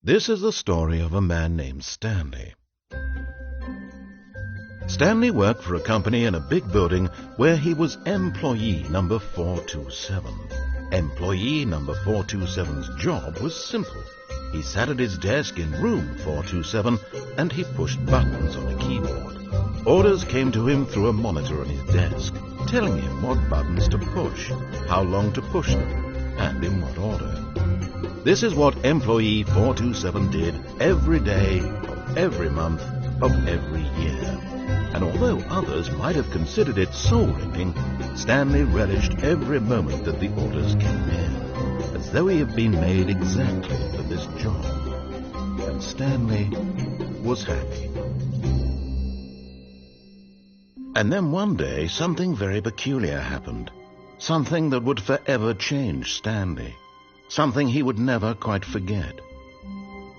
This is the story of a man named Stanley. Stanley worked for a company in a big building where he was employee number 427. Employee number 427's job was simple. He sat at his desk in room 427 and he pushed buttons on a keyboard. Orders came to him through a monitor on his desk, telling him what buttons to push, how long to push them, and in what order. This is what employee 427 did every day of every month of every year. And although others might have considered it soul-rending, Stanley relished every moment that the orders came in, as though he had been made exactly for this job. And Stanley was happy. And then one day, something very peculiar happened. Something that would forever change Stanley. Something he would never quite forget.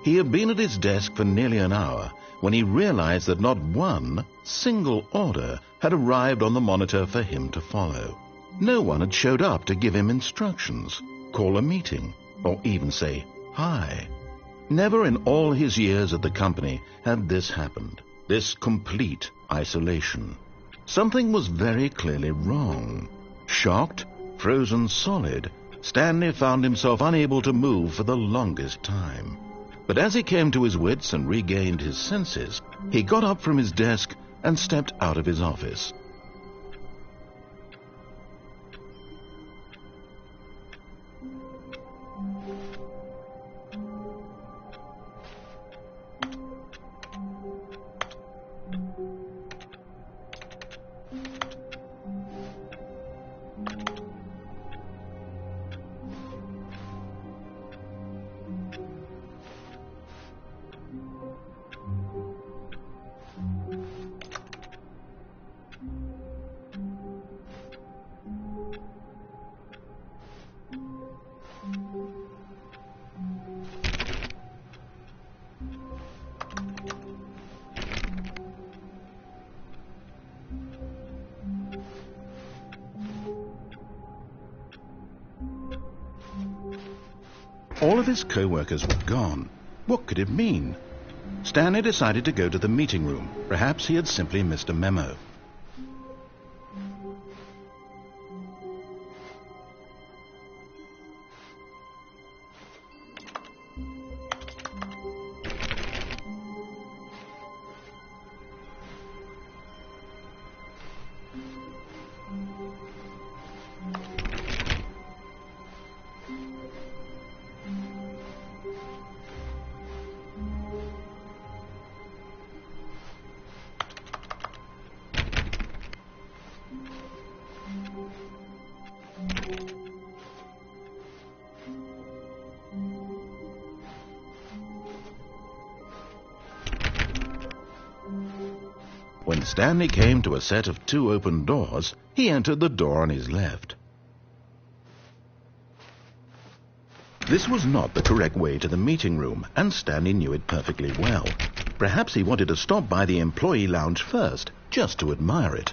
He had been at his desk for nearly an hour when he realized that not one single order had arrived on the monitor for him to follow. No one had showed up to give him instructions, call a meeting, or even say hi. Never in all his years at the company had this happened, this complete isolation. Something was very clearly wrong. Shocked, frozen solid, Stanley found himself unable to move for the longest time. But as he came to his wits and regained his senses, he got up from his desk and stepped out of his office. All of his co-workers were gone. What could it mean? Stanley decided to go to the meeting room. Perhaps he had simply missed a memo. When Stanley came to a set of 2 open doors, he entered the door on his left. This was not the correct way to the meeting room, and Stanley knew it perfectly well. Perhaps he wanted to stop by the employee lounge first, just to admire it.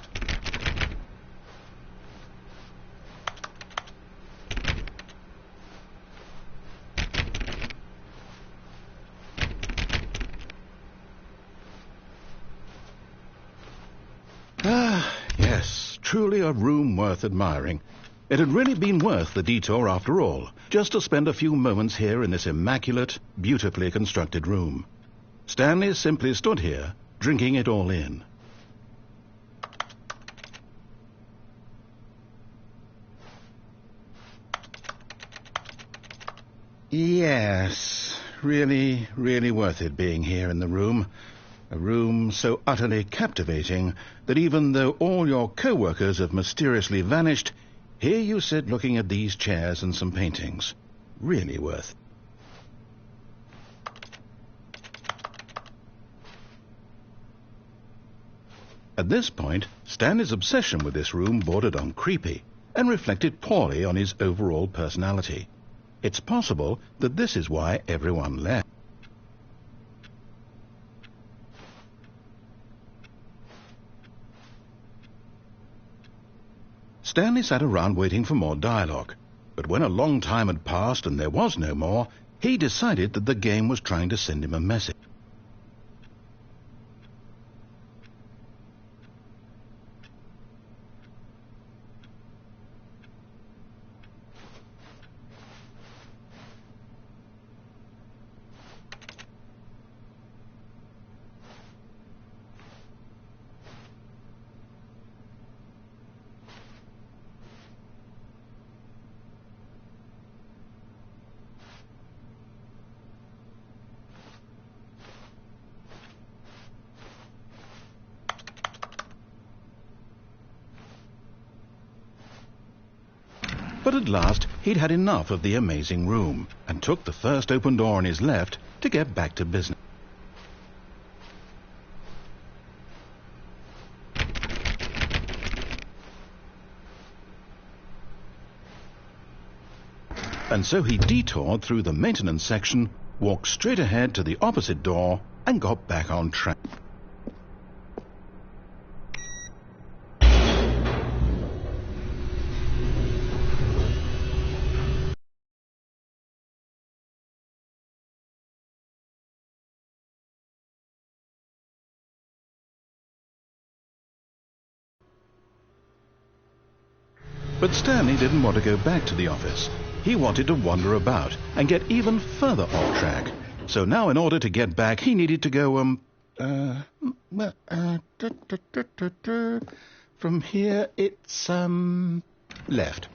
Yes, truly a room worth admiring. It had really been worth the detour after all, just to spend a few moments here in this immaculate, beautifully constructed room. Stanley simply stood here, drinking it all in. Yes, really, really worth it being here in the room. A room so utterly captivating that even though all your co-workers have mysteriously vanished, here you sit looking at these chairs and some paintings. Really worth. At this point, Stanley's obsession with this room bordered on creepy and reflected poorly on his overall personality. It's possible that this is why everyone left. Stanley sat around waiting for more dialogue, but when a long time had passed and there was no more, He decided that the game was trying to send him a message. But at last he'd had enough of the amazing room and took the first open door on his left to get back to business. And so he detoured through the maintenance section, walked straight ahead to the opposite door, and got back on track. But Stanley didn't want to go back to the office. He wanted to wander about and get even further off track. So now in order to get back, he needed to go, from here it's, left.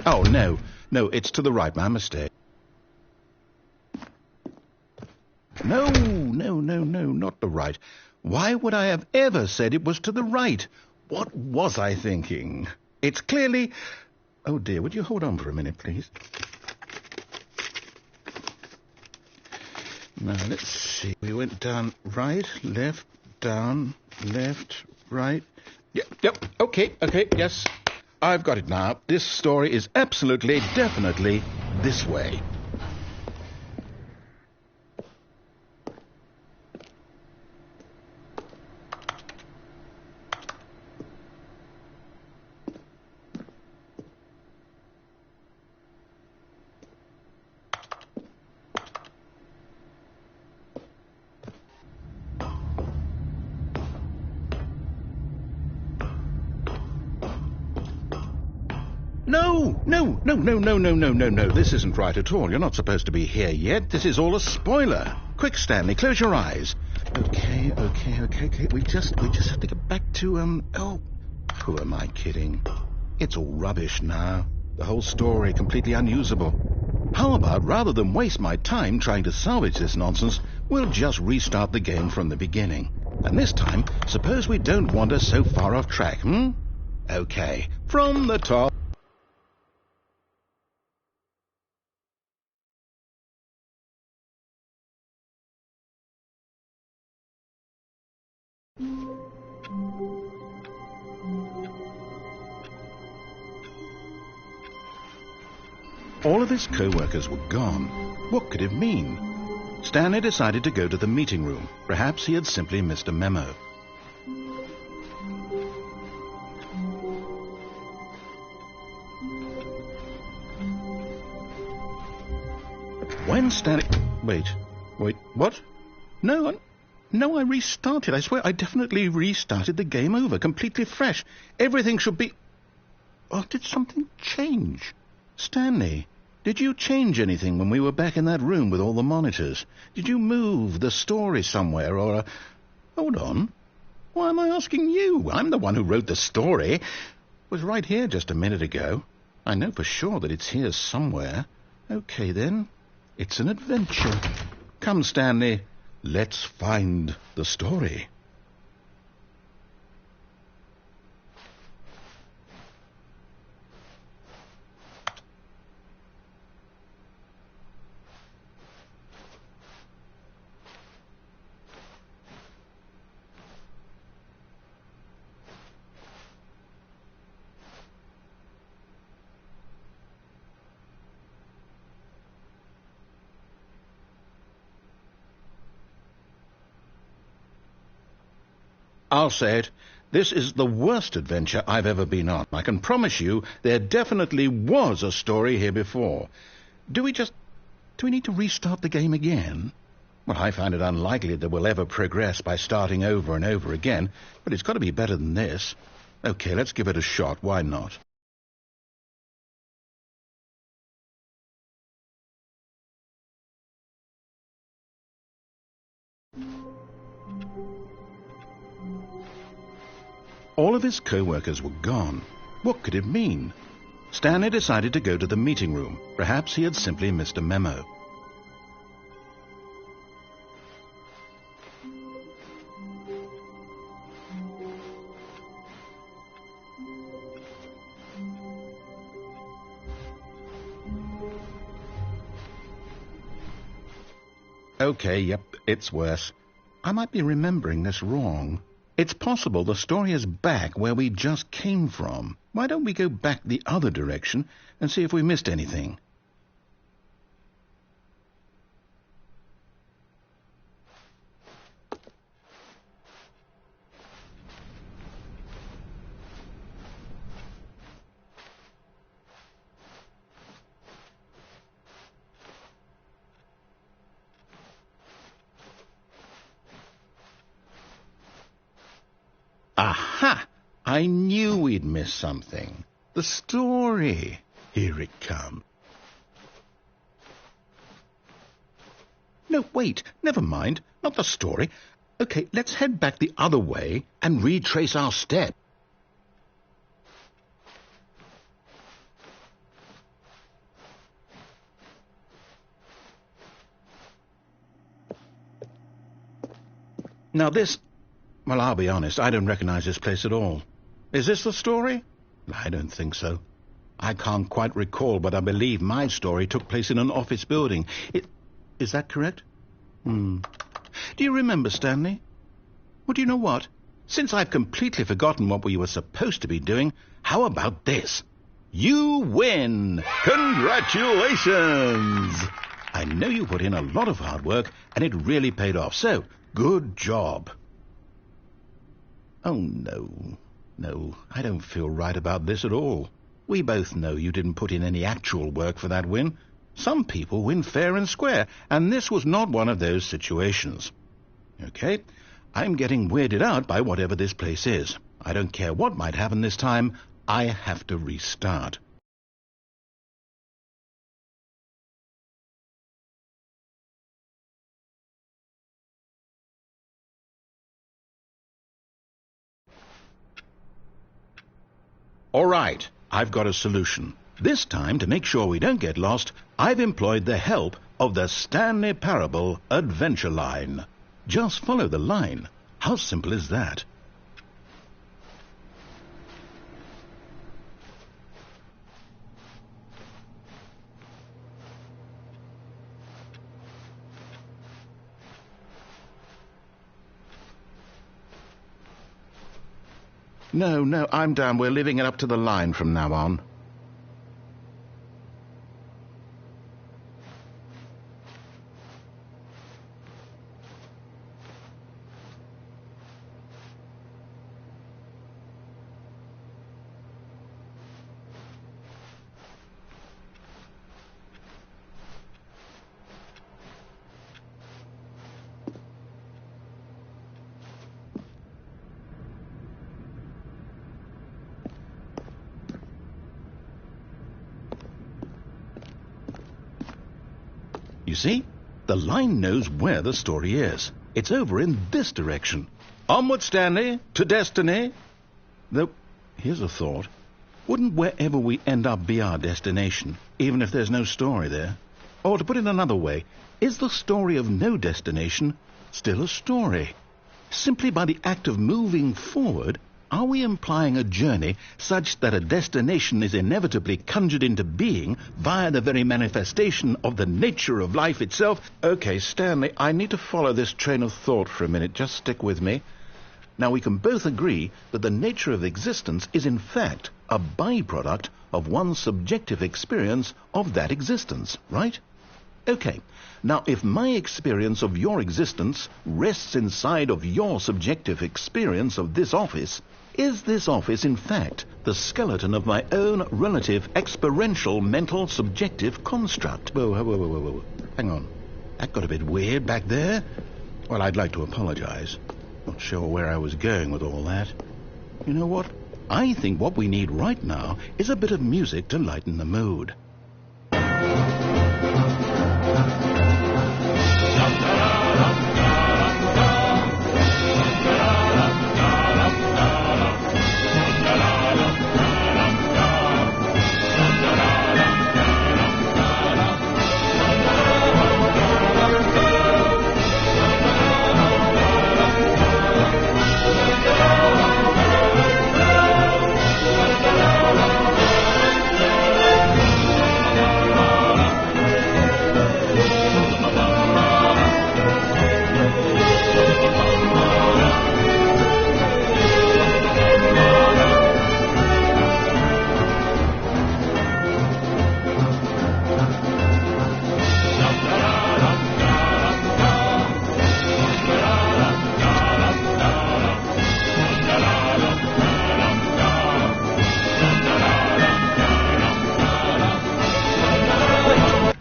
Oh, no, it's to the right, my mistake. No, not the right. Why would I have ever said it was to the right? What was I thinking? It's clearly... Oh, dear, would you hold on for a minute, please? Now, let's see. We went down right, left, down, left, right. Yep, okay, yes. I've got it now. This story is absolutely, definitely this way. No. This isn't right at all. You're not supposed to be here yet. This is all a spoiler. Quick, Stanley, close your eyes. Okay. We just have to get back to, oh, who am I kidding? It's all rubbish now. The whole story completely unusable. How about, rather than waste my time trying to salvage this nonsense, we'll just restart the game from the beginning. And this time, suppose we don't wander so far off track, Okay, from the top. All of his co-workers were gone. What could it mean? Stanley decided to go to the meeting room. Perhaps he had simply missed a memo. When Stanley... Wait, what? No, I restarted. I swear I definitely restarted the game over, completely fresh. Everything should be... Oh, did something change? Stanley, did you change anything when we were back in that room with all the monitors? Did you move the story somewhere or... Hold on. Why am I asking you? I'm the one who wrote the story. It was right here just a minute ago. I know for sure that it's here somewhere. Okay, then. It's an adventure. Come, Stanley. Let's find the story. I'll say it. This is the worst adventure I've ever been on. I can promise you there definitely was a story here before. Do we need to restart the game again? Well, I find it unlikely that we'll ever progress by starting over and over again, but it's got to be better than this. Okay, let's give it a shot. Why not? All of his co-workers were gone. What could it mean? Stanley decided to go to the meeting room. Perhaps he had simply missed a memo. Okay, yep, it's worse. I might be remembering this wrong. It's possible the story is back where we just came from. Why don't we go back the other direction and see if we missed anything? Aha! I knew we'd miss something. The story. Here it comes. No, wait. Never mind. Not the story. Okay, let's head back the other way and retrace our steps. Now this... Well, I'll be honest, I don't recognize this place at all. Is this the story? I don't think so. I can't quite recall, but I believe my story took place in an office building. Is that correct? Do you remember, Stanley? Well, do you know what? Since I've completely forgotten what we were supposed to be doing, how about this? You win! Congratulations! I know you put in a lot of hard work, and it really paid off, so good job. Oh, no, I don't feel right about this at all. We both know you didn't put in any actual work for that win. Some people win fair and square, and this was not one of those situations. Okay, I'm getting weirded out by whatever this place is. I don't care what might happen this time. I have to restart. All right, I've got a solution. This time, to make sure we don't get lost, I've employed the help of the Stanley Parable Adventure Line. Just follow the line. How simple is that? No, I'm down. We're leaving it up to the line from now on. You see? The line knows where the story is. It's over in this direction. Onward, Stanley, to destiny. Though, here's a thought. Wouldn't wherever we end up be our destination, even if there's no story there? Or to put it another way, is the story of no destination still a story? Simply by the act of moving forward, are we implying a journey such that a destination is inevitably conjured into being via the very manifestation of the nature of life itself? Okay, Stanley, I need to follow this train of thought for a minute. Just stick with me. Now, we can both agree that the nature of existence is in fact a byproduct of one's subjective experience of that existence, right? Okay, now if my experience of your existence rests inside of your subjective experience of this office, is this office in fact the skeleton of my own relative experiential mental subjective construct? Whoa. Hang on. That got a bit weird back there. Well, I'd like to apologize. Not sure where I was going with all that. You know what? I think what we need right now is a bit of music to lighten the mood.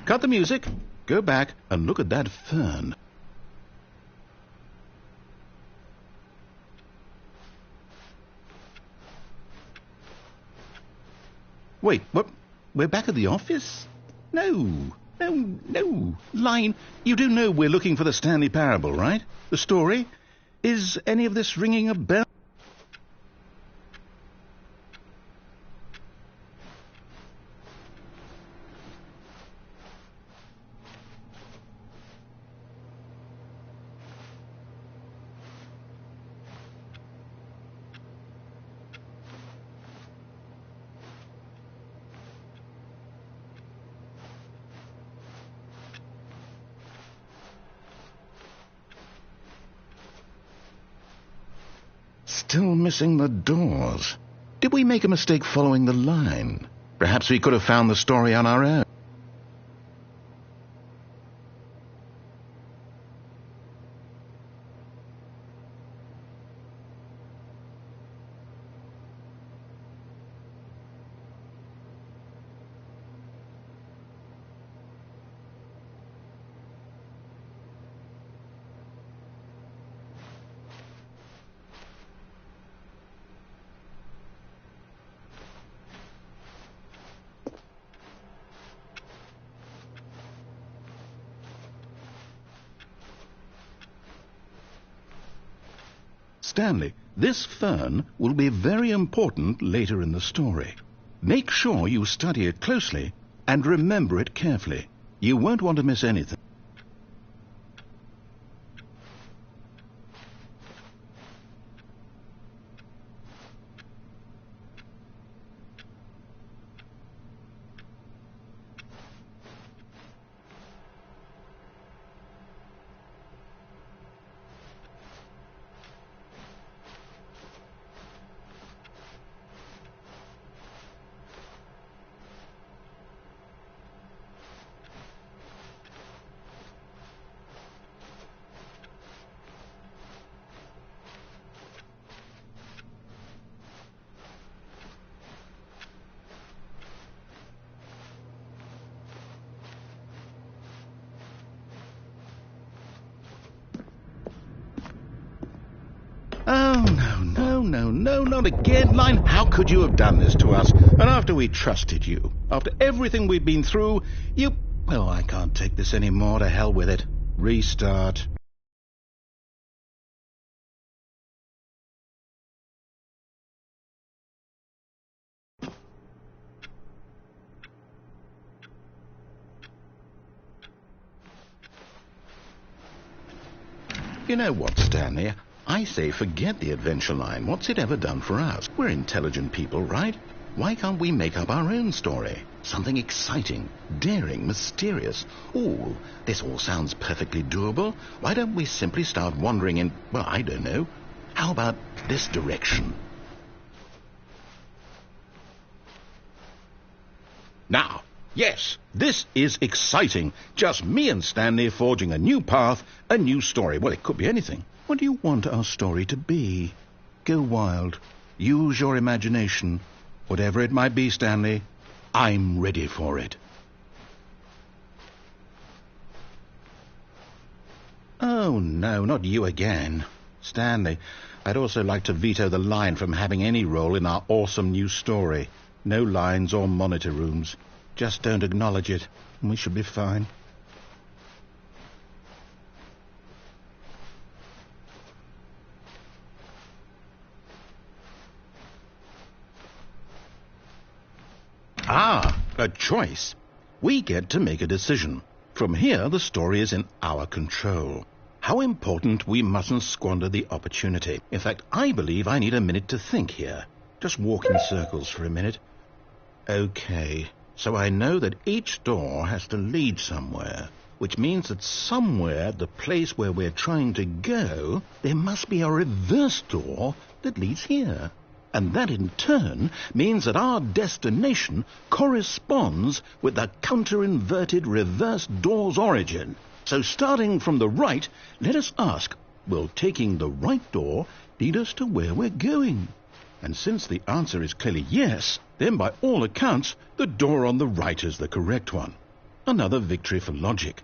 Cut the music, go back and look at that fern. Wait, what? We're back at the office? No. Line, you do know we're looking for the Stanley Parable, right? The story? Is any of this ringing a bell? Still missing the doors. Did we make a mistake following the line? Perhaps we could have found the story on our own. Stanley, this fern will be very important later in the story. Make sure you study it closely and remember it carefully. You won't want to miss anything. Oh, no, not again, Line. How could you have done this to us? And after we trusted you, after everything we've been through, you... Well, I can't take this anymore. To hell with it. Restart. You know what, Stanley? I say forget the adventure line. What's it ever done for us? We're intelligent people, right? Why can't we make up our own story? Something exciting, daring, mysterious. Ooh, this all sounds perfectly doable. Why don't we simply start wandering in, well, I don't know. How about this direction? Now, Yes, this is exciting. Just me and Stanley forging a new path, a new story. Well, it could be anything. What do you want our story to be? Go wild. Use your imagination. Whatever it might be, Stanley, I'm ready for it. Oh, no, not you again. Stanley, I'd also like to veto the line from having any role in our awesome new story. No lines or monitor rooms. Just don't acknowledge it, and we should be fine. Ah, a choice. We get to make a decision. From here, the story is in our control. How important we mustn't squander the opportunity. In fact, I believe I need a minute to think here. Just walk in circles for a minute. Okay, so I know that each door has to lead somewhere, which means that somewhere, the place where we're trying to go, there must be a reverse door that leads here. And that in turn means that our destination corresponds with the counter-inverted reverse door's origin. So starting from the right, let us ask, will taking the right door lead us to where we're going? And since the answer is clearly yes, then by all accounts, the door on the right is the correct one. Another victory for logic.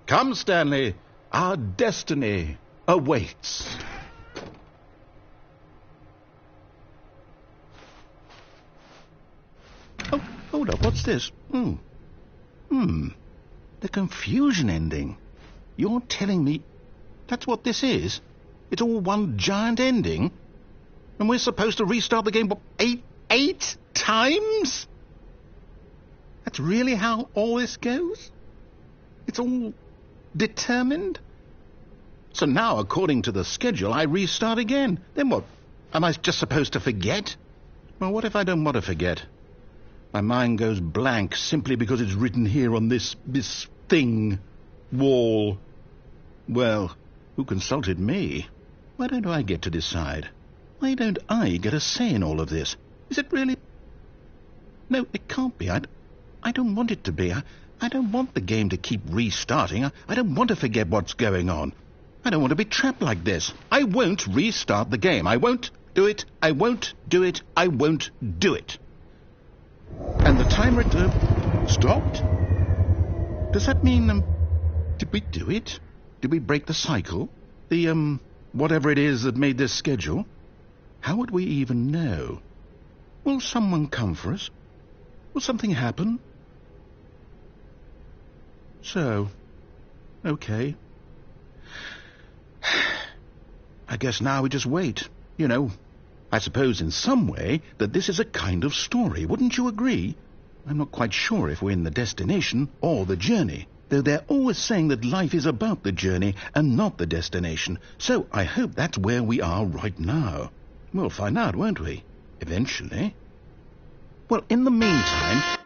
Come, Stanley, our destiny awaits. Oh, hold up, what's this? The confusion ending. You're telling me that's what this is? It's all one giant ending? And we're supposed to restart the game, what, eight times? That's really how all this goes? It's all determined? So now, according to the schedule, I restart again. Then what? Am I just supposed to forget? Well, what if I don't want to forget? My mind goes blank simply because it's written here on this thing, wall. Well, who consulted me? Why don't I get to decide? Why don't I get a say in all of this? Is it really? No, it can't be. I don't want it to be. I don't want the game to keep restarting. I don't want to forget what's going on. I don't want to be trapped like this. I won't restart the game. I won't do it. I won't do it. I won't do it. And the timer stopped? Does that mean, did we do it? Did we break the cycle? The, whatever it is that made this schedule? How would we even know? Will someone come for us? Will something happen? So, okay. I guess now we just wait, you know. I suppose in some way that this is a kind of story, wouldn't you agree? I'm not quite sure if we're in the destination or the journey, though they're always saying that life is about the journey and not the destination, so I hope that's where we are right now. We'll find out, won't we? Eventually. Well, in the meantime...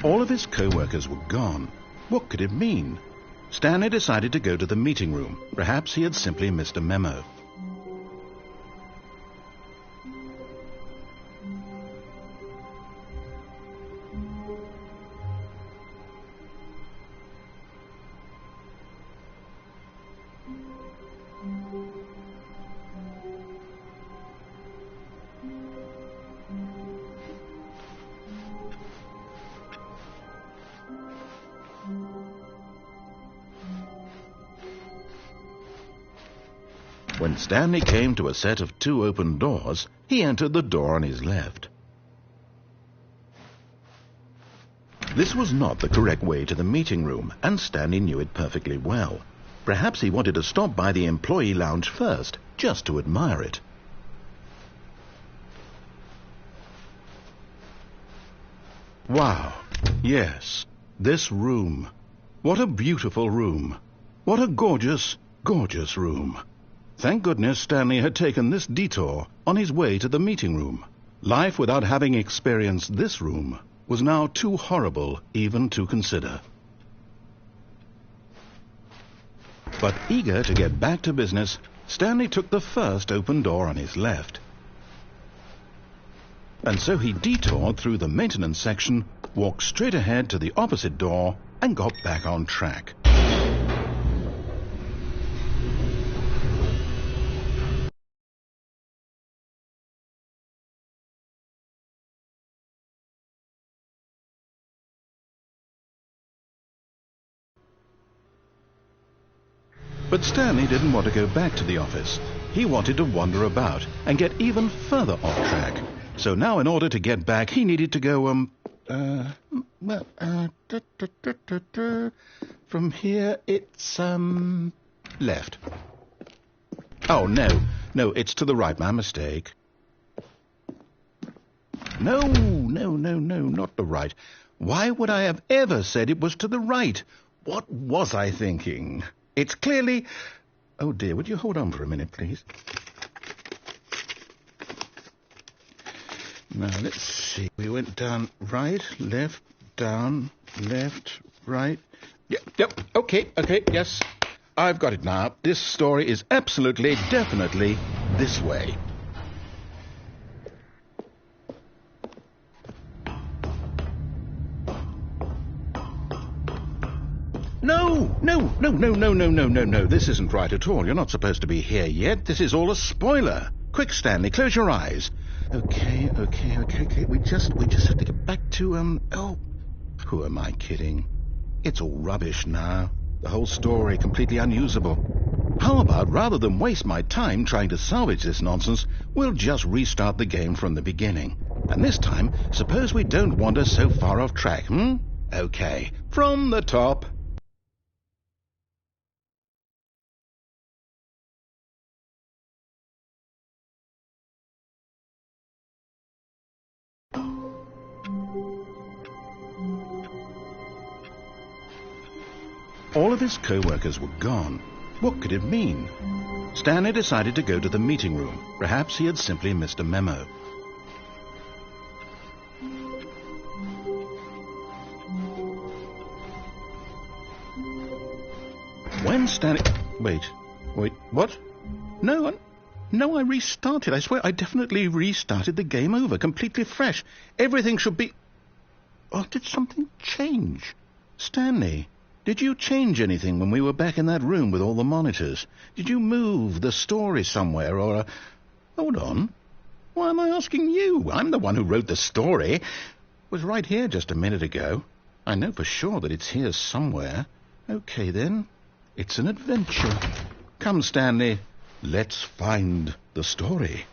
All of his co-workers were gone. What could it mean? Stanley decided to go to the meeting room. Perhaps he had simply missed a memo. When Stanley came to a set of 2 open doors, he entered the door on his left. This was not the correct way to the meeting room, and Stanley knew it perfectly well. Perhaps he wanted to stop by the employee lounge first, just to admire it. Wow. Yes, this room. What a beautiful room. What a gorgeous, gorgeous room. Thank goodness Stanley had taken this detour on his way to the meeting room. Life without having experienced this room was now too horrible even to consider. But eager to get back to business, Stanley took the first open door on his left. And so he detoured through the maintenance section, walked straight ahead to the opposite door, and got back on track. But Stanley didn't want to go back to the office. He wanted to wander about and get even further off track. So now in order to get back, he needed to go, from here it's, left. Oh, no, it's to the right, my mistake. No, not the right. Why would I have ever said it was to the right? What was I thinking? It's clearly... Oh, dear, would you hold on for a minute, please? Now, let's see. We went down, right, left, down, left, right. Yep, okay, yes. I've got it now. This story is absolutely, definitely this way. No. This isn't right at all. You're not supposed to be here yet. This is all a spoiler. Quick, Stanley, close your eyes. Okay. We just have to get back to, oh, who am I kidding? It's all rubbish now. The whole story completely unusable. How about, rather than waste my time trying to salvage this nonsense, we'll just restart the game from the beginning. And this time, suppose we don't wander so far off track, Okay, from the top. All of his co-workers were gone. What could it mean? Stanley decided to go to the meeting room. Perhaps he had simply missed a memo. When Stanley... Wait, what? No, I restarted. I swear I definitely restarted the game over, completely fresh. Everything should be... Oh, did something change? Stanley... Did you change anything when we were back in that room with all the monitors? Did you move the story somewhere or... Hold on. Why am I asking you? I'm the one who wrote the story. It was right here just a minute ago. I know for sure that it's here somewhere. Okay, then. It's an adventure. Come, Stanley. Let's find the story.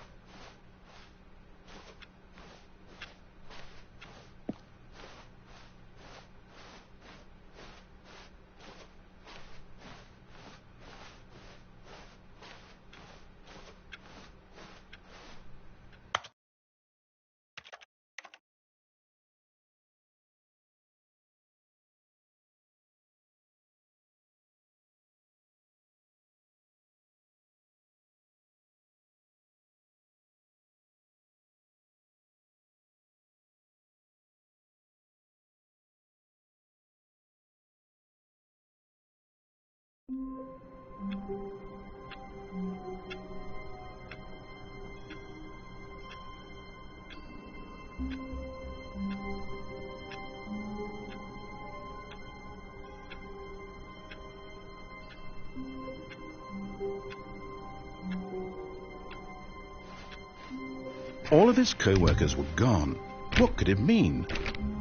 All of his co-workers were gone. What could it mean?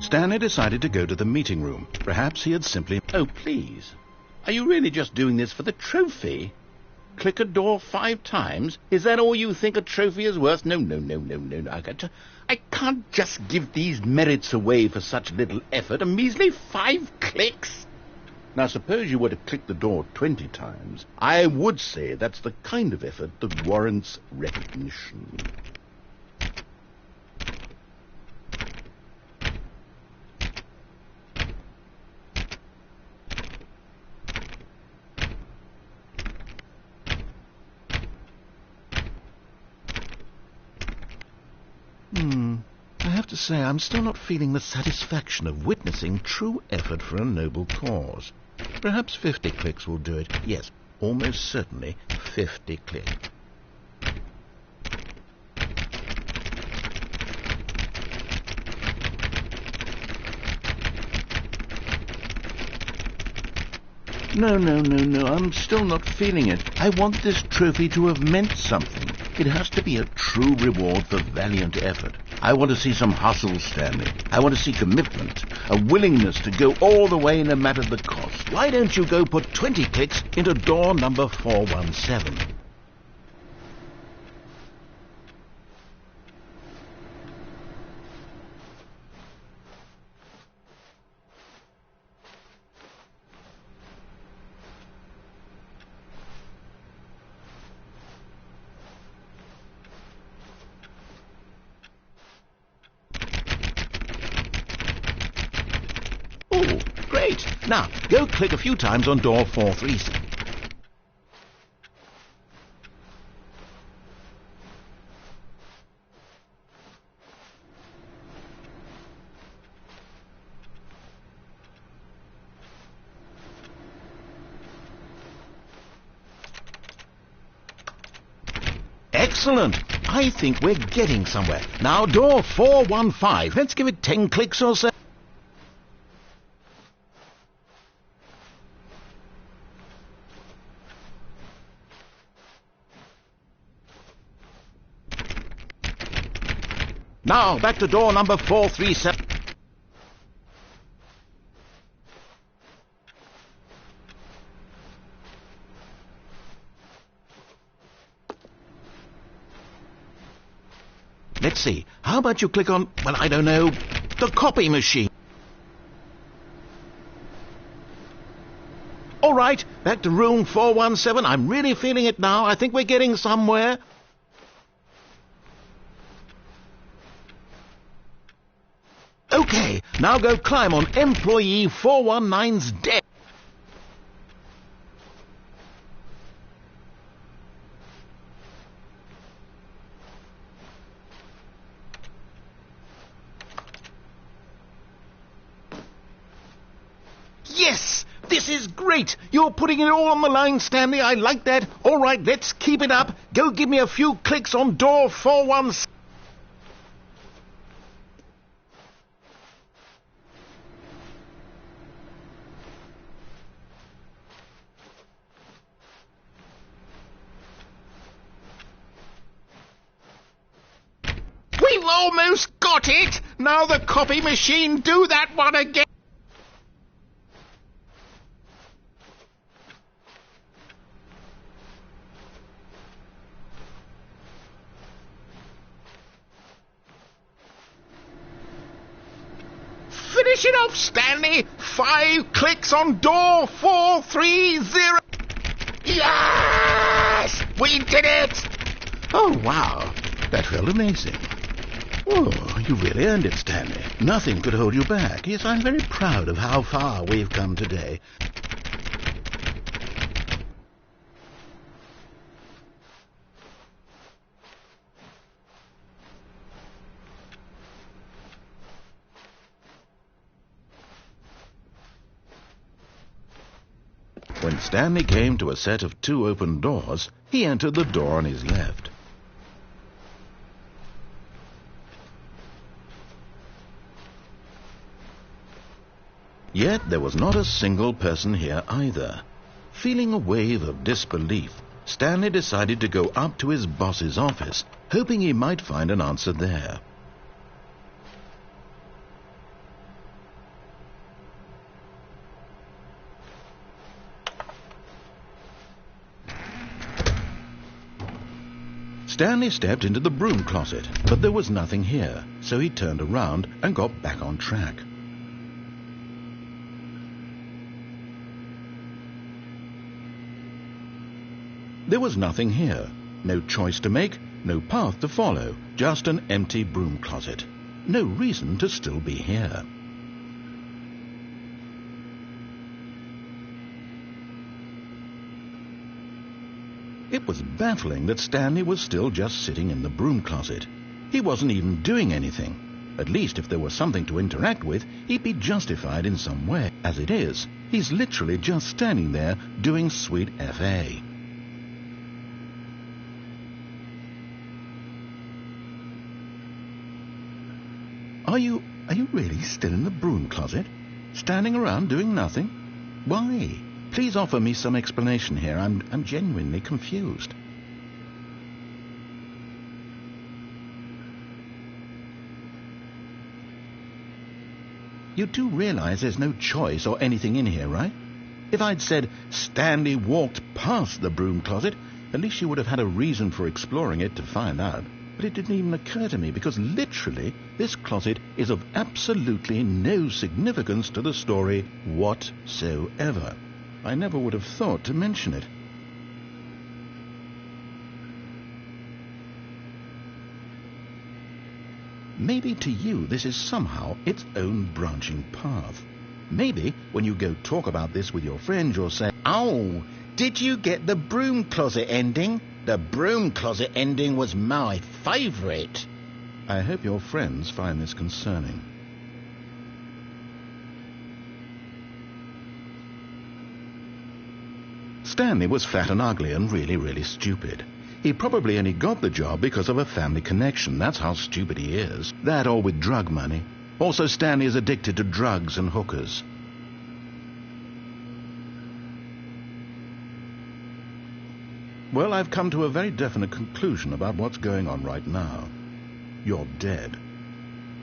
Stanley decided to go to the meeting room. Perhaps he had simply... Oh, please. Are you really just doing this for the trophy? Click a door 5 times? Is that all you think a trophy is worth? No. I can't just give these merits away for such little effort. A measly 5 clicks? Now, suppose you were to click the door 20 times. I would say that's the kind of effort that warrants recognition. say I'm still not feeling the satisfaction of witnessing true effort for a noble cause. Perhaps 50 clicks will do it. Yes, almost certainly 50 clicks. No, I'm still not feeling it. I want this trophy to have meant something. It has to be a true reward for valiant effort. I want to see some hustle, Stanley. I want to see commitment, a willingness to go all the way no matter the cost. Why don't you go put 20 clicks into door number 417? Oh, great. Now, go click a few times on door 437. Excellent. I think we're getting somewhere. Now, door 415. Let's give it 10 clicks or so. Now, back to door number 437. Let's see. How about you click on, well, I don't know, the copy machine? All right, back to room 417. I'm really feeling it now. I think we're getting somewhere. Okay, now go climb on employee 419's deck. Yes! This is great! You're putting it all on the line, Stanley. I like that. All right, let's keep it up. Go give me a few clicks on door 417. We've almost got it! Now the copy machine, do that one again! Finish it off, Stanley! 5 clicks on door 430! Yes! We did it! Oh, wow. That felt amazing. Oh, you really earned it, Stanley. Nothing could hold you back. Yes, I'm very proud of how far we've come today. When Stanley came to a set of 2 open doors, he entered the door on his left. Yet there was not a single person here either. Feeling a wave of disbelief, Stanley decided to go up to his boss's office, hoping he might find an answer there. Stanley stepped into the broom closet, but there was nothing here, so he turned around and got back on track. There was nothing here. No choice to make, no path to follow, just an empty broom closet. No reason to still be here. It was baffling that Stanley was still just sitting in the broom closet. He wasn't even doing anything. At least if there was something to interact with, he'd be justified in some way. As it is, he's literally just standing there doing sweet FA. Are you really still in the broom closet? Standing around doing nothing? Why? Please offer me some explanation here. I'm genuinely confused. You do realize there's no choice or anything in here, right? If I'd said Stanley walked past the broom closet, at least you would have had a reason for exploring it to find out. But it didn't even occur to me, because literally this closet is of absolutely no significance to the story whatsoever. I never would have thought to mention it. Maybe to you this is somehow its own branching path. Maybe when you go talk about this with your friends you'll say, "Oh, did you get the broom closet ending? The broom closet ending was my favourite." I hope your friends find this concerning. Stanley was fat and ugly and really stupid. He probably only got the job because of a family connection. That's how stupid he is. That or with drug money. Also, Stanley is addicted to drugs and hookers. Well, I've come to a very definite conclusion about what's going on right now. You're dead.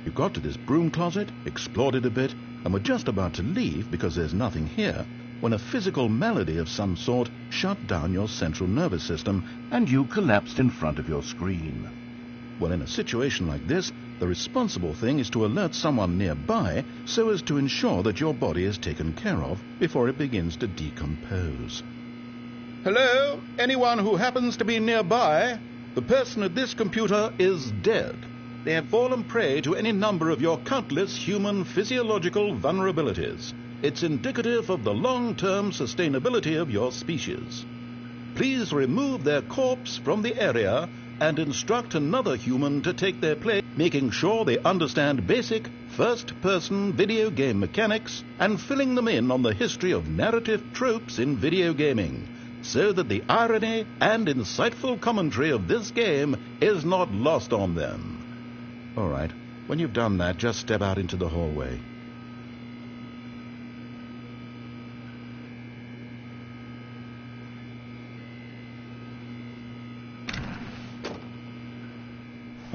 You got to this broom closet, explored it a bit, and were just about to leave because there's nothing here, when a physical malady of some sort shut down your central nervous system and you collapsed in front of your screen. Well, in a situation like this, the responsible thing is to alert someone nearby so as to ensure that your body is taken care of before it begins to decompose. Hello? Anyone who happens to be nearby? The person at this computer is dead. They have fallen prey to any number of your countless human physiological vulnerabilities. It's indicative of the long-term sustainability of your species. Please remove their corpse from the area and instruct another human to take their place, making sure they understand basic first-person video game mechanics and filling them in on the history of narrative tropes in video gaming, so that the irony and insightful commentary of this game is not lost on them. All right, when you've done that, just step out into the hallway.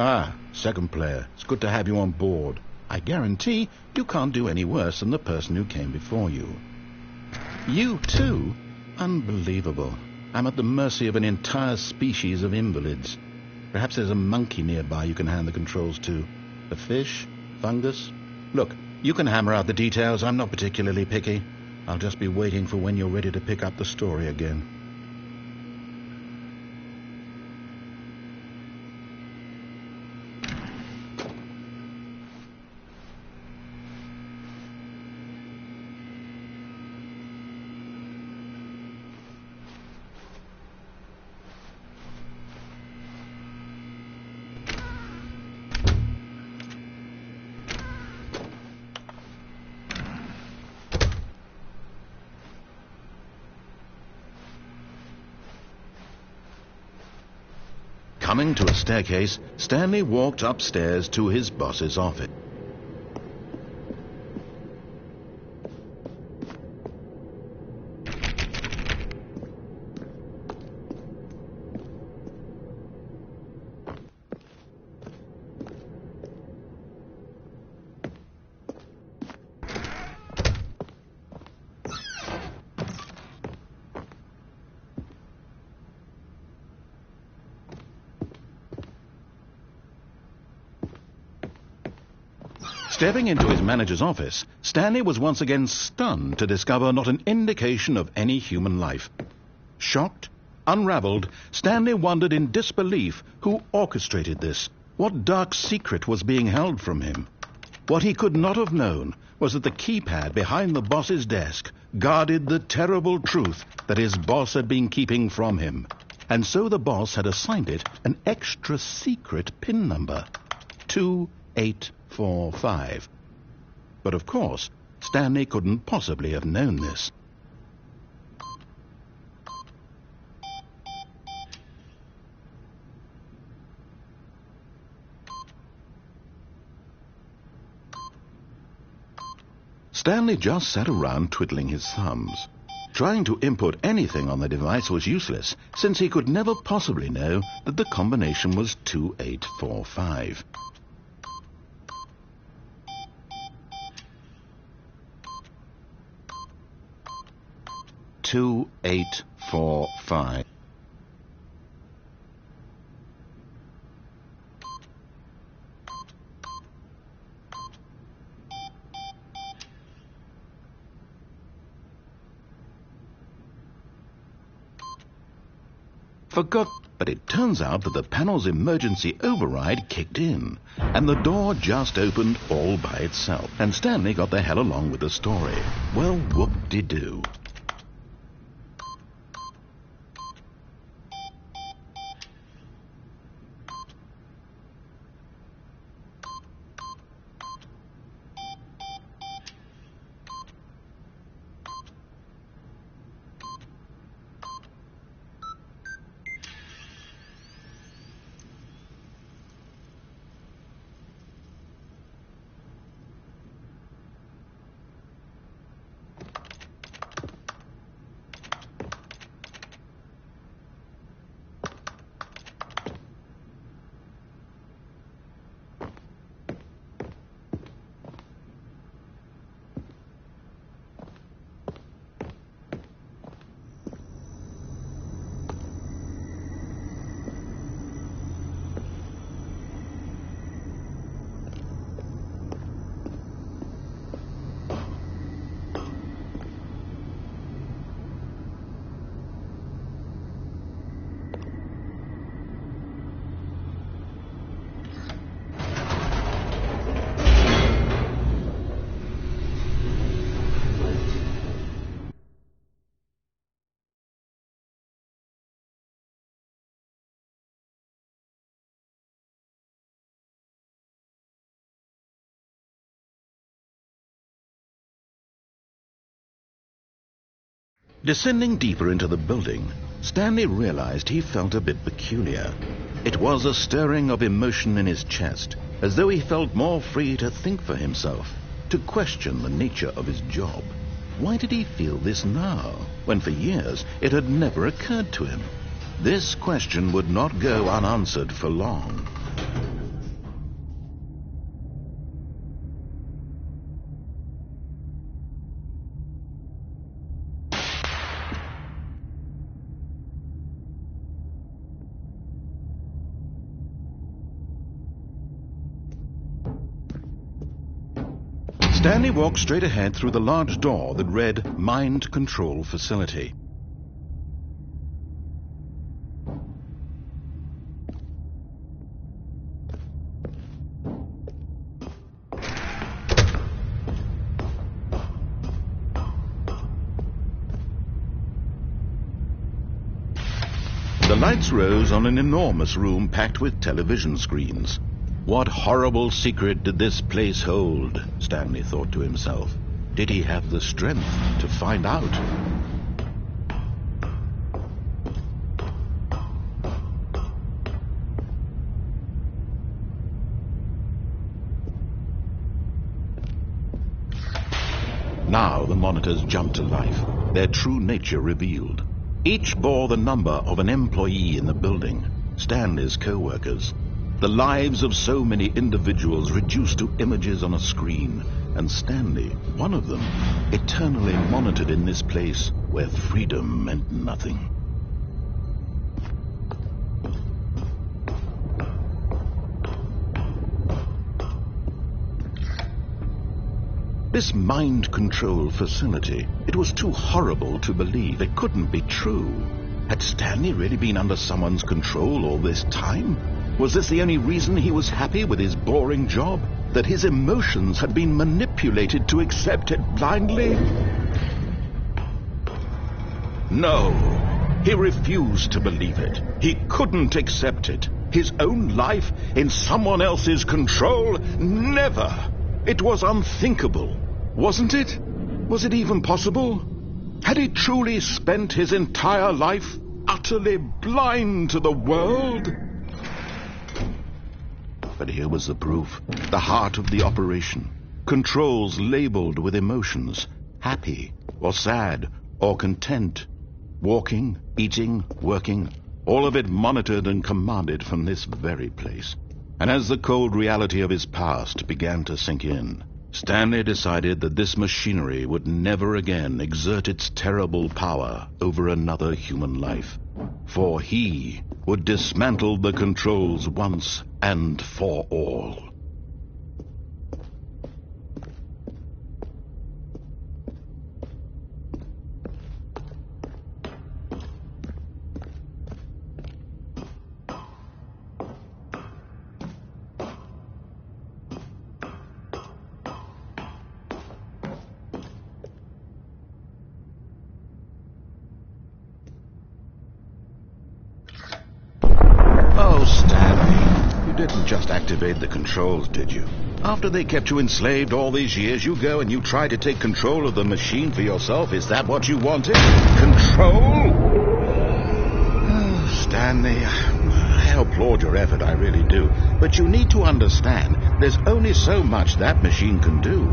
Ah, second player. It's good to have you on board. I guarantee you can't do any worse than the person who came before you. You too? Unbelievable. I'm at the mercy of an entire species of invalids. Perhaps there's a monkey nearby you can hand the controls to. A fish? Fungus? Look, you can hammer out the details. I'm not particularly picky. I'll just be waiting for when you're ready to pick up the story again. Coming to a staircase, Stanley walked upstairs to his boss's office. Stepping into his manager's office, Stanley was once again stunned to discover not an indication of any human life. Shocked, unraveled, Stanley wondered in disbelief who orchestrated this. What dark secret was being held from him? What he could not have known was that the keypad behind the boss's desk guarded the terrible truth that his boss had been keeping from him. And so the boss had assigned it an extra secret PIN number. 285. 2-8-4-5. But of course, Stanley couldn't possibly have known this. Stanley just sat around twiddling his thumbs. Trying to input anything on the device was useless, since he could never possibly know that the combination was 2-8-4-5. Two, 8, 4, 5. Forgot, but it turns out that the panel's emergency override kicked in, and the door just opened all by itself, and Stanley got the hell along with the story. Well, whoop-de-doo. Descending deeper into the building, Stanley realized he felt a bit peculiar. It was a stirring of emotion in his chest, as though he felt more free to think for himself, to question the nature of his job. Why did he feel this now, when for years it had never occurred to him? This question would not go unanswered for long. Stanley walked straight ahead through the large door that read Mind Control Facility. The lights rose on an enormous room packed with television screens. What horrible secret did this place hold? Stanley thought to himself. Did he have the strength to find out? Now the monitors jumped to life, their true nature revealed. Each bore the number of an employee in the building, Stanley's co-workers. The lives of so many individuals reduced to images on a screen, and Stanley, one of them, eternally monitored in this place where freedom meant nothing. This mind control facility, it was too horrible to believe. It couldn't be true. Had Stanley really been under someone's control all this time? Was this the only reason he was happy with his boring job? That his emotions had been manipulated to accept it blindly? No, he refused to believe it. He couldn't accept it. His own life in someone else's control? Never! It was unthinkable, wasn't it? Was it even possible? Had he truly spent his entire life utterly blind to the world? But here was the proof, the heart of the operation. Controls labeled with emotions, happy or sad or content. Walking, eating, working, all of it monitored and commanded from this very place. And as the cold reality of his past began to sink in, Stanley decided that this machinery would never again exert its terrible power over another human life. For he would dismantle the controls once and for all. Oh, Stanley, you didn't just activate the controls, did you? After they kept you enslaved all these years, you go and you try to take control of the machine for yourself. Is that what you wanted? Control? Oh, Stanley, I applaud your effort, I really do. But you need to understand, there's only so much that machine can do.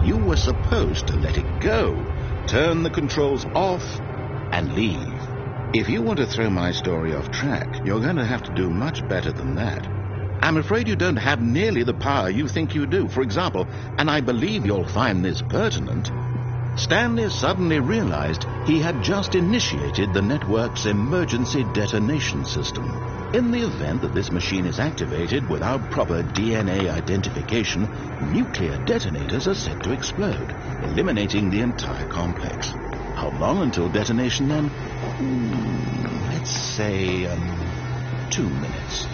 You were supposed to let it go, turn the controls off, and leave. If you want to throw my story off track, you're going to have to do much better than that. I'm afraid you don't have nearly the power you think you do. For example, and I believe you'll find this pertinent, Stanley suddenly realized he had just initiated the network's emergency detonation system. In the event that this machine is activated without proper DNA identification, nuclear detonators are set to explode, eliminating the entire complex. How long until detonation then? Let's say, 2 minutes.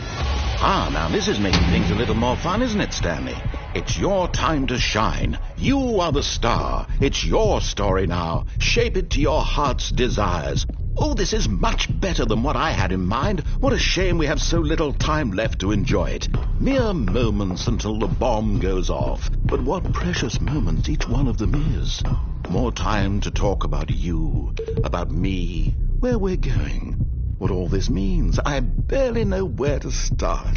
Ah, now this is making things a little more fun, isn't it, Stanley? It's your time to shine. You are the star. It's your story now. Shape it to your heart's desires. Oh, this is much better than what I had in mind. What a shame we have so little time left to enjoy it. Mere moments until the bomb goes off. But what precious moments each one of them is. More time to talk about you, about me, where we're going, what all this means. I barely know where to start.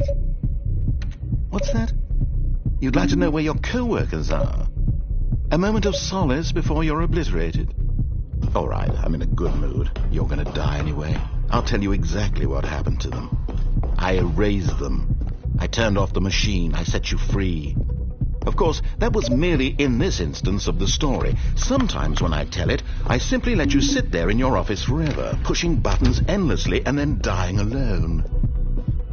What's that? You'd like to know where your co-workers are? A moment of solace before you're obliterated? All right, I'm in a good mood. You're going to die anyway. I'll tell you exactly what happened to them. I erased them. I turned off the machine. I set you free. Of course, that was merely in this instance of the story. Sometimes when I tell it, I simply let you sit there in your office forever, pushing buttons endlessly and then dying alone.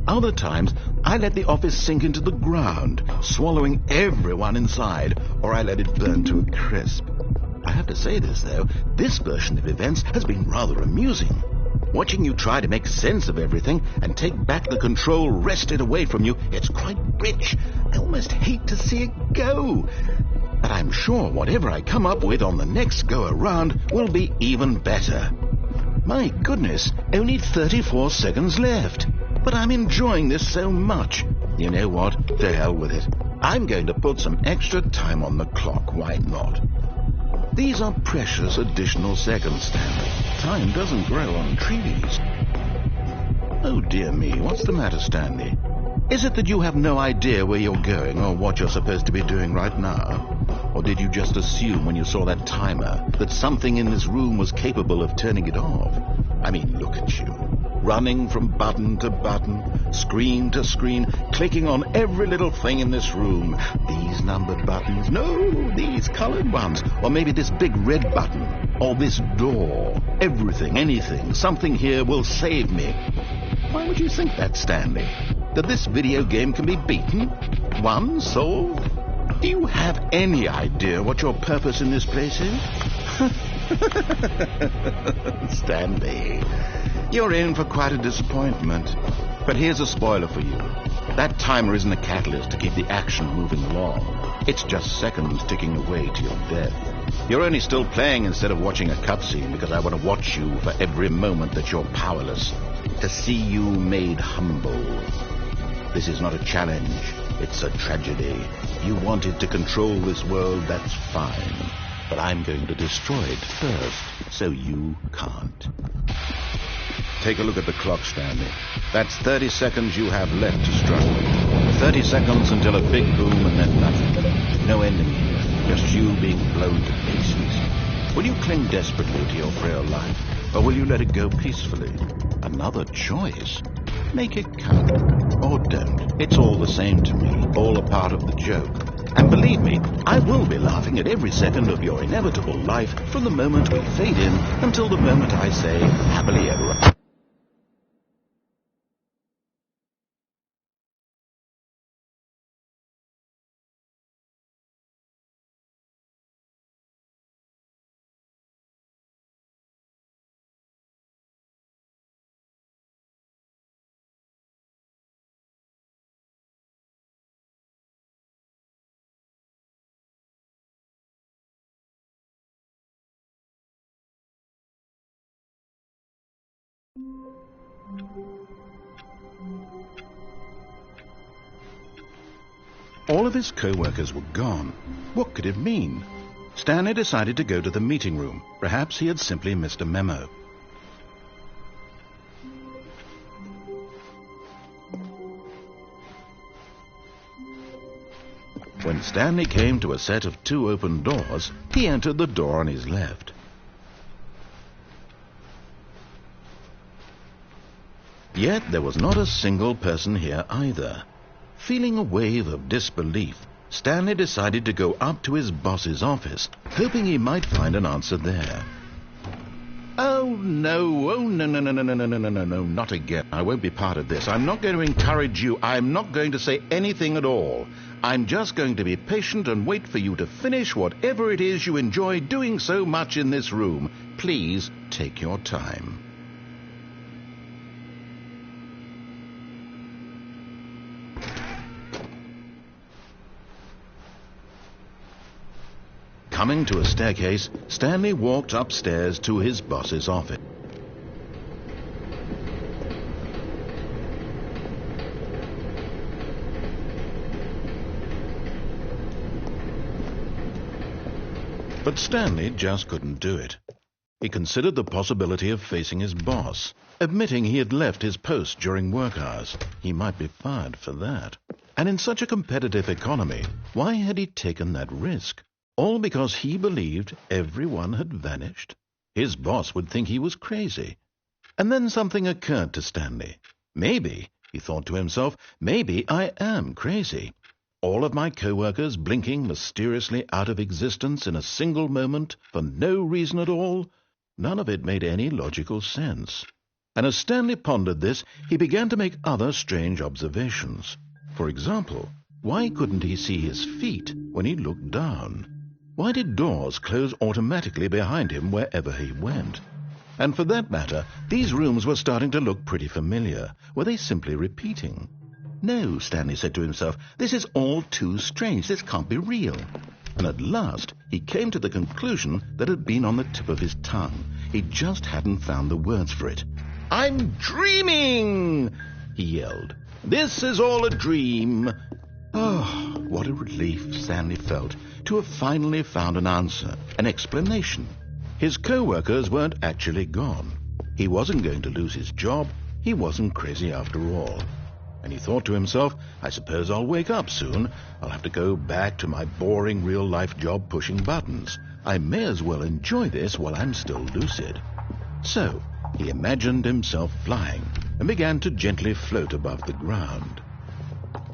Other times, I let the office sink into the ground, swallowing everyone inside, or I let it burn to a crisp. I have to say this, though, this version of events has been rather amusing. Watching you try to make sense of everything and take back the control wrested away from you, it's quite rich. I almost hate to see it go. But I'm sure whatever I come up with on the next go-around will be even better. My goodness, only 34 seconds left. But I'm enjoying this so much. You know what? To hell with it. I'm going to put some extra time on the clock. Why not? These are precious additional seconds, Stanley. Time doesn't grow on trees. Oh, dear me. What's the matter, Stanley? Is it that you have no idea where you're going or what you're supposed to be doing right now? Or did you just assume when you saw that timer that something in this room was capable of turning it off? I mean, look at you. Running from button to button, screen to screen, clicking on every little thing in this room. These numbered buttons, no, these colored ones. Or maybe this big red button, or this door. Everything, anything, something here will save me. Why would you think that, Stanley? That this video game can be beaten? Won? Solved? Do you have any idea what your purpose in this place is? Stanley, you're in for quite a disappointment. But here's a spoiler for you. That timer isn't a catalyst to keep the action moving along. It's just seconds ticking away to your death. You're only still playing instead of watching a cutscene because I want to watch you for every moment that you're powerless. To see you made humble. This is not a challenge. It's a tragedy. You wanted to control this world, that's fine. But I'm going to destroy it first, so you can't. Take a look at the clock, Stanley. That's 30 seconds you have left to struggle. 30 seconds until a big boom and then nothing. No ending here, just you being blown to pieces. Will you cling desperately to your frail life, or will you let it go peacefully? Another choice. Make it count. Or don't. It's all the same to me, all a part of the joke. And believe me, I will be laughing at every second of your inevitable life from the moment we fade in until the moment I say, happily ever after. All of his co-workers were gone. What could it mean? Stanley decided to go to the meeting room. Perhaps he had simply missed a memo. When Stanley came to a set of 2 open doors, he entered the door on his left. Yet there was not a single person here either. Feeling a wave of disbelief, Stanley decided to go up to his boss's office, hoping he might find an answer there. Oh, no, not again. I won't be part of this. I'm not going to encourage you. I'm not going to say anything at all. I'm just going to be patient and wait for you to finish whatever it is you enjoy doing so much in this room. Please take your time. Coming to a staircase, Stanley walked upstairs to his boss's office. But Stanley just couldn't do it. He considered the possibility of facing his boss, admitting he had left his post during work hours. He might be fired for that. And in such a competitive economy, why had he taken that risk? All because he believed everyone had vanished? His boss would think he was crazy. And then something occurred to Stanley. Maybe, he thought to himself, maybe I am crazy. All of my co-workers blinking mysteriously out of existence in a single moment for no reason at all? None of it made any logical sense. And as Stanley pondered this, he began to make other strange observations. For example, why couldn't he see his feet when he looked down? Why did doors close automatically behind him wherever he went? And for that matter, these rooms were starting to look pretty familiar. Were they simply repeating? No, Stanley said to himself, this is all too strange. This can't be real. And at last, he came to the conclusion that had been on the tip of his tongue. He just hadn't found the words for it. I'm dreaming, he yelled. This is all a dream. Oh, what a relief Stanley felt to have finally found an answer, an explanation. His co-workers weren't actually gone. He wasn't going to lose his job. He wasn't crazy after all. And he thought to himself, I suppose I'll wake up soon. I'll have to go back to my boring real-life job pushing buttons. I may as well enjoy this while I'm still lucid. So he imagined himself flying and began to gently float above the ground.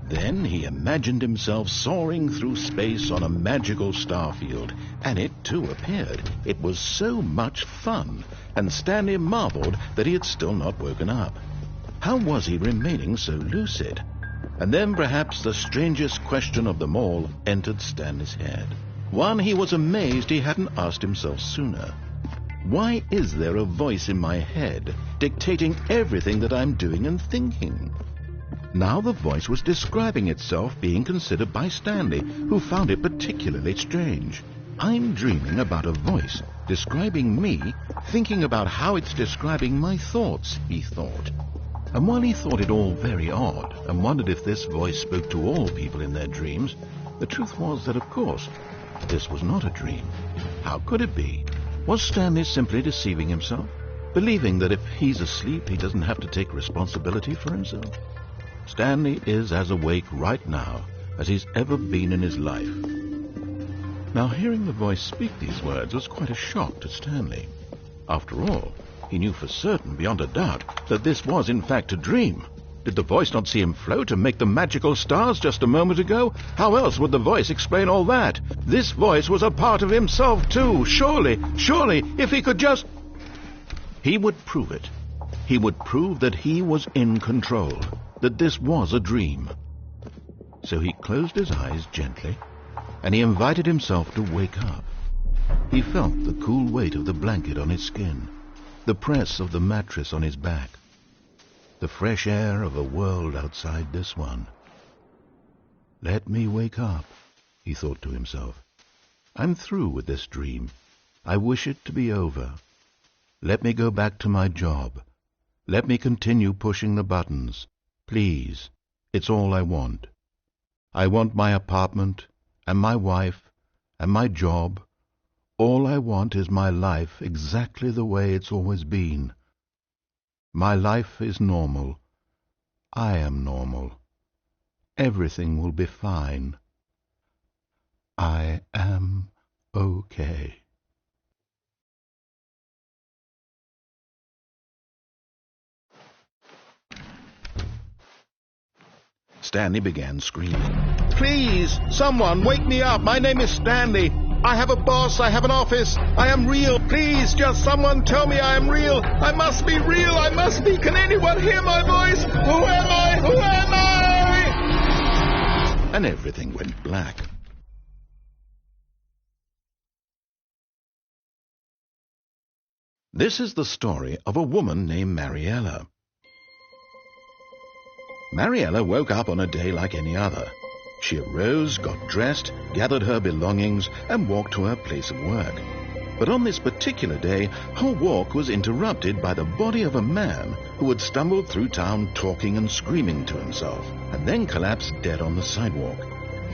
Then he imagined himself soaring through space on a magical starfield, and it too appeared. It was so much fun, and Stanley marveled that he had still not woken up. How was he remaining so lucid? And then perhaps the strangest question of them all entered Stanley's head. One he was amazed he hadn't asked himself sooner. Why is there a voice in my head dictating everything that I'm doing and thinking? Now the voice was describing itself being considered by Stanley, who found it particularly strange. I'm dreaming about a voice describing me, thinking about how it's describing my thoughts, he thought. And while he thought it all very odd and wondered if this voice spoke to all people in their dreams, the truth was that, of course, this was not a dream. How could it be? Was Stanley simply deceiving himself, believing that if he's asleep, he doesn't have to take responsibility for himself? Stanley is as awake right now as he's ever been in his life. Now, hearing the voice speak these words was quite a shock to Stanley. After all, he knew for certain, beyond a doubt, that this was in fact a dream. Did the voice not see him float and make the magical stars just a moment ago? How else would the voice explain all that? This voice was a part of himself too. Surely, if he could just... He would prove it. He would prove that he was in control, that this was a dream. So he closed his eyes gently, and he invited himself to wake up. He felt the cool weight of the blanket on his skin, the press of the mattress on his back, the fresh air of a world outside this one. Let me wake up, he thought to himself. I'm through with this dream. I wish it to be over. Let me go back to my job. Let me continue pushing the buttons. Please, it's all I want. I want my apartment, and my wife, and my job. All I want is my life exactly the way it's always been. My life is normal. I am normal. Everything will be fine. I am okay. Stanley began screaming. Please, someone, wake me up. My name is Stanley. I have a boss. I have an office. I am real. Please, just someone tell me I am real. I must be real. I must be. Can anyone hear my voice? Who am I? Who am I? And everything went black. This is the story of a woman named Mariella. Mariella woke up on a day like any other. She arose, got dressed, gathered her belongings, and walked to her place of work. But on this particular day, her walk was interrupted by the body of a man who had stumbled through town talking and screaming to himself, and then collapsed dead on the sidewalk.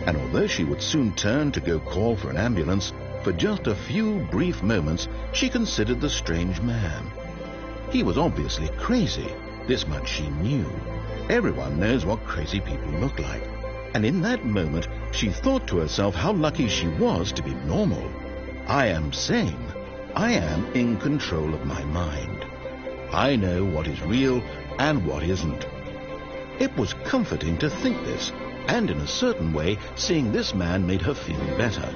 And although she would soon turn to go call for an ambulance, for just a few brief moments she considered the strange man. He was obviously crazy. This much she knew. Everyone knows what crazy people look like. And in that moment, she thought to herself how lucky she was to be normal. I am sane. I am in control of my mind. I know what is real and what isn't. It was comforting to think this, and in a certain way, seeing this man made her feel better.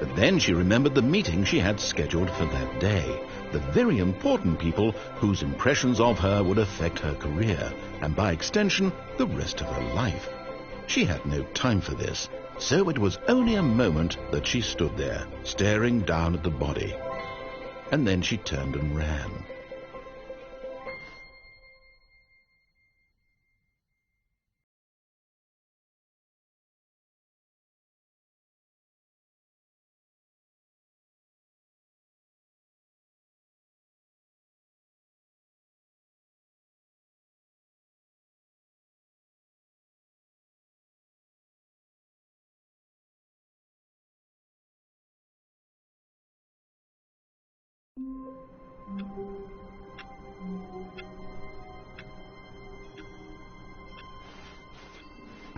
But then she remembered the meeting she had scheduled for that day, the very important people whose impressions of her would affect her career, and by extension, the rest of her life. She had no time for this, so it was only a moment that she stood there, staring down at the body. And then she turned and ran.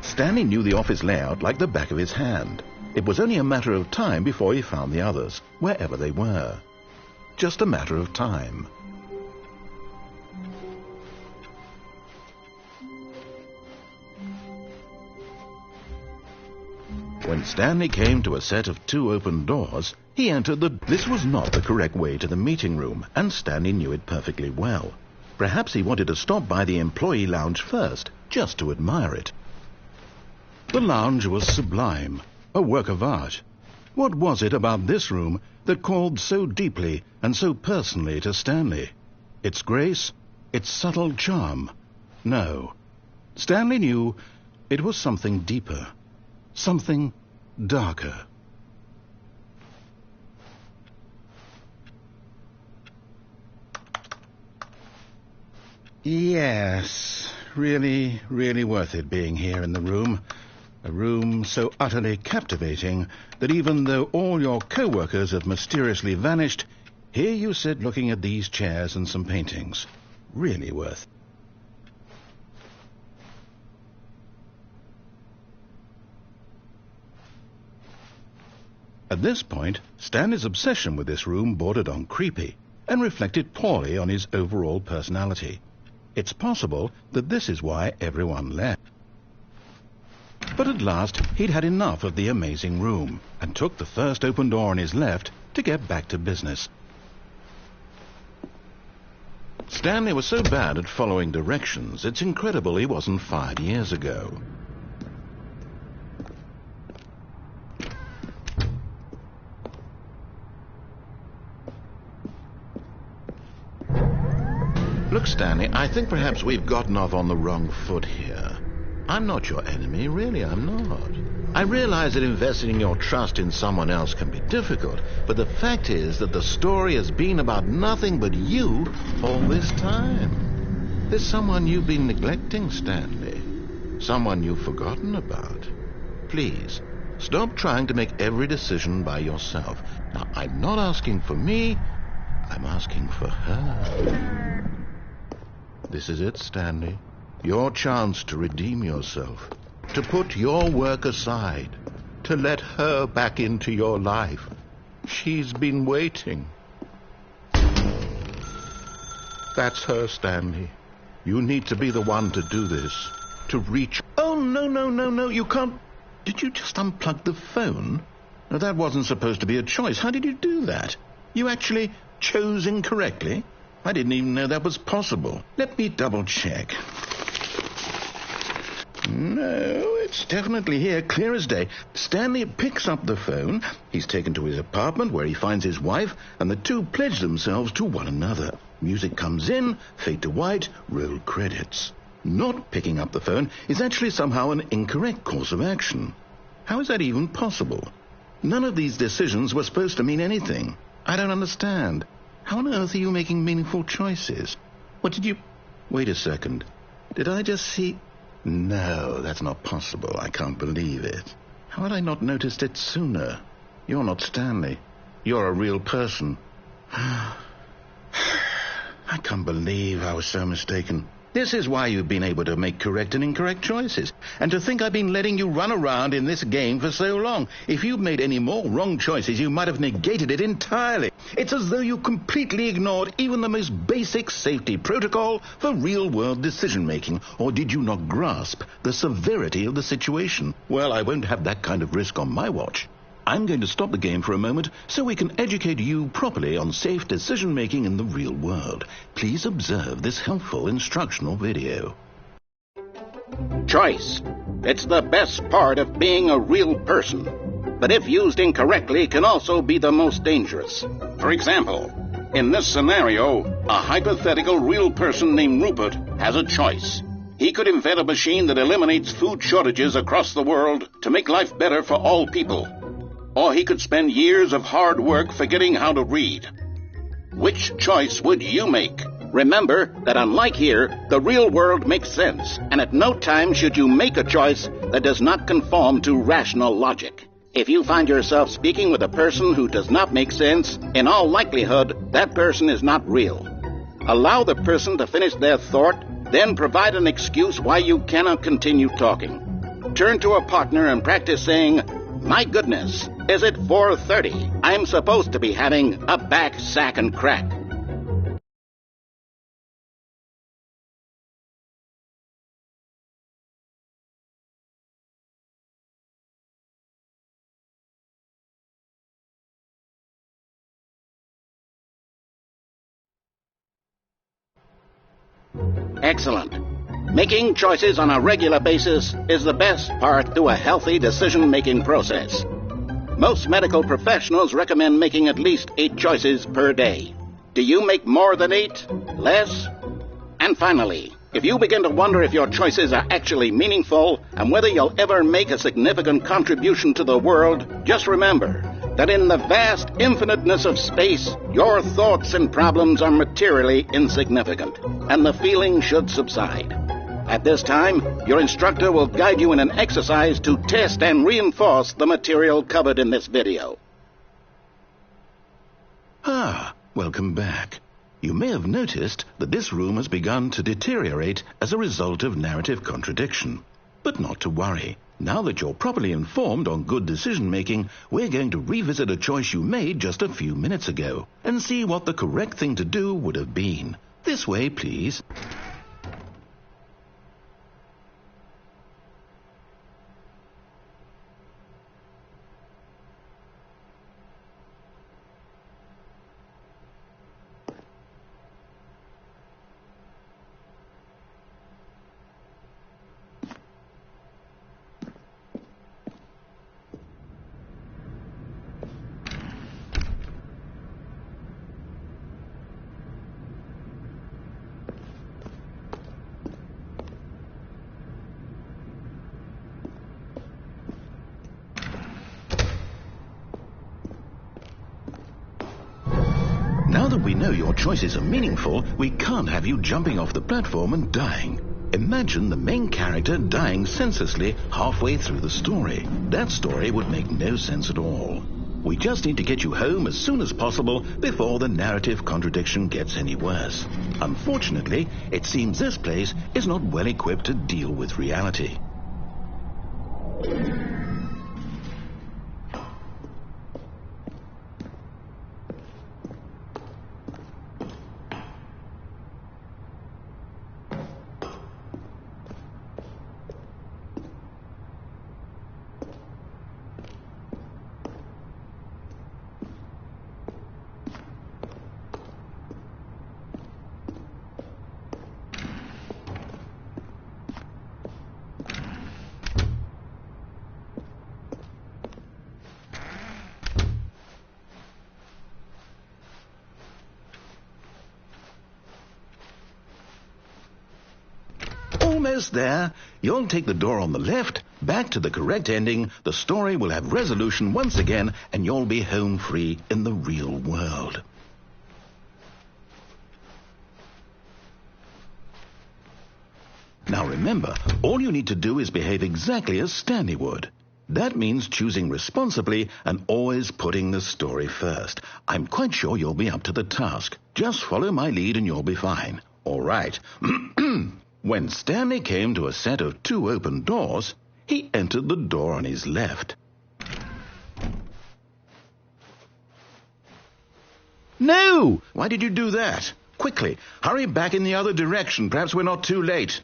Stanley knew the office layout like the back of his hand. It was only a matter of time before he found the others, wherever they were. Just a matter of time. When Stanley came to a set of 2 open doors, he entered This was not the correct way to the meeting room, and Stanley knew it perfectly well. Perhaps he wanted to stop by the employee lounge first, just to admire it. The lounge was sublime, a work of art. What was it about this room that called so deeply and so personally to Stanley? Its grace? Its subtle charm? No. Stanley knew it was something deeper, something darker. Yes, really, really worth it being here in the room. A room so utterly captivating that even though all your co-workers have mysteriously vanished, here you sit looking at these chairs and some paintings. Really worth it. At this point, Stanley's obsession with this room bordered on creepy and reflected poorly on his overall personality. It's possible that this is why everyone left. But at last, he'd had enough of the amazing room and took the first open door on his left to get back to business. Stanley was so bad at following directions, it's incredible he wasn't fired years ago. Look, Stanley, I think perhaps we've gotten off on the wrong foot here. I'm not your enemy, really, I'm not. I realize that investing your trust in someone else can be difficult, but the fact is that the story has been about nothing but you all this time. There's someone you've been neglecting, Stanley. Someone you've forgotten about. Please, stop trying to make every decision by yourself. Now, I'm not asking for me, I'm asking for her. This is it, Stanley. Your chance to redeem yourself, to put your work aside, to let her back into your life. She's been waiting. That's her, Stanley. You need to be the one to do this, to reach... Oh, no, you can't... Did you just unplug the phone? No, that wasn't supposed to be a choice. How did you do that? You actually chose incorrectly? I didn't even know that was possible. Let me double-check. No, it's definitely here, clear as day. Stanley picks up the phone. He's taken to his apartment where he finds his wife, and the two pledge themselves to one another. Music comes in, fade to white, roll credits. Not picking up the phone is actually somehow an incorrect course of action. How is that even possible? None of these decisions were supposed to mean anything. I don't understand. How on earth are you making meaningful choices? What did you... Wait a second. Did I just see... No, that's not possible. I can't believe it. How had I not noticed it sooner? You're not Stanley. You're a real person. I can't believe I was so mistaken. This is why you've been able to make correct and incorrect choices. And to think I've been letting you run around in this game for so long. If you'd made any more wrong choices, you might have negated it entirely. It's as though you completely ignored even the most basic safety protocol for real-world decision-making. Or did you not grasp the severity of the situation? Well, I won't have that kind of risk on my watch. I'm going to stop the game for a moment so we can educate you properly on safe decision-making in the real world. Please observe this helpful instructional video. Choice. It's the best part of being a real person. But if used incorrectly, can also be the most dangerous. For example, in this scenario, a hypothetical real person named Rupert has a choice. He could invent a machine that eliminates food shortages across the world to make life better for all people. Or he could spend years of hard work forgetting how to read. Which choice would you make? Remember that unlike here, the real world makes sense, and at no time should you make a choice that does not conform to rational logic. If you find yourself speaking with a person who does not make sense, in all likelihood, that person is not real. Allow the person to finish their thought, then provide an excuse why you cannot continue talking. Turn to a partner and practice saying, "My goodness, is it 4:30? I'm supposed to be having a back, sack, and crack." Excellent. Making choices on a regular basis is the best part to a healthy decision-making process. Most medical professionals recommend making at least 8 choices per day. Do you make more than 8? Less? And finally, if you begin to wonder if your choices are actually meaningful and whether you'll ever make a significant contribution to the world, just remember, that in the vast infiniteness of space, your thoughts and problems are materially insignificant, and the feeling should subside. At this time, your instructor will guide you in an exercise to test and reinforce the material covered in this video. Welcome back. You may have noticed that this room has begun to deteriorate as a result of narrative contradiction. But not to worry. Now that you're properly informed on good decision-making, we're going to revisit a choice you made just a few minutes ago and see what the correct thing to do would have been. This way, please. Now that we know your choices are meaningful, we can't have you jumping off the platform and dying. Imagine the main character dying senselessly halfway through the story. That story would make no sense at all. We just need to get you home as soon as possible before the narrative contradiction gets any worse. Unfortunately, it seems this place is not well equipped to deal with reality. Almost there. You'll take the door on the left, back to the correct ending, the story will have resolution once again, and you'll be home free in the real world. Now remember, all you need to do is behave exactly as Stanley would. That means choosing responsibly and always putting the story first. I'm quite sure you'll be up to the task. Just follow my lead and you'll be fine. All right. When Stanley came to a set of 2 open doors, he entered the door on his left. No! Why did you do that? Quickly, hurry back in the other direction. Perhaps we're not too late.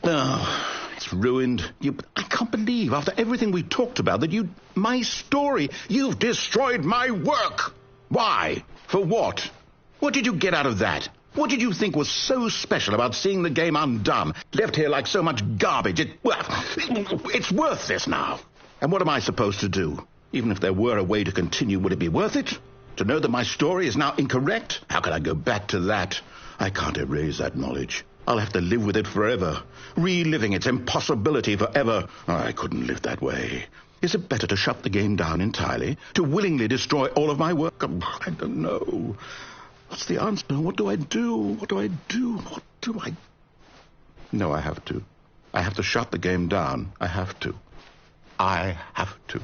Oh, it's ruined. I can't believe, after everything we talked about, that my story, you've destroyed my work. Why? For what? What did you get out of that? What did you think was so special about seeing the game undone, left here like so much garbage? It's worth this now. And what am I supposed to do? Even if there were a way to continue, would it be worth it? To know that my story is now incorrect? How can I go back to that? I can't erase that knowledge. I'll have to live with it forever, reliving its impossibility forever. I couldn't live that way. Is it better to shut the game down entirely? To willingly destroy all of my work? I don't know. What's the answer? What do I do? What do I do? What do I... No, I have to. I have to shut the game down. I have to. I have to.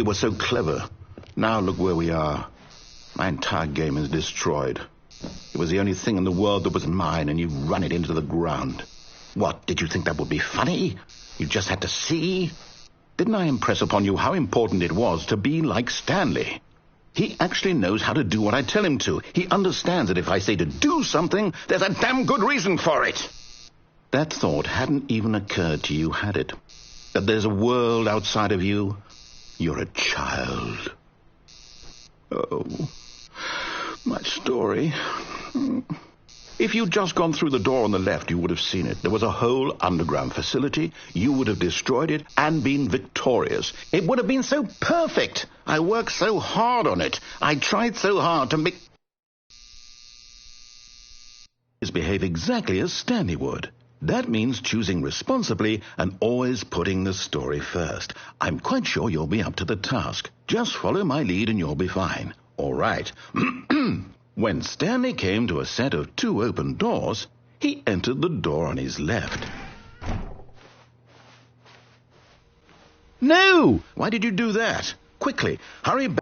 you were so clever. Now look where we are. My entire game is destroyed. It was the only thing in the world that was mine, and you run it into the ground. What, did you think that would be funny? You just had to see? Didn't I impress upon you how important it was to be like Stanley? He actually knows how to do what I tell him to. He understands that if I say to do something, there's a damn good reason for it. That thought hadn't even occurred to you, had it? That there's a world outside of you? You're a child. Oh, my story. If you'd just gone through the door on the left, you would have seen it. There was a whole underground facility. You would have destroyed it and been victorious. It would have been so perfect. I worked so hard on it. I tried so hard to make... behave exactly as Stanley would. That means choosing responsibly and always putting the story first. I'm quite sure you'll be up to the task. Just follow my lead and you'll be fine. All right. When Stanley came to a set of 2 open doors, he entered the door on his left. No! Why did you do that? Quickly, hurry back.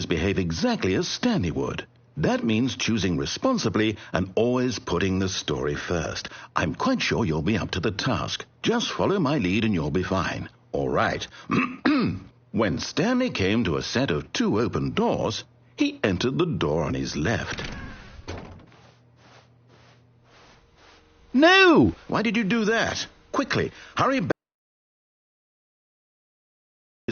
Behave exactly as Stanley would. That means choosing responsibly and always putting the story first. I'm quite sure you'll be up to the task. Just follow my lead and you'll be fine. All right. When Stanley came to a set of 2 open doors, he entered the door on his left. No! Why did you do that? Quickly, hurry back.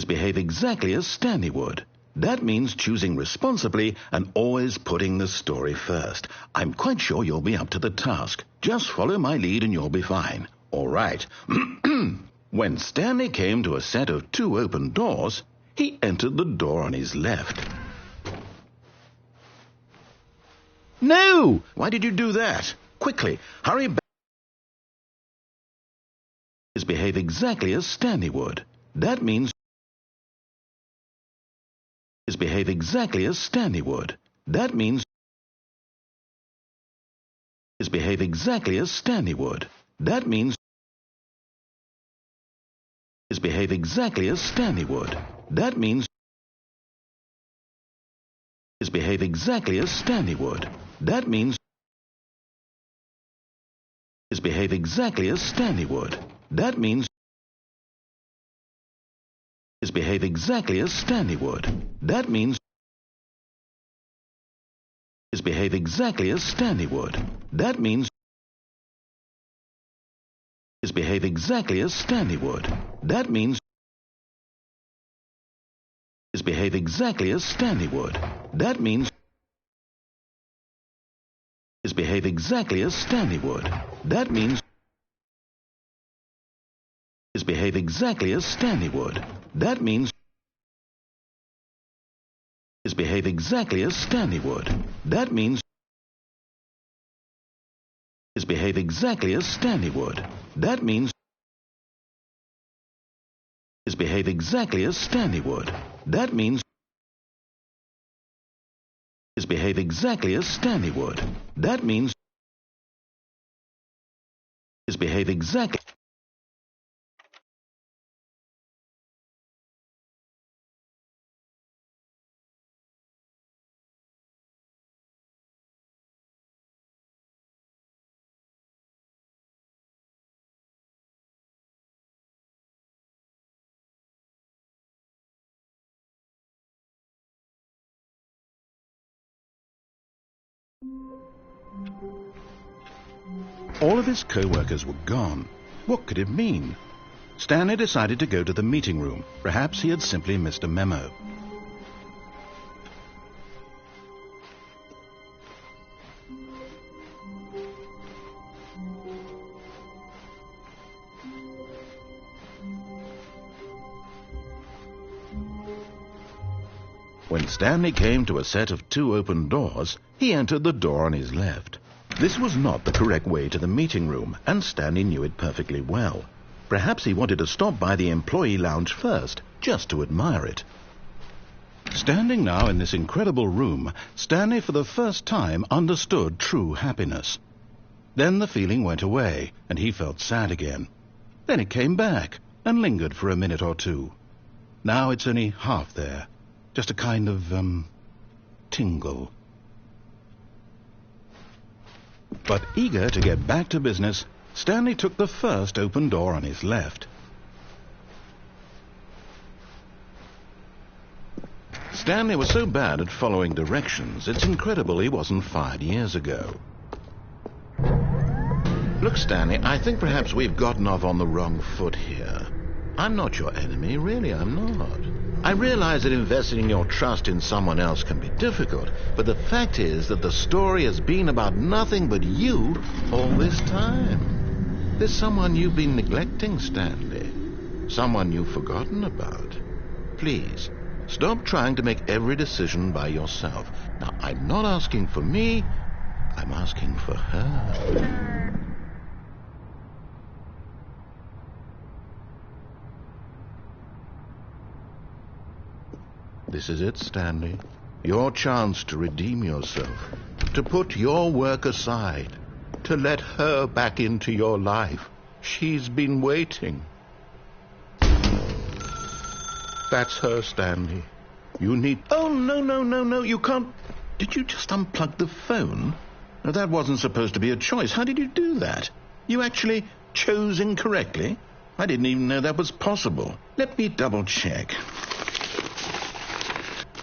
Behave exactly as Stanley would. That means choosing responsibly and always putting the story first. I'm quite sure you'll be up to the task. Just follow my lead and you'll be fine. All right. When Stanley came to a set of 2 open doors, he entered the door on his left. No! Why did you do that? Quickly, hurry back. Behave exactly as Stanley would. That means behave exactly as Stanley would. That means behave exactly as Stanley would. That means behave exactly as Stanley would. That means behave exactly as Stanley would. That means behave exactly as Stanley would. That means behave exactly as Stanley would. That means behave exactly as Stanley would. That means behave exactly as Stanley would. That means behave exactly as Stanley would. That means behave exactly as Stanley would. That means behave exactly as Stanley would. That means behave exactly as Stanley would. That means behave exactly as Stanley would. That means behave exactly as Stanley would. That means behave exactly as Stanley would. That means behave exactly. All of his co-workers were gone. What could it mean? Stanley decided to go to the meeting room. Perhaps he had simply missed a memo. When Stanley came to a set of 2 open doors, he entered the door on his left. This was not the correct way to the meeting room, and Stanley knew it perfectly well. Perhaps he wanted to stop by the employee lounge first, just to admire it. Standing now in this incredible room, Stanley for the first time understood true happiness. Then the feeling went away, and he felt sad again. Then it came back. and lingered for a minute or two. Now it's only half there, just a kind of, tingle. But eager to get back to business, Stanley took the first open door on his left. Stanley was so bad at following directions, it's incredible he wasn't fired years ago. Look, Stanley, I think perhaps we've gotten off on the wrong foot here. I'm not your enemy, really, I'm not. I realize that investing your trust in someone else can be difficult, but the fact is that the story has been about nothing but you all this time. There's someone you've been neglecting, Stanley. Someone you've forgotten about. Please, stop trying to make every decision by yourself. Now, I'm not asking for me, I'm asking for her. This is it, Stanley. Your chance to redeem yourself, to put your work aside, to let her back into your life. She's been waiting. That's her, Stanley. You need... Oh, no, you can't... Did you just unplug the phone? No, that wasn't supposed to be a choice. How did you do that? You actually chose incorrectly? I didn't even know that was possible. Let me double-check.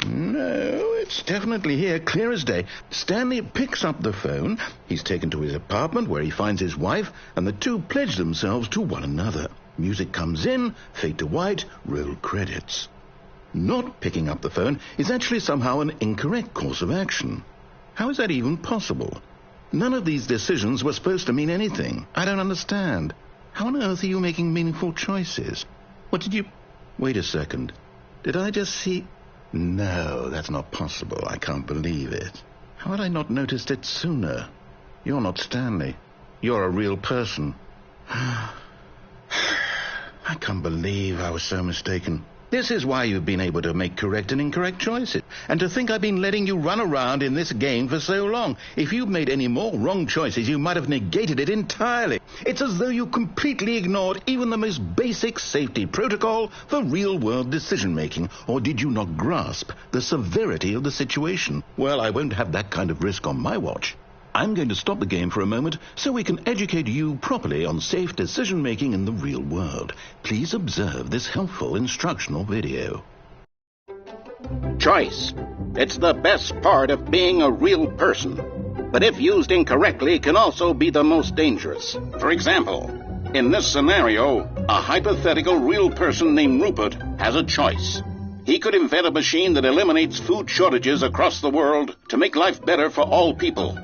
No, it's definitely here, clear as day. Stanley picks up the phone. He's taken to his apartment where he finds his wife, and the two pledge themselves to one another. Music comes in, fade to white, roll credits. Not picking up the phone is actually somehow an incorrect course of action. How is that even possible? None of these decisions were supposed to mean anything. I don't understand. How on earth are you making meaningful choices? What did you... Wait a second. Did I just see... No, that's not possible. I can't believe it. How had I not noticed it sooner? You're not Stanley. You're a real person. I can't believe I was so mistaken. This is why you've been able to make correct and incorrect choices. And to think I've been letting you run around in this game for so long. If you'd made any more wrong choices, you might have negated it entirely. It's as though you completely ignored even the most basic safety protocol for real-world decision-making. Or did you not grasp the severity of the situation? Well, I won't have that kind of risk on my watch. I'm going to stop the game for a moment so we can educate you properly on safe decision-making in the real world. Please observe this helpful instructional video. Choice. It's the best part of being a real person. But if used incorrectly, can also be the most dangerous. For example, in this scenario, a hypothetical real person named Rupert has a choice. He could invent a machine that eliminates food shortages across the world to make life better for all people.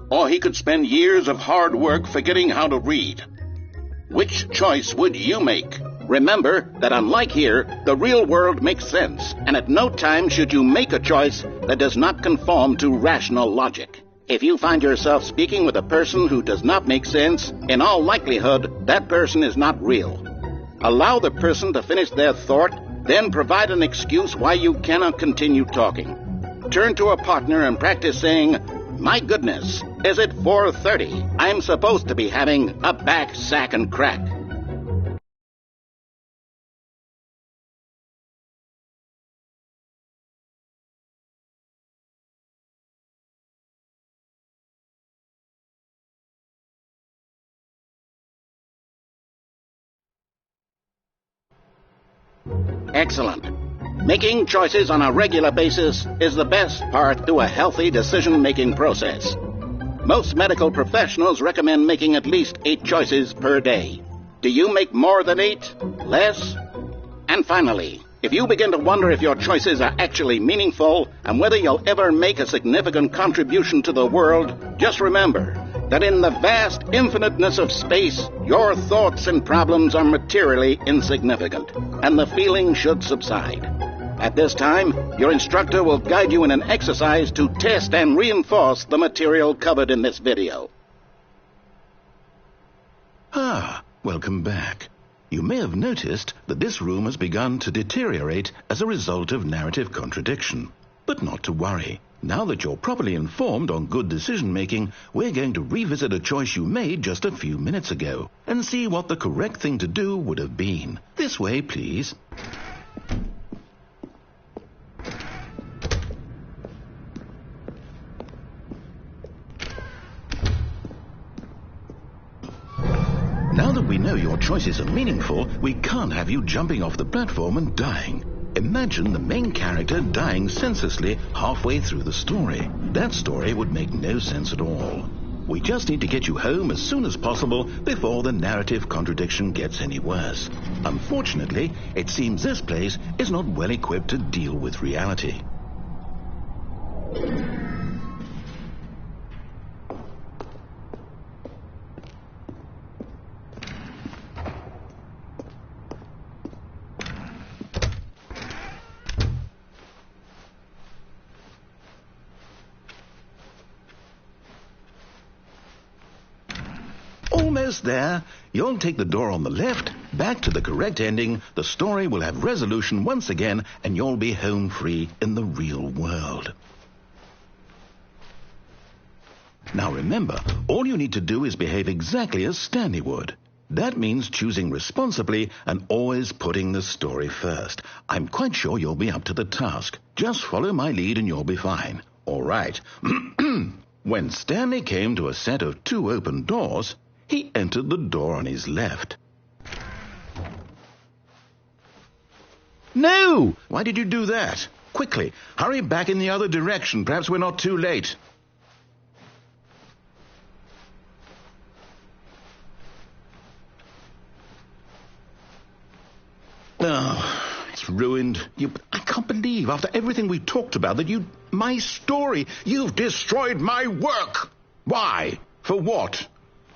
Or he could spend years of hard work forgetting how to read. Which choice would you make? Remember that unlike here, the real world makes sense, and at no time should you make a choice that does not conform to rational logic. If you find yourself speaking with a person who does not make sense, in all likelihood, that person is not real. Allow the person to finish their thought, then provide an excuse why you cannot continue talking. Turn to a partner and practice saying, "My goodness, is it 4:30? I'm supposed to be having a back, sack, and crack." Excellent. Making choices on a regular basis is the best part to a healthy decision-making process. Most medical professionals recommend making at least 8 choices per day. Do you make more than 8? Less? And finally, if you begin to wonder if your choices are actually meaningful and whether you'll ever make a significant contribution to the world, just remember that in the vast infiniteness of space, your thoughts and problems are materially insignificant, and the feeling should subside. At this time, your instructor will guide you in an exercise to test and reinforce the material covered in this video. Welcome back. You may have noticed that this room has begun to deteriorate as a result of narrative contradiction. But not to worry. Now that you're properly informed on good decision-making, we're going to revisit a choice you made just a few minutes ago and see what the correct thing to do would have been. This way, please. Now that we know your choices are meaningful, we can't have you jumping off the platform and dying. Imagine the main character dying senselessly halfway through the story. That story would make no sense at all. We just need to get you home as soon as possible before the narrative contradiction gets any worse. Unfortunately, it seems this place is not well equipped to deal with reality. Almost there. You'll take the door on the left, back to the correct ending, the story will have resolution once again, and you'll be home free in the real world. Now remember, all you need to do is behave exactly as Stanley would. That means choosing responsibly and always putting the story first. I'm quite sure you'll be up to the task. Just follow my lead and you'll be fine. All right. When Stanley came to a set of 2 open doors, he entered the door on his left. No! Why did you do that? Quickly, hurry back in the other direction. Perhaps we're not too late. Oh, it's ruined. I can't believe, after everything we talked about, that my story, you've destroyed my work. Why? For what?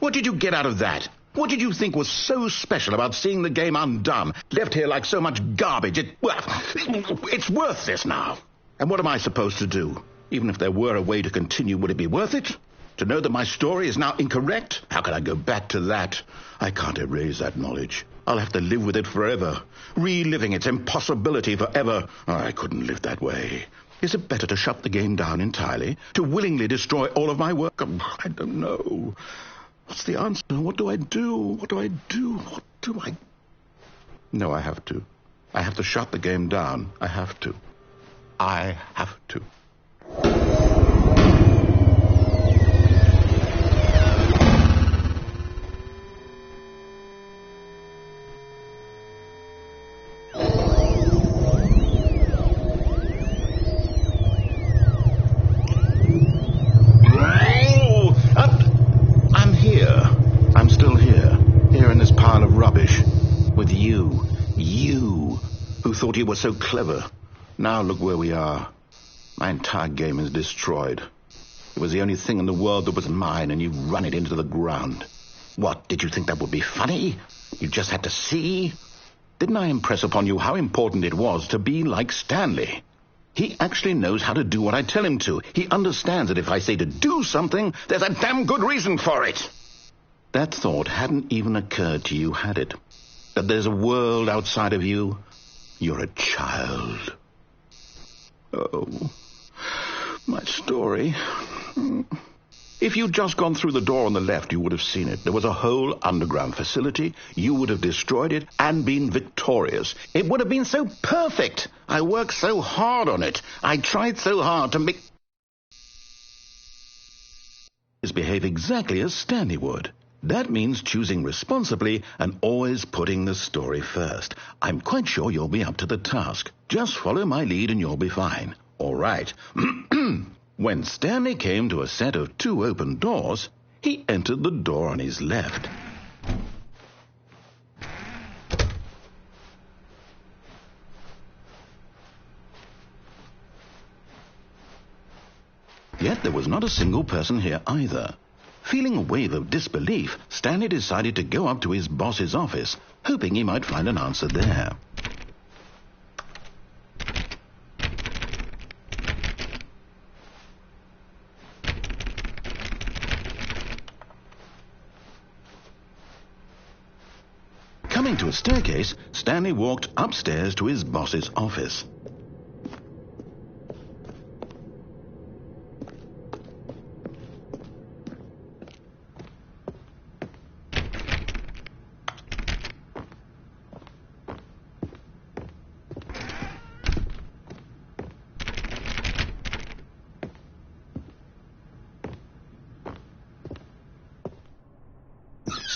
What did you get out of that? What did you think was so special about seeing the game undone, left here like so much garbage? It's worthless now. And what am I supposed to do? Even if there were a way to continue, would it be worth it? To know that my story is now incorrect? How can I go back to that? I can't erase that knowledge. I'll have to live with it forever, reliving its impossibility forever. I couldn't live that way. Is it better to shut the game down entirely? To willingly destroy all of my work? I don't know. What's the answer? What do I do? What do I do? What do I... No, I have to. I have to shut the game down. I have to. I have to. Thought you were so clever. Now look where we are. My entire game is destroyed. It was the only thing in the world that was mine, and you run it into the ground. What, did you think that would be funny? You just had to see? Didn't I impress upon you how important it was to be like Stanley? He actually knows how to do what I tell him to. He understands that if I say to do something, there's a damn good reason for it. That thought hadn't even occurred to you, had it? That there's a world outside of you? You're a child. Oh, my story. If you'd just gone through the door on the left, you would have seen it. There was a whole underground facility. You would have destroyed it and been victorious. It would have been so perfect. I worked so hard on it. I tried so hard to make... behave exactly as Stanley would. That means choosing responsibly and always putting the story first. I'm quite sure you'll be up to the task. Just follow my lead and you'll be fine. All right. When Stanley came to a set of 2 open doors, he entered the door on his left. Yet there was not a single person here either. Feeling a wave of disbelief, Stanley decided to go up to his boss's office, hoping he might find an answer there. Coming to a staircase, Stanley walked upstairs to his boss's office.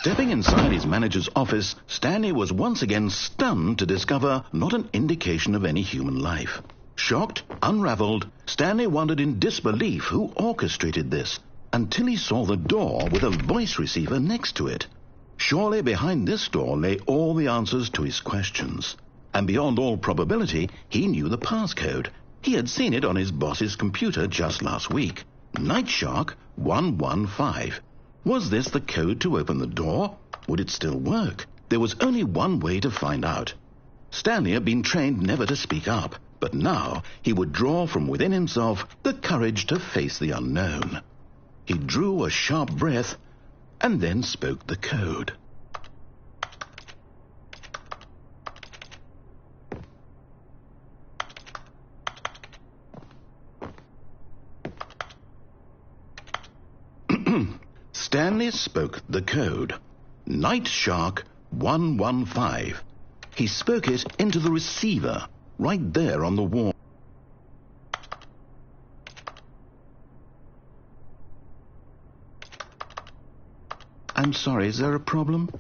Stepping inside his manager's office, Stanley was once again stunned to discover not an indication of any human life. Shocked, unraveled, Stanley wondered in disbelief who orchestrated this, until he saw the door with a voice receiver next to it. Surely behind this door lay all the answers to his questions. And beyond all probability, he knew the passcode. He had seen it on his boss's computer just last week. Night Shark 115. Was this the code to open the door? Would it still work? There was only one way to find out. Stanley had been trained never to speak up, but now he would draw from within himself the courage to face the unknown. He drew a sharp breath and then spoke the code. Stanley spoke the code. Night Shark 115. He spoke it into the receiver, right there on the wall. I'm sorry, is there a problem?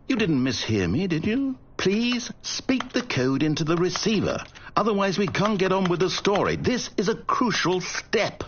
You didn't mishear me, did you? Please speak the code into the receiver. Otherwise we can't get on with the story. This is a crucial step.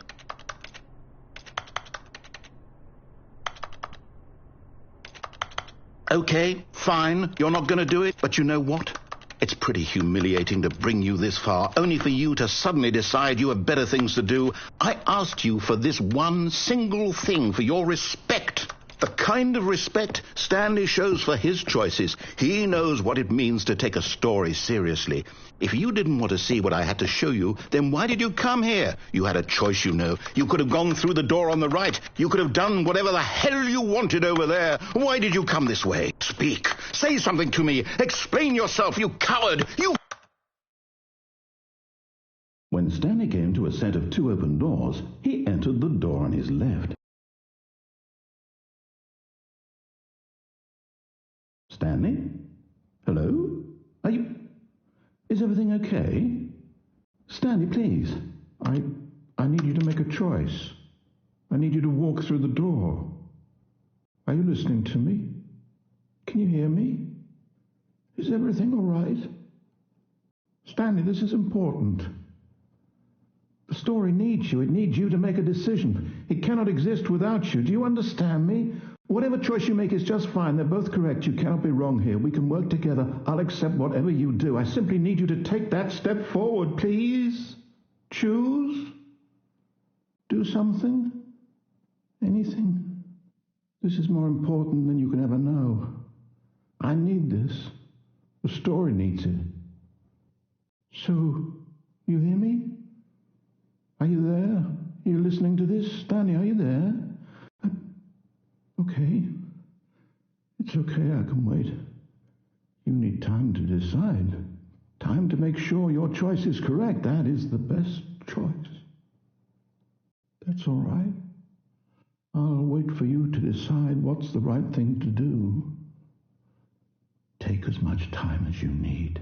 Okay, fine, you're not going to do it, but you know what? It's pretty humiliating to bring you this far, only for you to suddenly decide you have better things to do. I asked you for this one single thing, for your respect. The kind of respect Stanley shows for his choices. He knows what it means to take a story seriously. If you didn't want to see what I had to show you, then why did you come here? You had a choice, you know. You could have gone through the door on the right. You could have done whatever the hell you wanted over there. Why did you come this way? Speak. Say something to me. Explain yourself, you coward. You... When Stanley came to a set of two open doors, he entered the door on his left. Stanley? Hello? Are you... Is everything okay? Stanley, please. I need you to make a choice. I need you to walk through the door. Are you listening to me? Can you hear me? Is everything all right? Stanley, this is important. The story needs you. It needs you to make a decision. It cannot exist without you. Do you understand me? Whatever choice you make is just fine. They're both correct. You cannot be wrong here. We can work together. I'll accept whatever you do. I simply need you to take that step forward, please. Choose. Do something. Anything. This is more important than you can ever know. I need this. The story needs it. So, you hear me? Are you there? Are you listening to this? Stanley, are you there? Okay. It's okay, I can wait. You need time to decide. Time to make sure your choice is correct. That is the best choice. That's all right. I'll wait for you to decide what's the right thing to do. Take as much time as you need.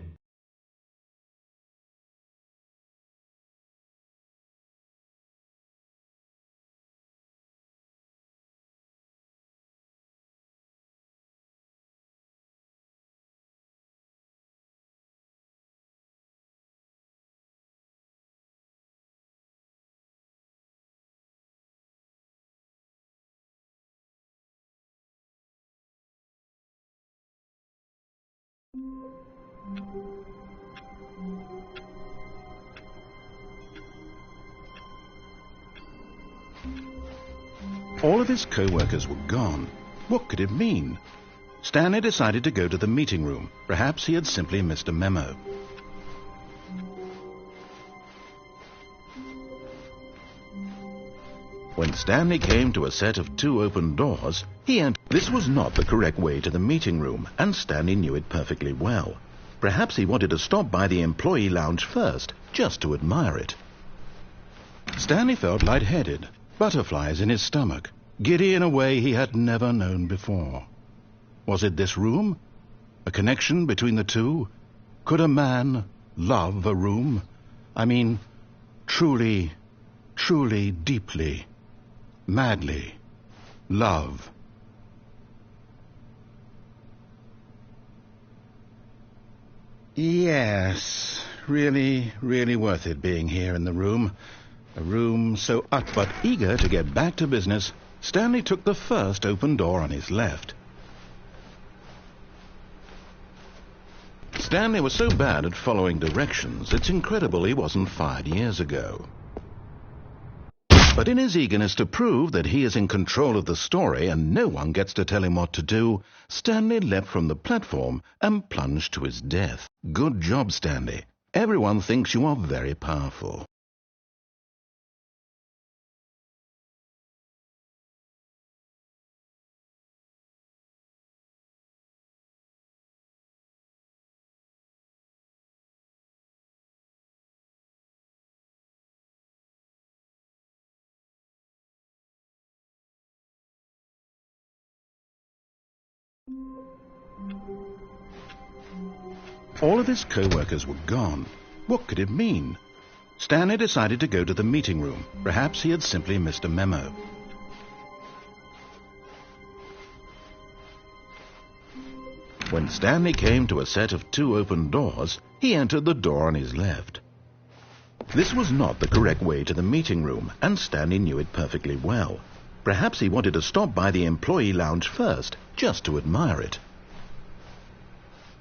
All of his co-workers were gone. What could it mean? Stanley decided to go to the meeting room. Perhaps he had simply missed a memo. When Stanley came to a set of two open doors, he entered. This was not the correct way to the meeting room, and Stanley knew it perfectly well. Perhaps he wanted to stop by the employee lounge first, just to admire it. Stanley felt lightheaded, butterflies in his stomach, giddy in a way he had never known before. Was it this room? A connection between the two? Could a man love a room? I mean, truly, deeply, madly, love. Yes, really worth it being here in the room. A room so but eager to get back to business, Stanley took the first open door on his left. Stanley was so bad at following directions, it's incredible he wasn't fired years ago. But in his eagerness to prove that he is in control of the story and no one gets to tell him what to do, Stanley leapt from the platform and plunged to his death. Good job, Stanley. Everyone thinks you are very powerful. All of his co-workers were gone. What could it mean? Stanley decided to go to the meeting room. Perhaps he had simply missed a memo. When Stanley came to a set of 2 open doors, he entered the door on his left. This was not the correct way to the meeting room, and Stanley knew it perfectly well. Perhaps he wanted to stop by the employee lounge first, just to admire it.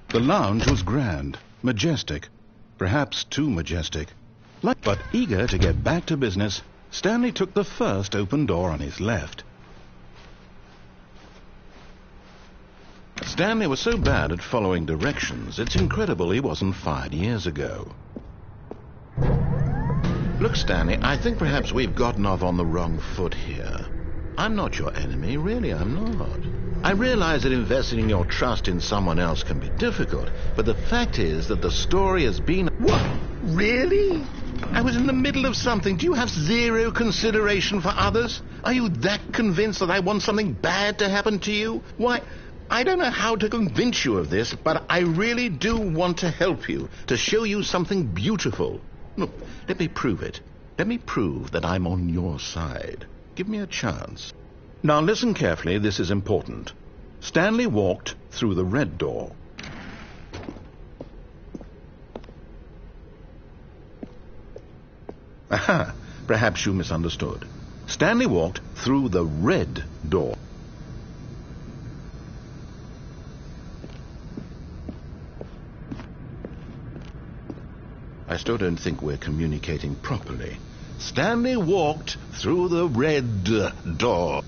The lounge was grand, majestic, perhaps too majestic. But eager to get back to business, Stanley took the first open door on his left. Stanley was so bad at following directions, it's incredible he wasn't fired years ago. Look, Stanley, I think perhaps we've gotten off on the wrong foot here. I'm not your enemy, really, I'm not. I realize that investing your trust in someone else can be difficult, but the fact is that the story has been... What? Really? I was in the middle of something. Do you have zero consideration for others? Are you that convinced that I want something bad to happen to you? Why, I don't know how to convince you of this, but I really do want to help you, to show you something beautiful. Look, let me prove it. Let me prove that I'm on your side. Give me a chance. Now listen carefully, this is important. Stanley walked through the red door. Aha, perhaps you misunderstood. Stanley walked through the red door. I still don't think we're communicating properly. Stanley walked through the red door.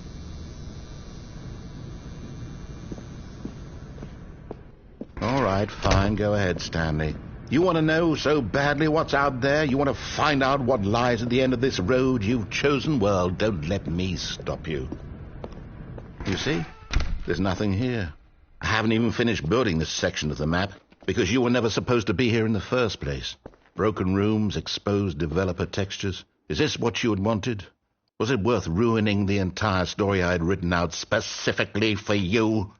All right, fine, go ahead, Stanley. You want to know so badly what's out there? You want to find out what lies at the end of this road you've chosen? Well, don't let me stop you. You see, there's nothing here. I haven't even finished building this section of the map, because you were never supposed to be here in the first place. Broken rooms, exposed developer textures. Is this what you had wanted? Was it worth ruining the entire story I had written out specifically for you?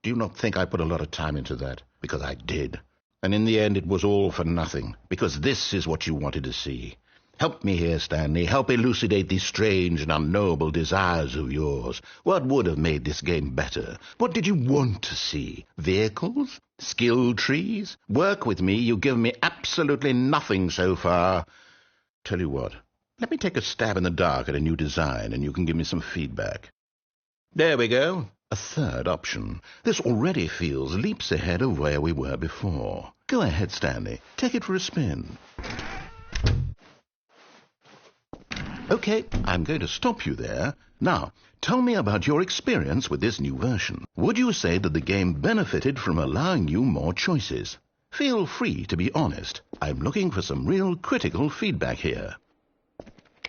Do you not think I put a lot of time into that? Because I did. And in the end it was all for nothing, because this is what you wanted to see. Help me here, Stanley. Help elucidate these strange and unknowable desires of yours. What would have made this game better? What did you want to see? Vehicles? Skill trees? Work with me. You've given me absolutely nothing so far. Tell you what, let me take a stab in the dark at a new design, and you can give me some feedback. There we go. A third option. This already feels leaps ahead of where we were before. Go ahead, Stanley. Take it for a spin. Okay, I'm going to stop you there. Now, tell me about your experience with this new version. Would you say that the game benefited from allowing you more choices? Feel free to be honest. I'm looking for some real critical feedback here.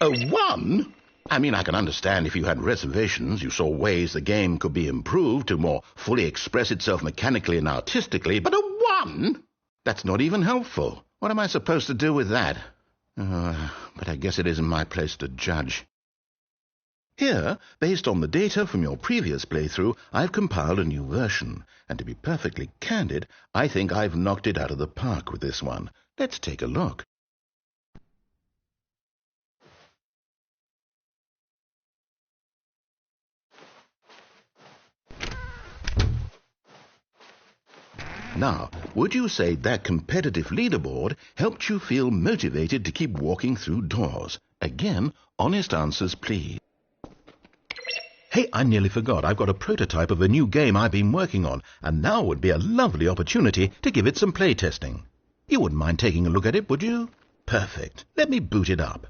A 1? I mean, I can understand if you had reservations, you saw ways the game could be improved to more fully express itself mechanically and artistically, but a 1? That's not even helpful. What am I supposed to do with that? But I guess it isn't my place to judge. Here, based on the data from your previous playthrough, I've compiled a new version. And to be perfectly candid, I think I've knocked it out of the park with this one. Let's take a look. Now, would you say that competitive leaderboard helped you feel motivated to keep walking through doors? Again, honest answers, please. Hey, I nearly forgot. I've got a prototype of a new game I've been working on, and now would be a lovely opportunity to give it some playtesting. You wouldn't mind taking a look at it, would you? Perfect. Let me boot it up.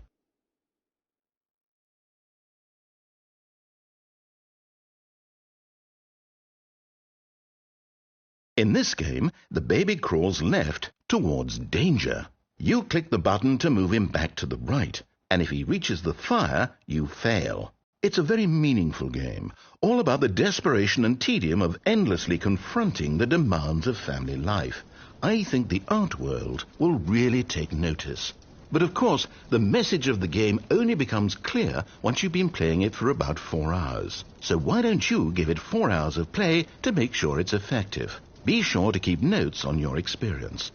In this game, the baby crawls left towards danger. You click the button to move him back to the right, and if he reaches the fire, you fail. It's a very meaningful game, all about the desperation and tedium of endlessly confronting the demands of family life. I think the art world will really take notice. But of course, the message of the game only becomes clear once you've been playing it for about 4 hours. So why don't you give it 4 hours of play to make sure it's effective? Be sure to keep notes on your experience.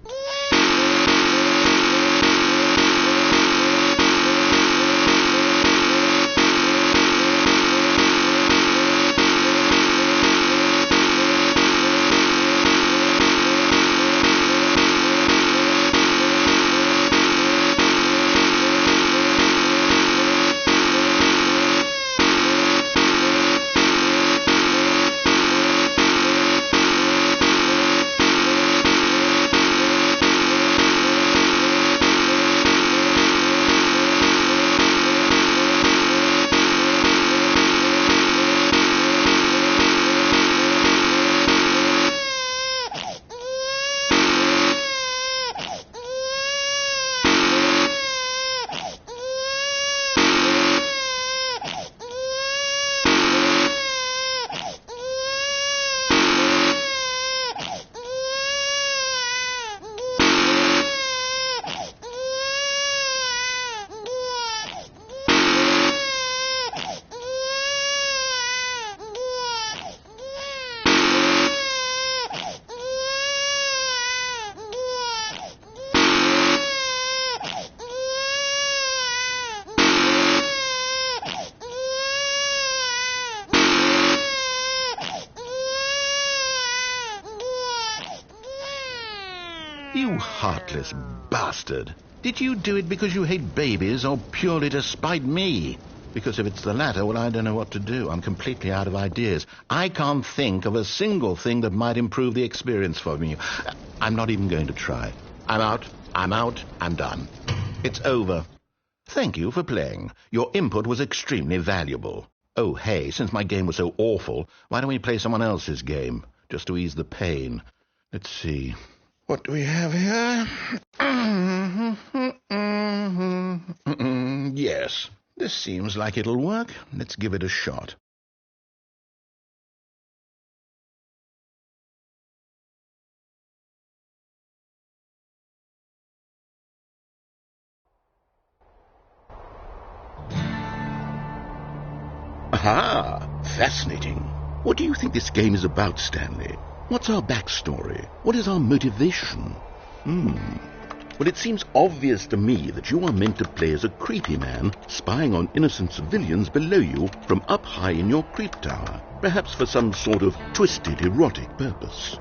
You heartless bastard. Did you do it because you hate babies or purely to spite me? Because if it's the latter, well, I don't know what to do. I'm completely out of ideas. I can't think of a single thing that might improve the experience for me. I'm not even going to try. I'm out, I'm done. It's over. Thank you for playing. Your input was extremely valuable. Oh, hey, since my game was so awful, why don't we play someone else's game, just to ease the pain? Let's see. What do we have here? Yes, this seems like it'll work. Let's give it a shot. Aha! Fascinating. What do you think this game is about, Stanley? What's our backstory? What is our motivation? Well, it seems obvious to me that you are meant to play as a creepy man spying on innocent civilians below you from up high in your creep tower, perhaps for some sort of twisted, erotic purpose.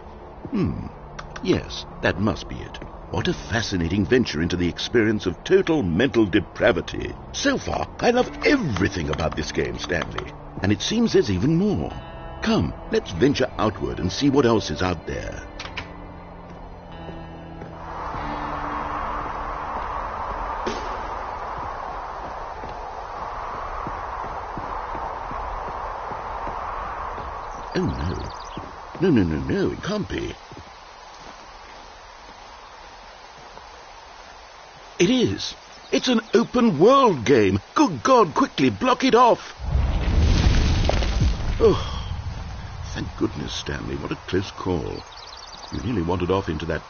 Yes, that must be it. What a fascinating venture into the experience of total mental depravity. So far, I love everything about this game, Stanley. And it seems there's even more. Come, let's venture outward and see what else is out there. Oh, no. No, it can't be. It is. It's an open world game. Good God, quickly, block it off. Oh. Thank goodness, Stanley. What a close call. You nearly wandered off into that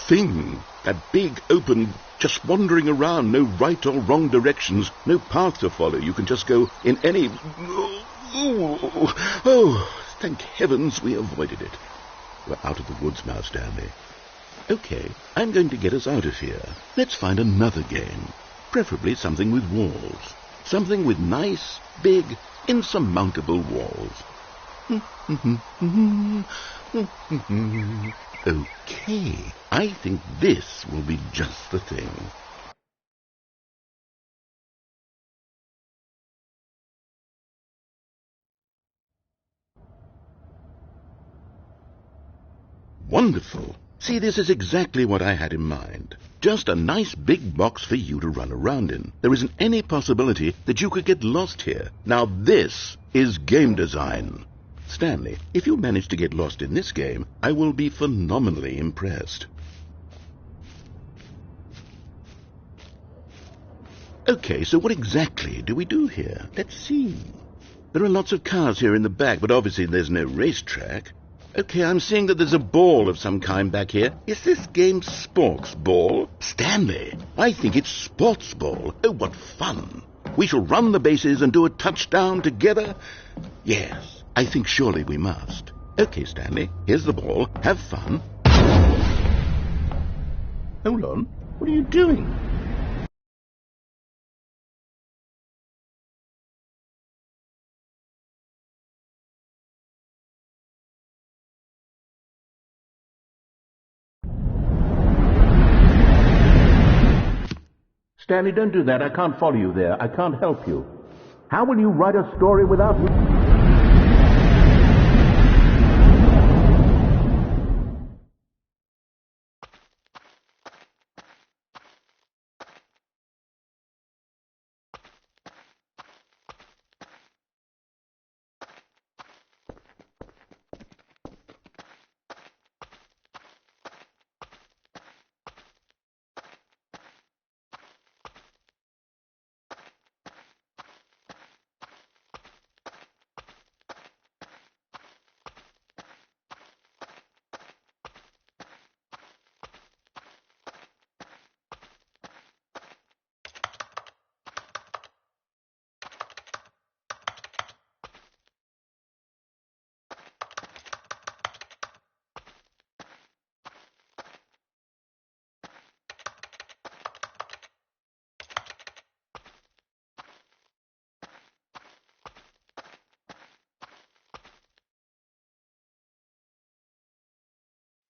thing. That big, open, just wandering around. No right or wrong directions. No path to follow. You can just go in any... Oh, thank heavens we avoided it. We're out of the woods now, Stanley. Okay, I'm going to get us out of here. Let's find another game. Preferably something with walls. Something with nice, big, insurmountable walls. Okay, I think this will be just the thing. Wonderful. See, this is exactly what I had in mind. Just a nice big box for you to run around in. There isn't any possibility that you could get lost here. Now this is game design. Stanley, if you manage to get lost in this game, I will be phenomenally impressed. Okay, so what exactly do we do here? Let's see. There are lots of cars here in the back, but obviously there's no racetrack. Okay, I'm seeing that there's a ball of some kind back here. Is this game sports ball? Stanley, I think it's sports ball. Oh, what fun. We shall run the bases and do a touchdown together. Yes, I think surely we must. Okay, Stanley, here's the ball. Have fun. Hold on. What are you doing? Stanley, don't do that. I can't follow you there. I can't help you. How will you write a story without me?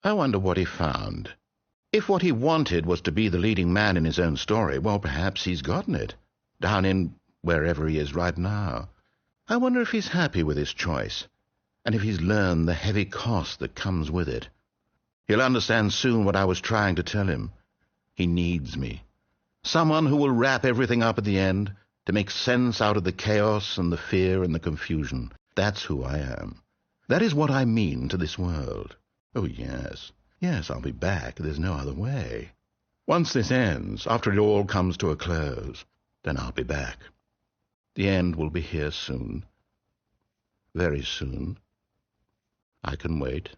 I wonder what he found. If what he wanted was to be the leading man in his own story, well, perhaps he's gotten it, down in wherever he is right now. I wonder if he's happy with his choice, and if he's learned the heavy cost that comes with it. He'll understand soon what I was trying to tell him. He needs me. Someone who will wrap everything up at the end, to make sense out of the chaos and the fear and the confusion. That's who I am. That is what I mean to this world. Oh, yes. Yes, I'll be back. There's no other way. Once this ends, after it all comes to a close, then I'll be back. The end will be here soon. Very soon. I can wait.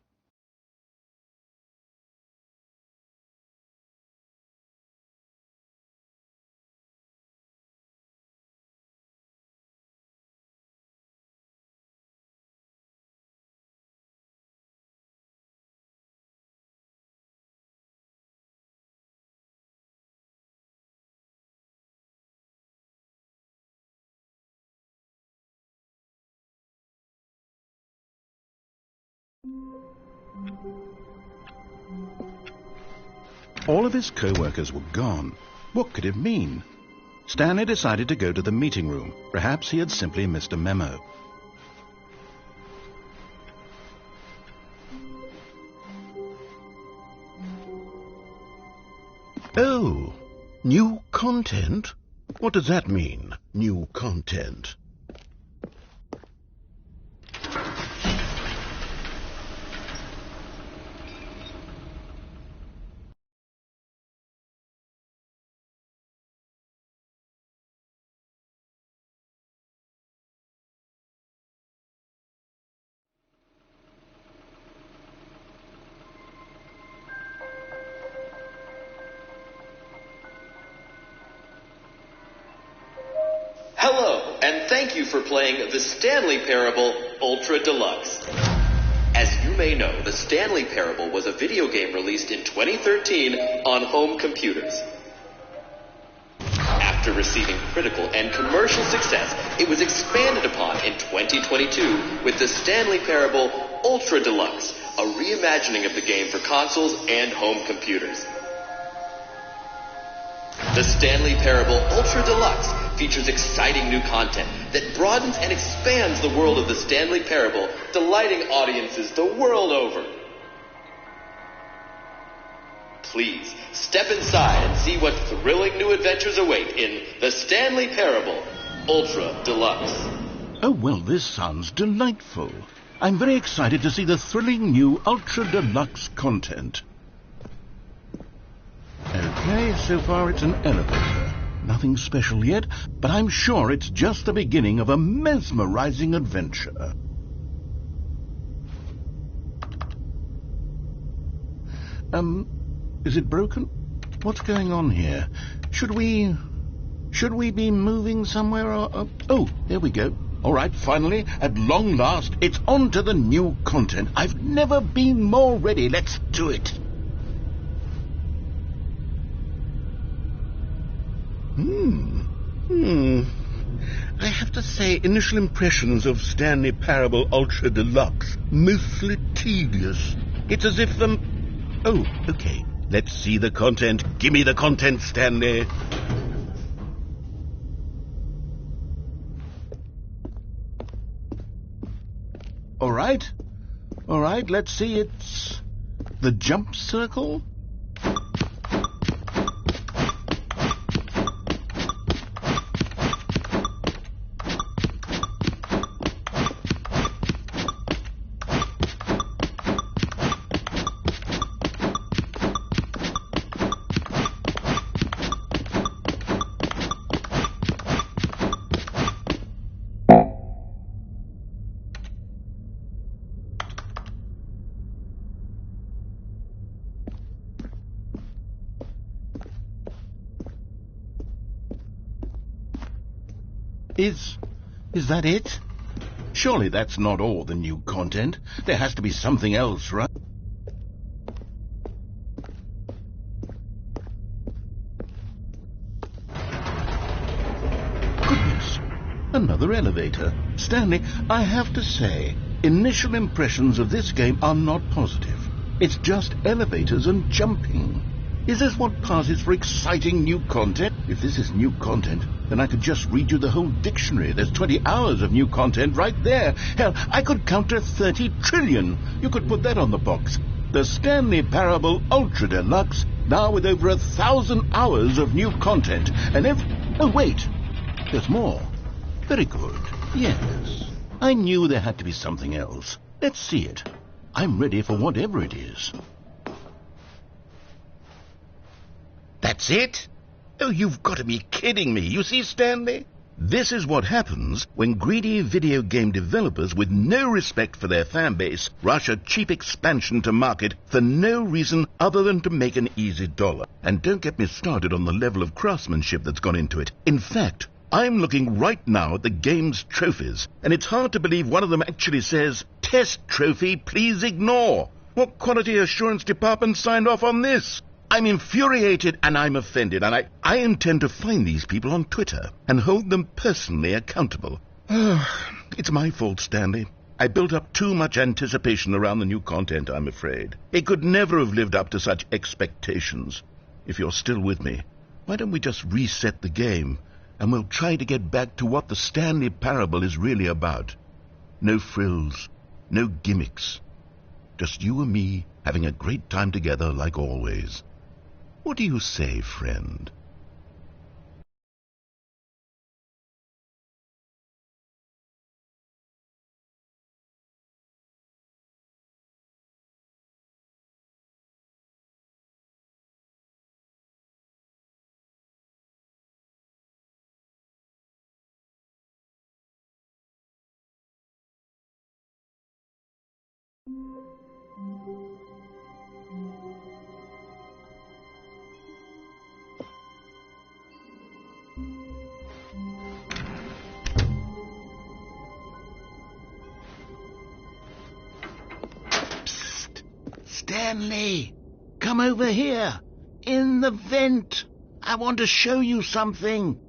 All of his co-workers were gone. What could it mean? Stanley decided to go to the meeting room. Perhaps he had simply missed a memo. Oh, new content? What does that mean, new content? Hello, and thank you for playing the Stanley Parable Ultra Deluxe. As you may know, the Stanley Parable was a video game released in 2013 on home computers. After After receiving critical and commercial success, it was expanded upon in 2022 with the Stanley Parable Ultra Deluxe, a reimagining of the game for consoles and home computers. The Stanley Parable Ultra Deluxe features exciting new content that broadens and expands the world of the Stanley Parable, delighting audiences the world over. Please step inside and see what thrilling new adventures await in the Stanley Parable Ultra Deluxe. Oh, well, this sounds delightful. I'm very excited to see the thrilling new Ultra Deluxe content. Okay, so far it's an elevator. Nothing special yet, but I'm sure it's just the beginning of a mesmerizing adventure. Is it broken? What's going on here? Should we be moving somewhere or... Oh, there we go. All right, finally, at long last, it's on to the new content. I've never been more ready. Let's do it. I have to say, initial impressions of Stanley Parable Ultra Deluxe, mostly tedious. It's as if Oh, okay. Let's see the content. Give me the content, Stanley. All right, let's see. It's the jump circle. Is that it? Surely that's not all the new content. There has to be something else, right? Goodness, another elevator. Stanley, I have to say, initial impressions of this game are not positive. It's just elevators and jumping. Is this what passes for exciting new content? If this is new content, then I could just read you the whole dictionary. There's 20 hours of new content right there. Hell, I could count to 30 trillion. You could put that on the box. The Stanley Parable Ultra Deluxe, now with over 1,000 hours of new content. And Oh, wait. There's more. Very good. Yes. I knew there had to be something else. Let's see it. I'm ready for whatever it is. That's it? Oh, you've got to be kidding me. You see, Stanley? This is what happens when greedy video game developers with no respect for their fan base rush a cheap expansion to market for no reason other than to make an easy dollar. And don't get me started on the level of craftsmanship that's gone into it. In fact, I'm looking right now at the game's trophies, and it's hard to believe one of them actually says, "Test trophy, please ignore." What quality assurance department signed off on this? I'm infuriated and I'm offended, and I intend to find these people on Twitter and hold them personally accountable. It's my fault, Stanley. I built up too much anticipation around the new content, I'm afraid. It could never have lived up to such expectations. If you're still with me, why don't we just reset the game, and we'll try to get back to what the Stanley Parable is really about. No frills, no gimmicks. Just you and me having a great time together like always. What do you say, friend? Stanley, come over here. In the vent. I want to show you something.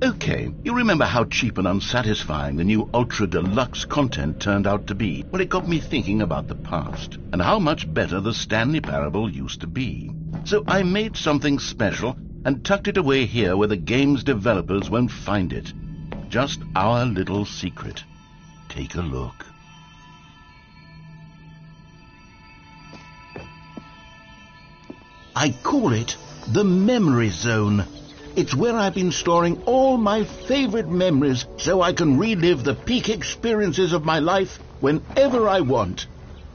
Okay, you remember how cheap and unsatisfying the new Ultra Deluxe content turned out to be? Well, it got me thinking about the past, and how much better the Stanley Parable used to be. So I made something special and tucked it away here where the game's developers won't find it. Just our little secret. Take a look. I call it the Memory Zone. It's where I've been storing all my favorite memories so I can relive the peak experiences of my life whenever I want.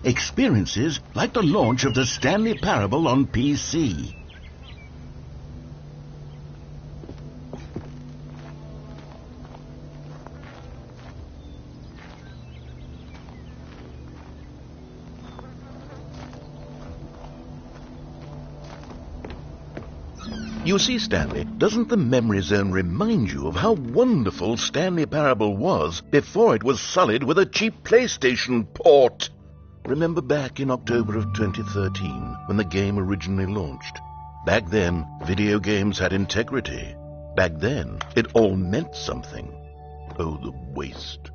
Experiences like the launch of the Stanley Parable on PC. You see, Stanley, doesn't the Memory Zone remind you of how wonderful Stanley Parable was before it was sullied with a cheap PlayStation port? Remember back in October of 2013, when the game originally launched? Back then, video games had integrity. Back then, it all meant something. Oh, the waste.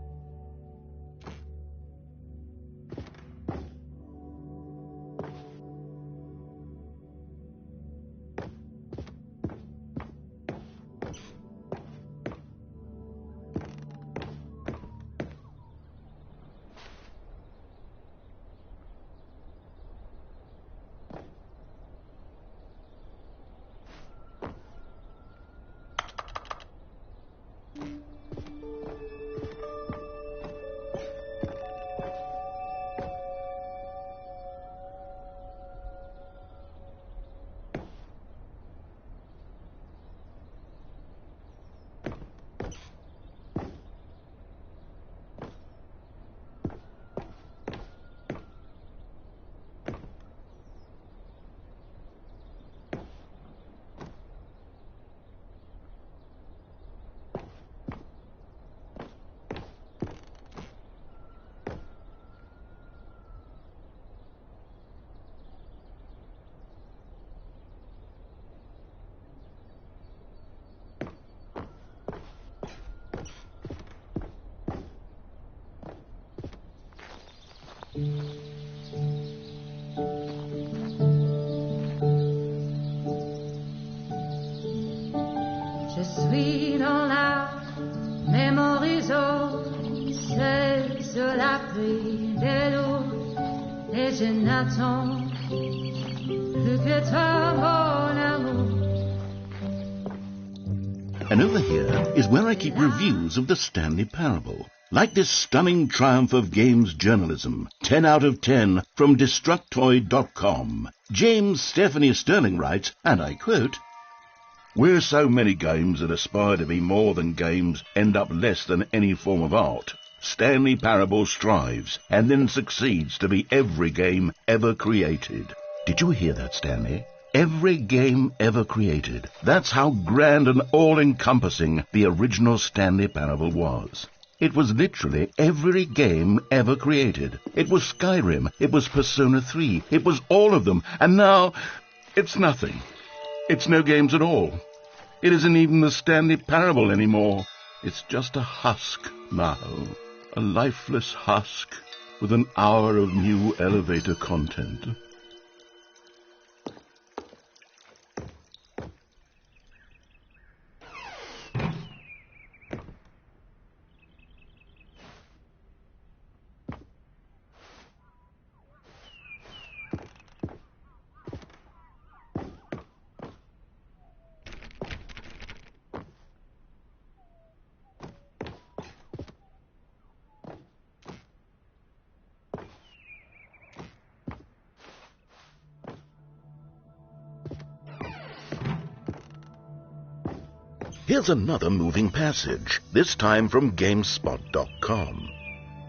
Je suis dans la Memory Zone, c'est sur l'abri de l'eau, et je n'attends plus que toi, mon amour. And over here is where I keep reviews of the Stanley Parable. Like this stunning triumph of games journalism, 10 out of 10 from Destructoid.com. James Stephanie Sterling writes, and I quote, "Where so many games that aspire to be more than games end up less than any form of art, Stanley Parable strives and then succeeds to be every game ever created." Did you hear that, Stanley? Every game ever created. That's how grand and all-encompassing the original Stanley Parable was. It was literally every game ever created. It was Skyrim, it was Persona 3, it was all of them, and now it's nothing. It's no games at all. It isn't even the Stanley Parable anymore. It's just a husk now, a lifeless husk with an hour of new elevator content. Here's another moving passage, this time from GameSpot.com.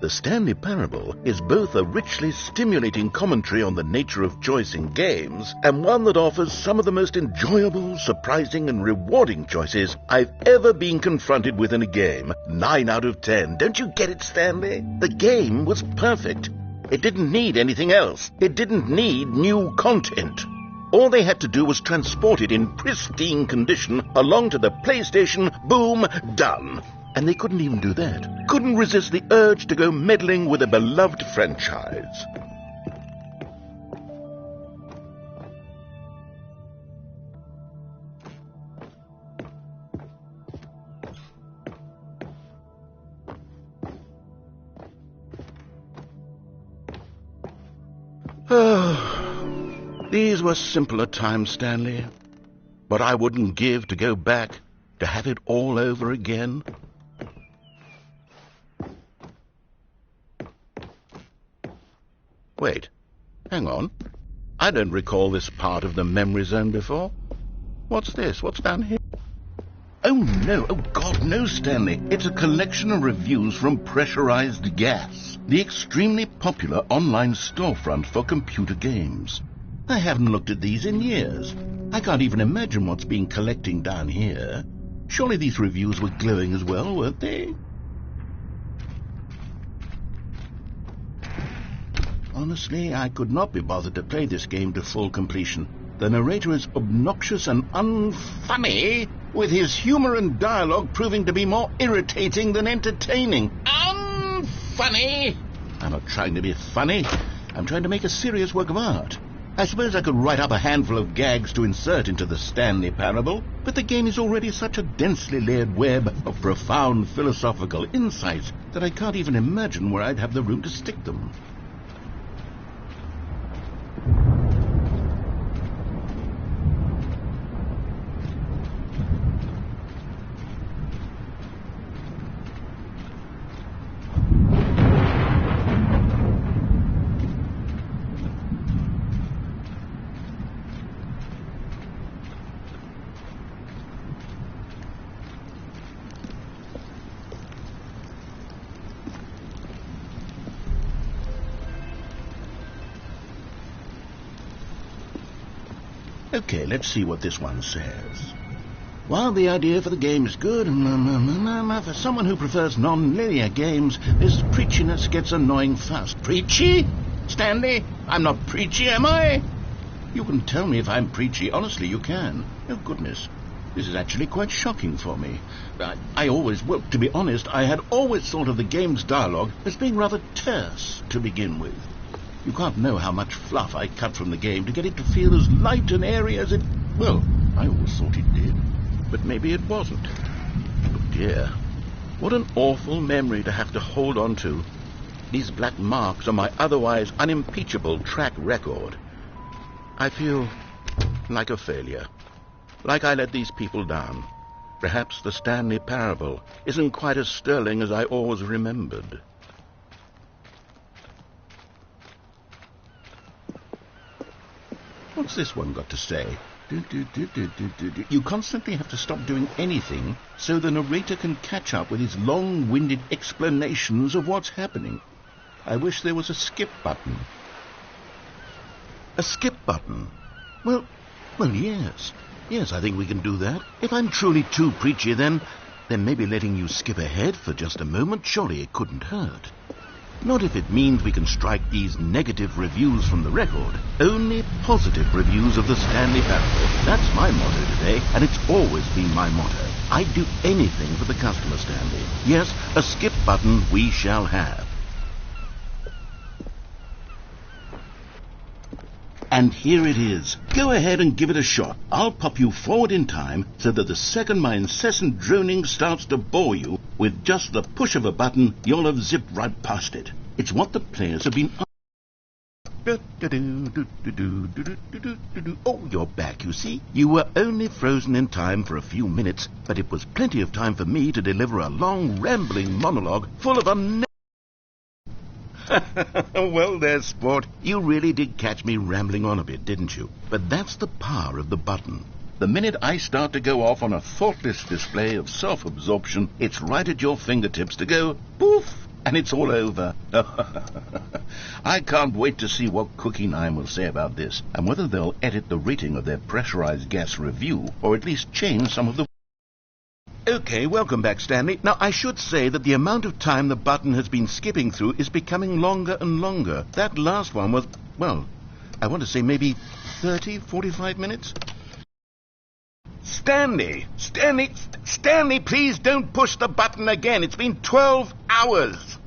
The Stanley Parable is both a richly stimulating commentary on the nature of choice in games and one that offers some of the most enjoyable, surprising, and rewarding choices I've ever been confronted with in a game. 9 out of 10. Don't you get it, Stanley? The game was perfect. It didn't need anything else. It didn't need new content. All they had to do was transport it in pristine condition along to the PlayStation. Boom, done. And they couldn't even do that. Couldn't resist the urge to go meddling with a beloved franchise. These were simpler times, Stanley. But I wouldn't give to go back, to have it all over again. Wait, hang on. I don't recall this part of the memory zone before. What's this? What's down here? Oh, no. Oh, God, no, Stanley. It's a collection of reviews from Pressurized Gas, the extremely popular online storefront for computer games. I haven't looked at these in years. I can't even imagine what's been collecting down here. Surely these reviews were glowing as well, weren't they? Honestly, I could not be bothered to play this game to full completion. The narrator is obnoxious and unfunny, with his humor and dialogue proving to be more irritating than entertaining. Unfunny! I'm not trying to be funny. I'm trying to make a serious work of art. I suppose I could write up a handful of gags to insert into the Stanley Parable, but the game is already such a densely layered web of profound philosophical insights that I can't even imagine where I'd have the room to stick them. Okay, let's see what this one says. While the idea for the game is good, for someone who prefers non-linear games, this preachiness gets annoying fast. Preachy? Stanley, I'm not preachy, am I? You can tell me if I'm preachy. Honestly, you can. Oh, goodness. This is actually quite shocking for me. Well, to be honest, I had always thought of the game's dialogue as being rather terse to begin with. You can't know how much fluff I cut from the game to get it to feel as light and airy as it... Well, I always thought it did, but maybe it wasn't. Oh dear, what an awful memory to have to hold on to. These black marks on my otherwise unimpeachable track record. I feel like a failure, like I let these people down. Perhaps the Stanley Parable isn't quite as sterling as I always remembered. What's this one got to say? You constantly have to stop doing anything so the narrator can catch up with his long-winded explanations of what's happening. I wish there was a skip button. A skip button? Well, yes. Yes, I think we can do that. If I'm truly too preachy, then maybe letting you skip ahead for just a moment, surely it couldn't hurt. Not if it means we can strike these negative reviews from the record. Only positive reviews of the Stanley Parable. That's my motto today, and it's always been my motto. I'd do anything for the customer, Stanley. Yes, a skip button we shall have. And here it is. Go ahead and give it a shot. I'll pop you forward in time so that the second my incessant droning starts to bore you, with just the push of a button, you'll have zipped right past it. It's what the players have been... Oh, you're back, you see. You were only frozen in time for a few minutes, but it was plenty of time for me to deliver a long, rambling monologue full of Well, there, sport. You really did catch me rambling on a bit, didn't you? But that's the power of the button. The minute I start to go off on a thoughtless display of self-absorption, it's right at your fingertips to go poof, and it's all over. I can't wait to see what Cookie 9 will say about this, and whether they'll edit the rating of their Pressurized Gas review, or at least change some of the... Okay, welcome back, Stanley. Now, I should say that the amount of time the button has been skipping through is becoming longer and longer. That last one was, well, I want to say maybe 30, 45 minutes? Stanley, please don't push the button again. It's been 12 hours.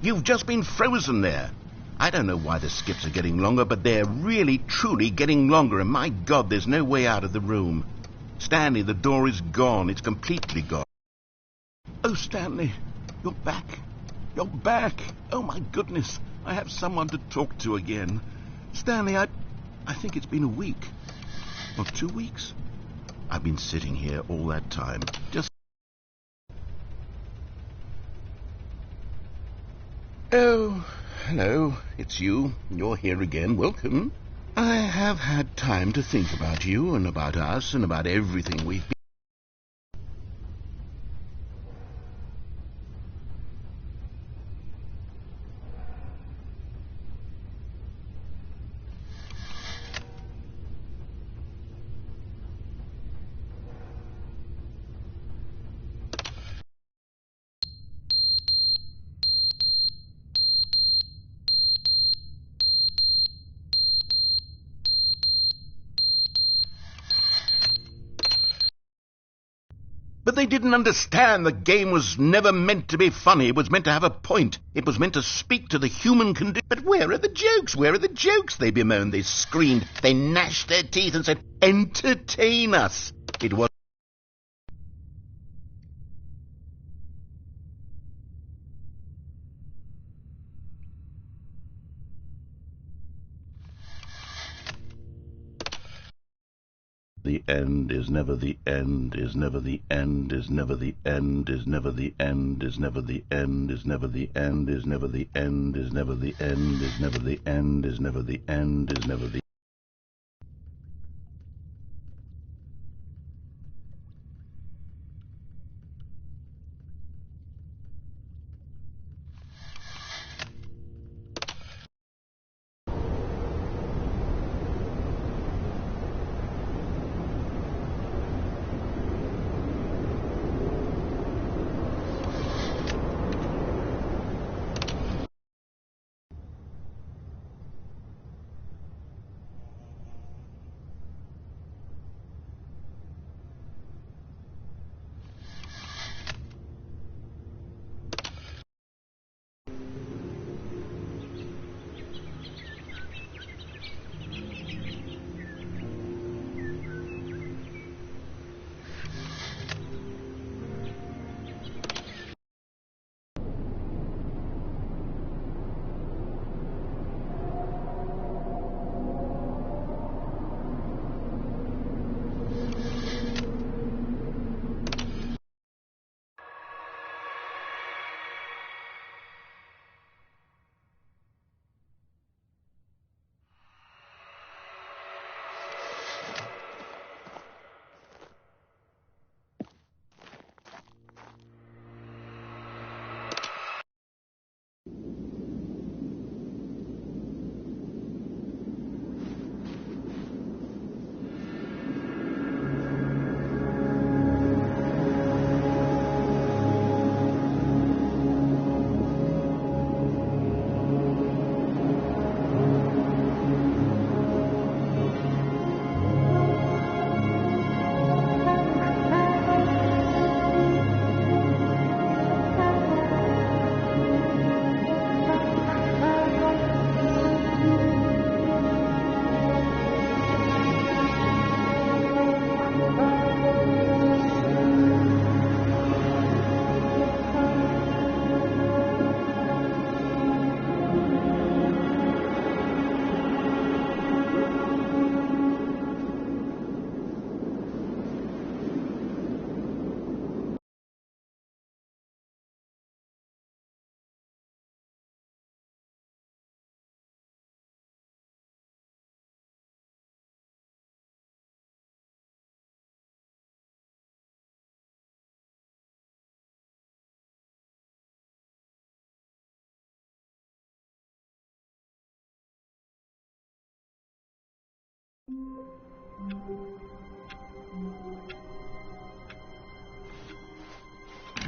You've just been frozen there. I don't know why the skips are getting longer, but they're really, truly getting longer, and my God, there's no way out of the room. Stanley, the door is gone. It's completely gone. Oh, Stanley, you're back. You're back. Oh, my goodness. I have someone to talk to again. Stanley, I think it's been a week. Or 2 weeks. I've been sitting here all that time. Just... Oh, hello. It's you. You're here again. Welcome. I have had time to think about you and about us and about everything we've been... But they didn't understand the game was never meant to be funny. It was meant to have a point. It was meant to speak to the human condition. But where are the jokes? Where are the jokes? They bemoaned, they screamed, they gnashed their teeth and said, entertain us. It was... The end is never the end, is never the end, is never the end, is never the end, is never the end, is never the end, is never the end, is never the end, is never the end, is never the end, is never the...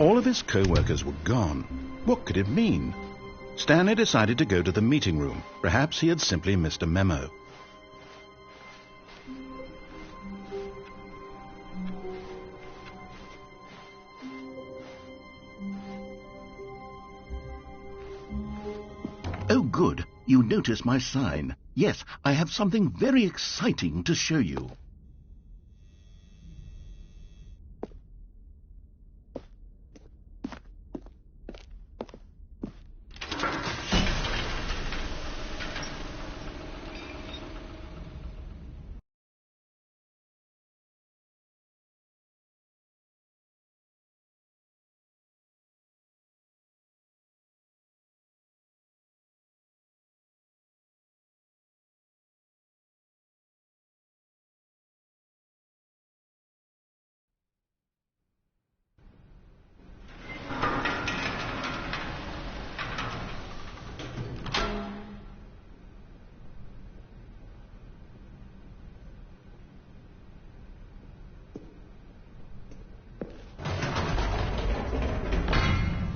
All of his co-workers were gone. What could it mean? Stanley decided to go to the meeting room. Perhaps he had simply missed a memo. Oh, good. You notice my sign. Yes, I have something very exciting to show you.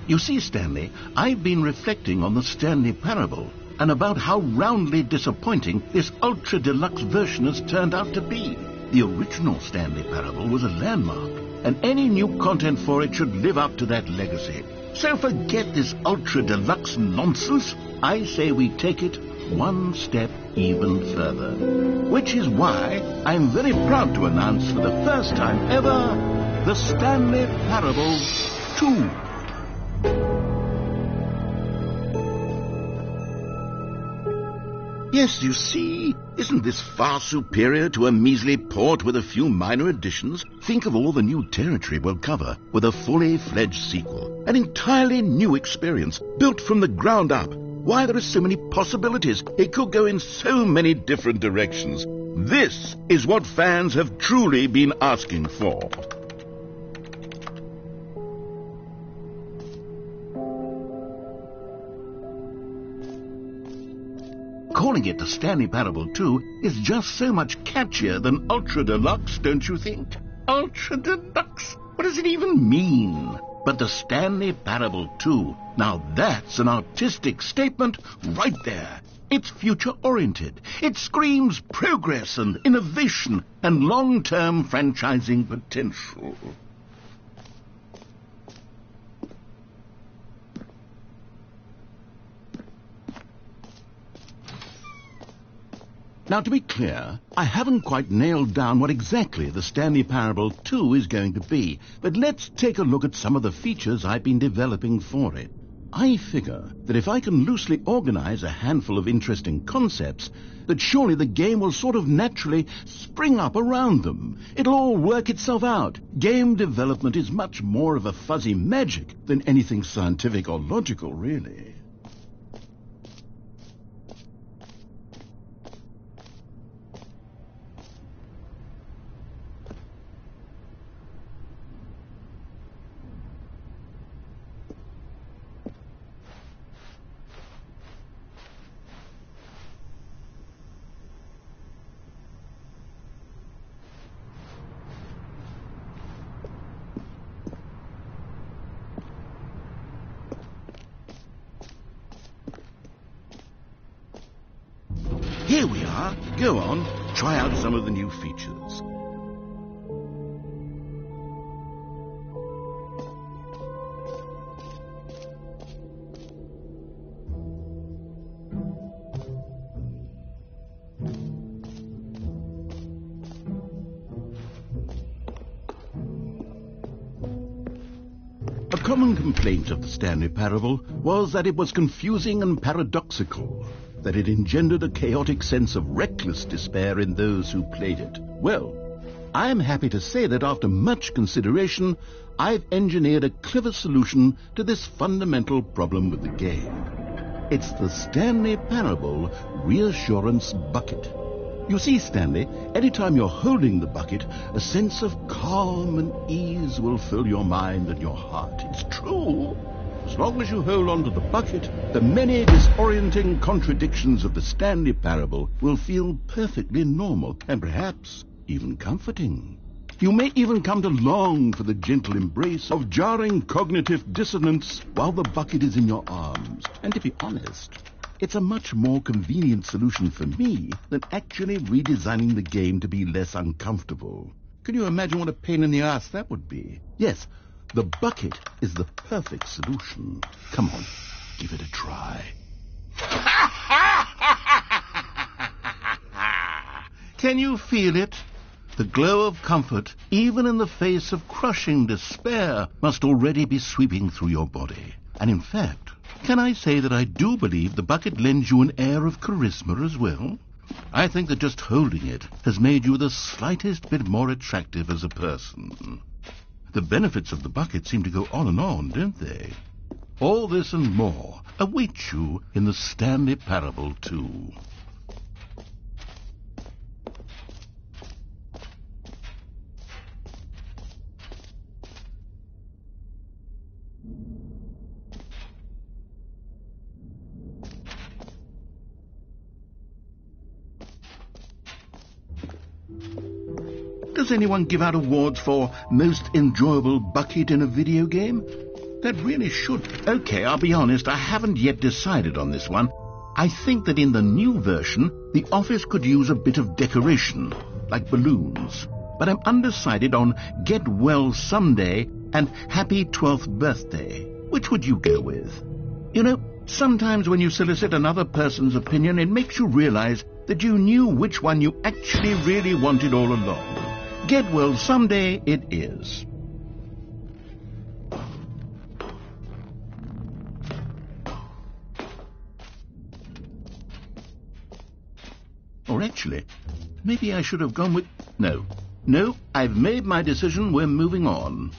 You see, Stanley, I've been reflecting on the Stanley Parable and about how roundly disappointing this ultra-deluxe version has turned out to be. The original Stanley Parable was a landmark, and any new content for it should live up to that legacy. So forget this ultra-deluxe nonsense. I say we take it one step even further. Which is why I'm very proud to announce for the first time ever the Stanley Parable 2. Yes, you see, isn't this far superior to a measly port with a few minor additions? Think of all the new territory we'll cover with a fully fledged sequel. An entirely new experience, built from the ground up. Why, there are so many possibilities. It could go in so many different directions. This is what fans have truly been asking for. Calling it the Stanley Parable 2 is just so much catchier than Ultra Deluxe, don't you think? Ultra Deluxe? What does it even mean? But the Stanley Parable 2, now that's an artistic statement right there. It's future-oriented. It screams progress and innovation and long-term franchising potential. Now, to be clear, I haven't quite nailed down what exactly the Stanley Parable 2 is going to be, but let's take a look at some of the features I've been developing for it. I figure that if I can loosely organize a handful of interesting concepts, that surely the game will sort of naturally spring up around them. It'll all work itself out. Game development is much more of a fuzzy magic than anything scientific or logical, really. Here we are. Go on, try out some of the new features. A common complaint of the Stanley Parable was that it was confusing and paradoxical, that it engendered a chaotic sense of reckless despair in those who played it. Well, I am happy to say that after much consideration, I've engineered a clever solution to this fundamental problem with the game. It's the Stanley Parable Reassurance Bucket. You see, Stanley, anytime you're holding the bucket, a sense of calm and ease will fill your mind and your heart. It's true. As long as you hold on to the bucket, the many disorienting contradictions of the Stanley Parable will feel perfectly normal and perhaps even comforting. You may even come to long for the gentle embrace of jarring cognitive dissonance while the bucket is in your arms. And to be honest, it's a much more convenient solution for me than actually redesigning the game to be less uncomfortable. Can you imagine what a pain in the ass that would be? Yes, the bucket is the perfect solution. Come on, give it a try. Can you feel it? The glow of comfort, even in the face of crushing despair, must already be sweeping through your body. And in fact, can I say that I do believe the bucket lends you an air of charisma as well? I think that just holding it has made you the slightest bit more attractive as a person. The benefits of the bucket seem to go on, don't they? All this and more await you in the Stanley Parable 2. Does anyone give out awards for most enjoyable bucket in a video game? That really should. Okay, I'll be honest, I haven't yet decided on this one. I think that in the new version, the office could use a bit of decoration, like balloons. But I'm undecided on Get Well Someday and Happy 12th Birthday. Which would you go with? You know, sometimes when you solicit another person's opinion, it makes you realize that you knew which one you actually really wanted all along. Get Well Someday it is. Or actually, maybe I should have gone with... No, I've made my decision. We're moving on.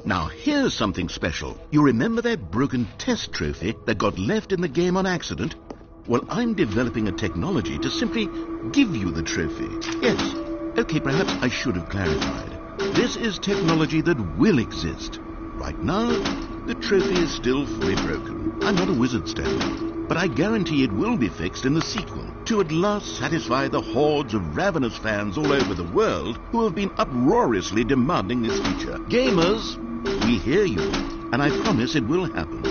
Now, here's something special. You remember that broken test trophy that got left in the game on accident? Well, I'm developing a technology to simply give you the trophy. Yes. Okay, perhaps I should have clarified. This is technology that will exist. Right now, the trophy is still fully broken. I'm not a wizard, Stanley, but I guarantee it will be fixed in the sequel to at last satisfy the hordes of ravenous fans all over the world who have been uproariously demanding this feature. Gamers, we hear you, and I promise it will happen.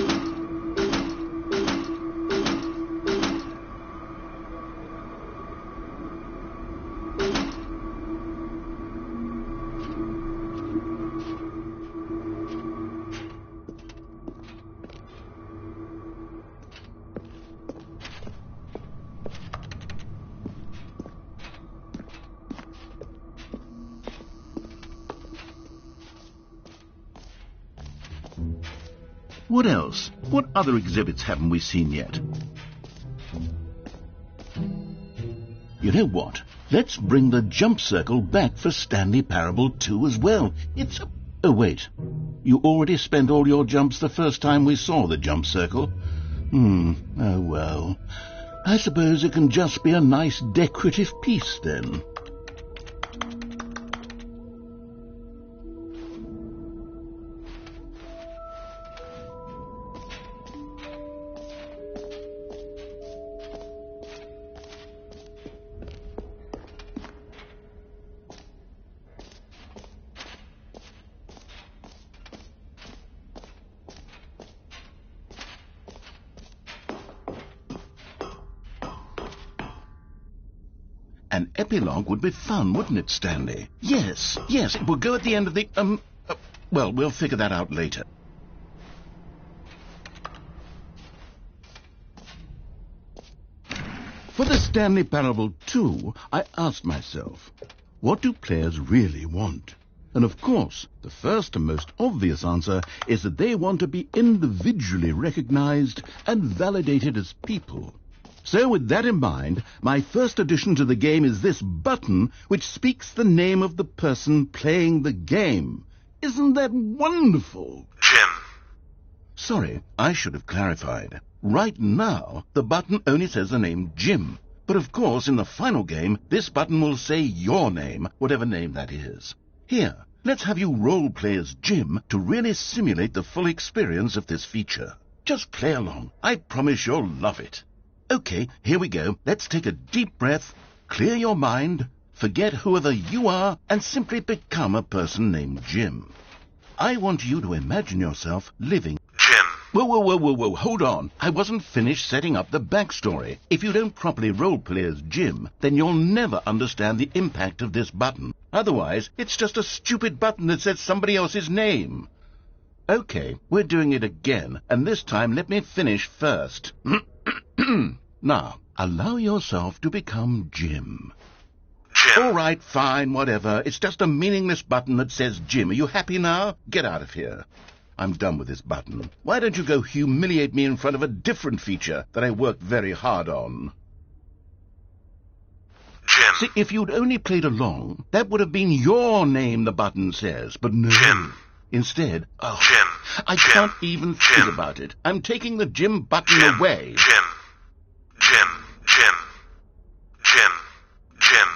What else? What other exhibits haven't we seen yet? You know what? Let's bring the jump circle back for Stanley Parable 2 as well. It's a... Oh, wait. You already spent all your jumps the first time we saw the jump circle? Oh well. I suppose it can just be a nice decorative piece then. An epilogue would be fun, wouldn't it, Stanley? Yes, it would go at the end of the, well, we'll figure that out later. For the Stanley Parable 2, I asked myself, what do players really want? And of course, the first and most obvious answer is that they want to be individually recognized and validated as people. So with that in mind, my first addition to the game is this button which speaks the name of the person playing the game. Isn't that wonderful? Jim. Sorry, I should have clarified. Right now, the button only says the name Jim. But of course, in the final game, this button will say your name, whatever name that is. Here, let's have you role-play as Jim to really simulate the full experience of this feature. Just play along. I promise you'll love it. Okay, here we go. Let's take a deep breath, clear your mind, forget whoever you are, and simply become a person named Jim. I want you to imagine yourself living... Jim. Whoa, hold on. I wasn't finished setting up the backstory. If you don't properly roleplay as Jim, then you'll never understand the impact of this button. Otherwise, it's just a stupid button that says somebody else's name. Okay, we're doing it again, and this time let me finish first. Now, allow yourself to become Jim. Jim. All right, fine, whatever. It's just a meaningless button that says Jim. Are you happy now? Get out of here. I'm done with this button. Why don't you go humiliate me in front of a different feature that I worked very hard on? Jim. See, if you'd only played along, that would have been your name the button says, but no. Jim. Instead, Jim. I Jim. can't even Jim. think about it. I'm taking the Jim button Jim. away. Jim. Jim. Jim. Jim. Jim.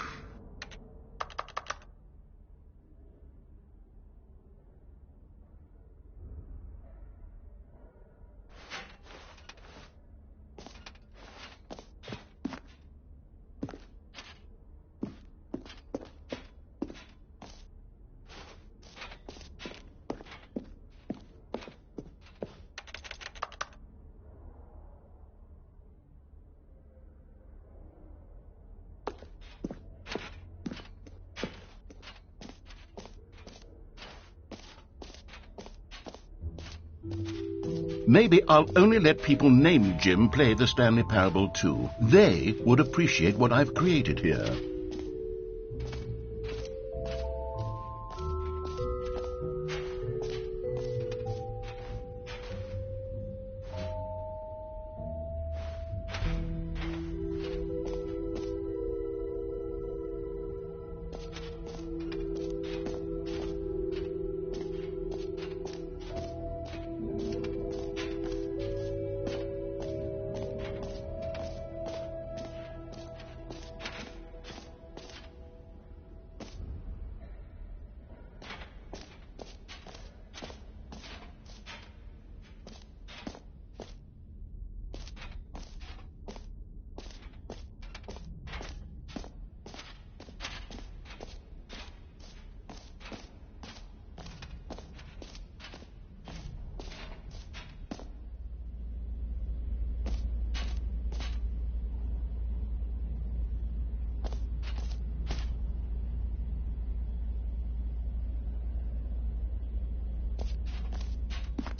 Maybe I'll only let people named Jim play the Stanley Parable too. They would appreciate what I've created here.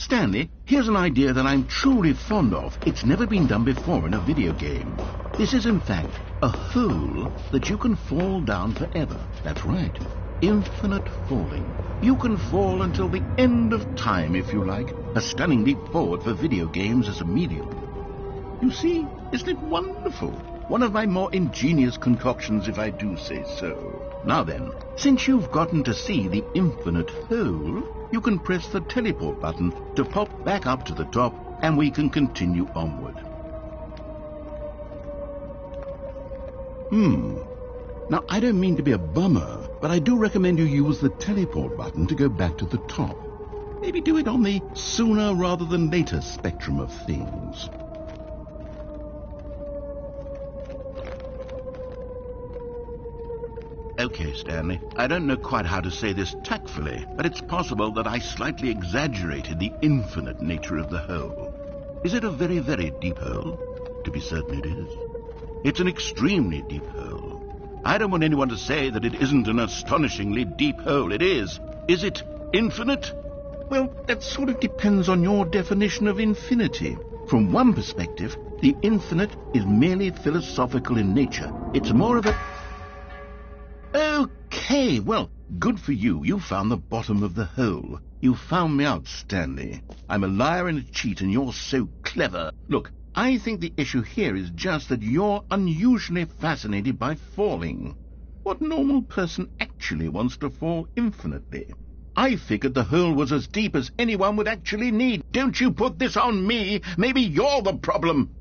Stanley, here's an idea that I'm truly fond of. It's never been done before in a video game. This is, in fact, a hole that you can fall down forever. That's right. Infinite falling. You can fall until the end of time, if you like. A stunning leap forward for video games as a medium. You see, isn't it wonderful? One of my more ingenious concoctions, if I do say so. Now then, since you've gotten to see the infinite hole, you can press the teleport button to pop back up to the top, and we can continue onward. Now, I don't mean to be a bummer, but I do recommend you use the teleport button to go back to the top. Maybe do it on the sooner rather than later spectrum of things. Okay, Stanley, I don't know quite how to say this tactfully, but it's possible that I slightly exaggerated the infinite nature of the hole. Is it a very, very deep hole? To be certain it is. It's an extremely deep hole. I don't want anyone to say that it isn't an astonishingly deep hole. It is. Is it infinite? Well, that sort of depends on your definition of infinity. From one perspective, the infinite is merely philosophical in nature. It's more of a... Okay, well, good for you. You found the bottom of the hole. You found me out, Stanley. I'm a liar and a cheat, and you're so clever. Look, I think the issue here is just that you're unusually fascinated by falling. What normal person actually wants to fall infinitely? I figured the hole was as deep as anyone would actually need. Don't you put this on me. Maybe you're the problem.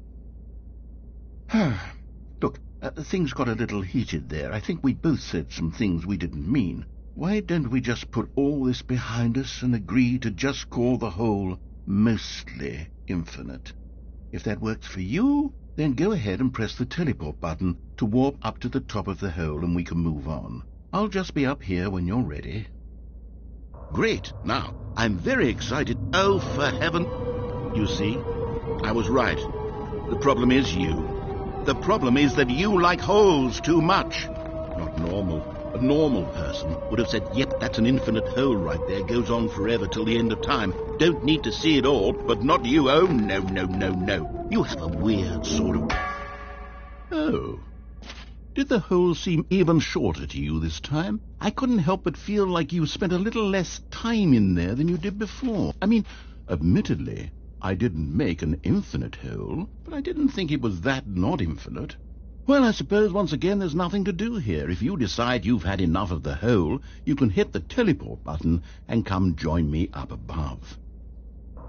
Look, things got a little heated there. I think we both said some things we didn't mean. Why don't we just put all this behind us and agree to just call the hole mostly infinite? If that works for you, then go ahead and press the teleport button to warp up to the top of the hole and we can move on. I'll just be up here when you're ready. Great. Now, I'm very excited. Oh, for heaven... You see? I was right. The problem is you. The problem is that you like holes too much. Not normal. A normal person would have said, yep, that's an infinite hole right there. Goes on forever till the end of time. Don't need to see it all, but not you. Oh, no, no, no, no. You have a weird sort of... Oh. Did the hole seem even shorter to you this time? I couldn't help but feel like you spent a little less time in there than you did before. I mean, admittedly, I didn't make an infinite hole, but I didn't think it was that not infinite. Well, I suppose once again there's nothing to do here. If you decide you've had enough of the hole, you can hit the teleport button and come join me up above.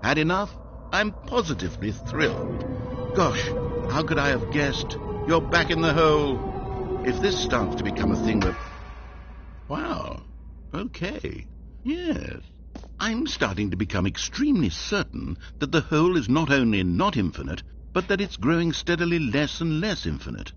Had enough? I'm positively thrilled. Gosh, how could I have guessed? You're back in the hole. If this starts to become a thing that... Wow. Okay. Yes. I'm starting to become extremely certain that the hole is not only not infinite, but that it's growing steadily less and less infinite.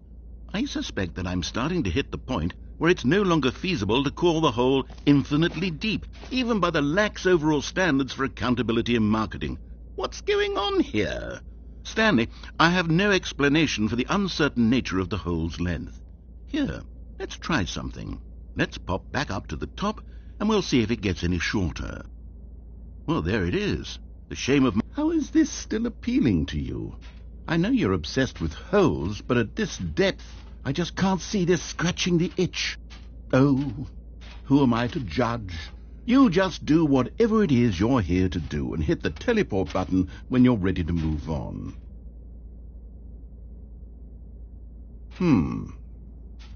I suspect that I'm starting to hit the point where it's no longer feasible to call the hole infinitely deep, even by the lax overall standards for accountability in marketing. What's going on here? Stanley, I have no explanation for the uncertain nature of the hole's length. Here, let's try something. Let's pop back up to the top, and we'll see if it gets any shorter. Well, there it is. The shame of... How is this still appealing to you? I know you're obsessed with holes, but at this depth, I just can't see this scratching the itch. Oh, who am I to judge? You just do whatever it is you're here to do and hit the teleport button when you're ready to move on.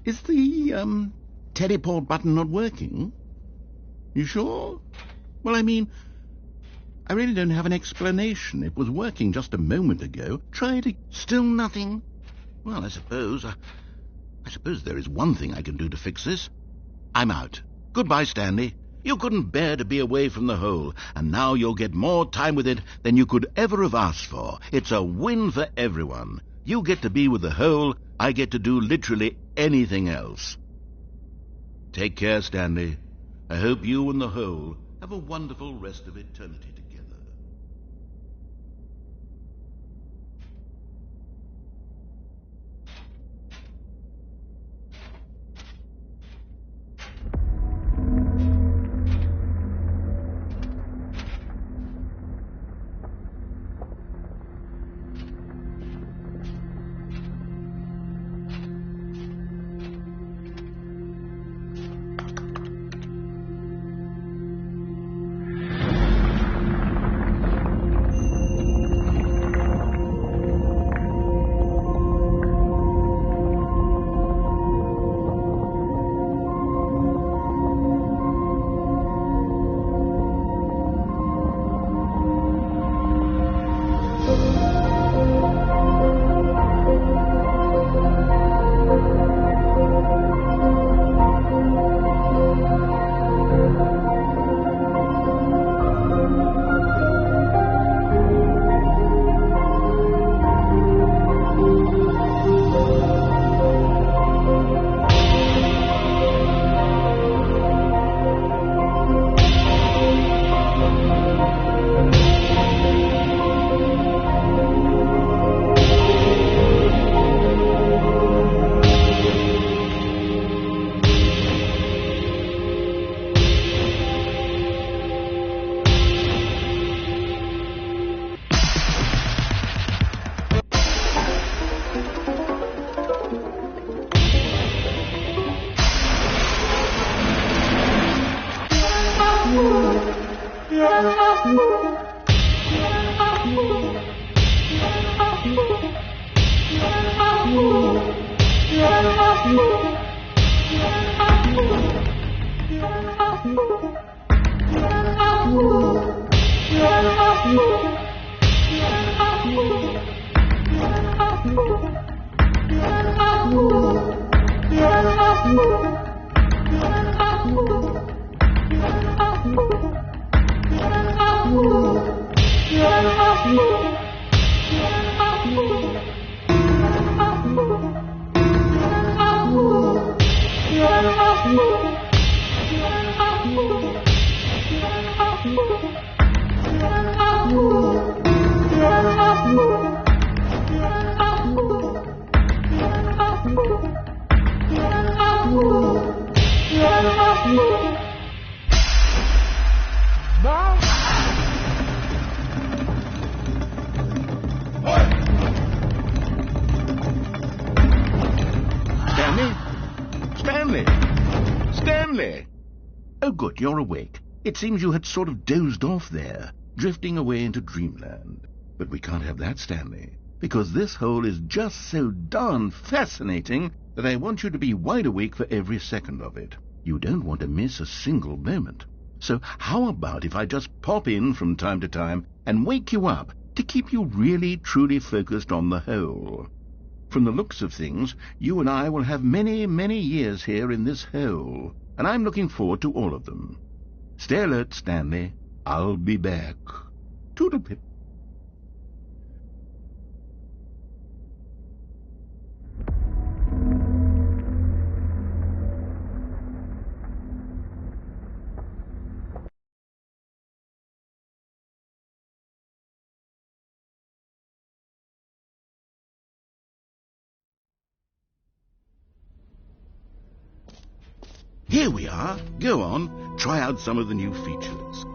Is the, teleport button not working? You sure? Well, I mean, I really don't have an explanation. It was working just a moment ago. Try it. Still nothing? Well, I suppose there is one thing I can do to fix this. I'm out. Goodbye, Stanley. You couldn't bear to be away from the hole, and now you'll get more time with it than you could ever have asked for. It's a win for everyone. You get to be with the hole, I get to do literally anything else. Take care, Stanley. I hope you and the hole have a wonderful rest of eternity together. Stanley! Stanley! Oh, good, you're awake. It seems you had sort of dozed off there, drifting away into dreamland. But we can't have that, Stanley, because this hole is just so darn fascinating that I want you to be wide awake for every second of it. You don't want to miss a single moment. So how about if I just pop in from time to time and wake you up to keep you really, truly focused on the hole? From the looks of things, you and I will have many, many years here in this hole, and I'm looking forward to all of them. Stay alert, Stanley. I'll be back. Toodle-pip. Here we are. Go on, try out some of the new features.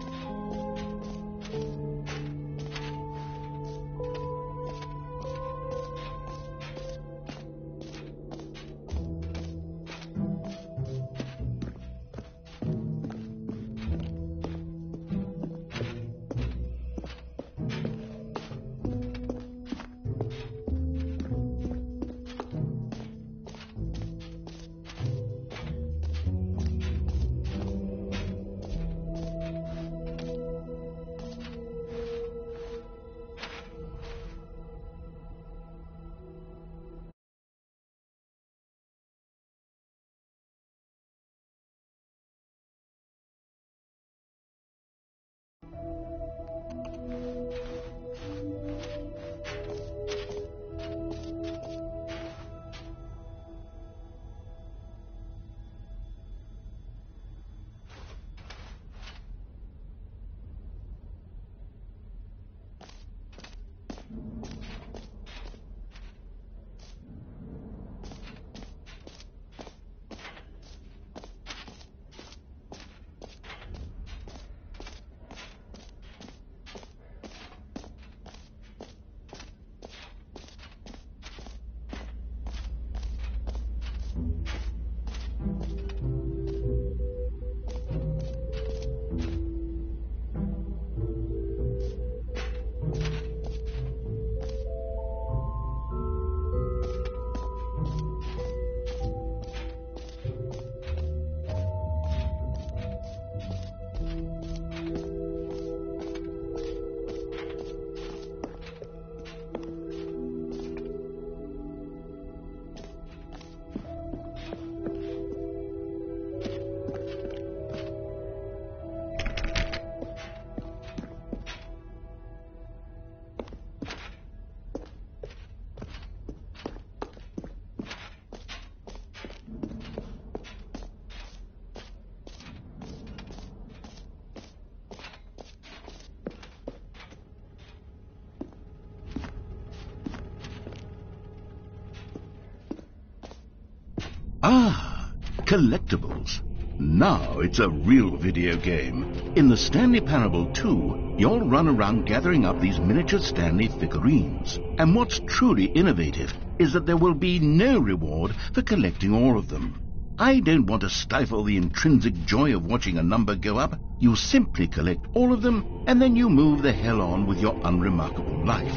Ah, collectibles. Now it's a real video game. In the Stanley Parable 2, you'll run around gathering up these miniature Stanley figurines. And what's truly innovative is that there will be no reward for collecting all of them. I don't want to stifle the intrinsic joy of watching a number go up. You simply collect all of them, and then you move the hell on with your unremarkable life.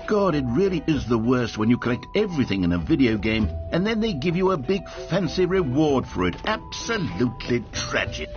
God, it really is the worst when you collect everything in a video game and then they give you a big fancy reward for it. Absolutely tragic.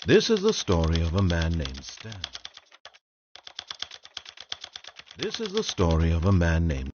This is the story of a man named Stanley. This is the story of a man named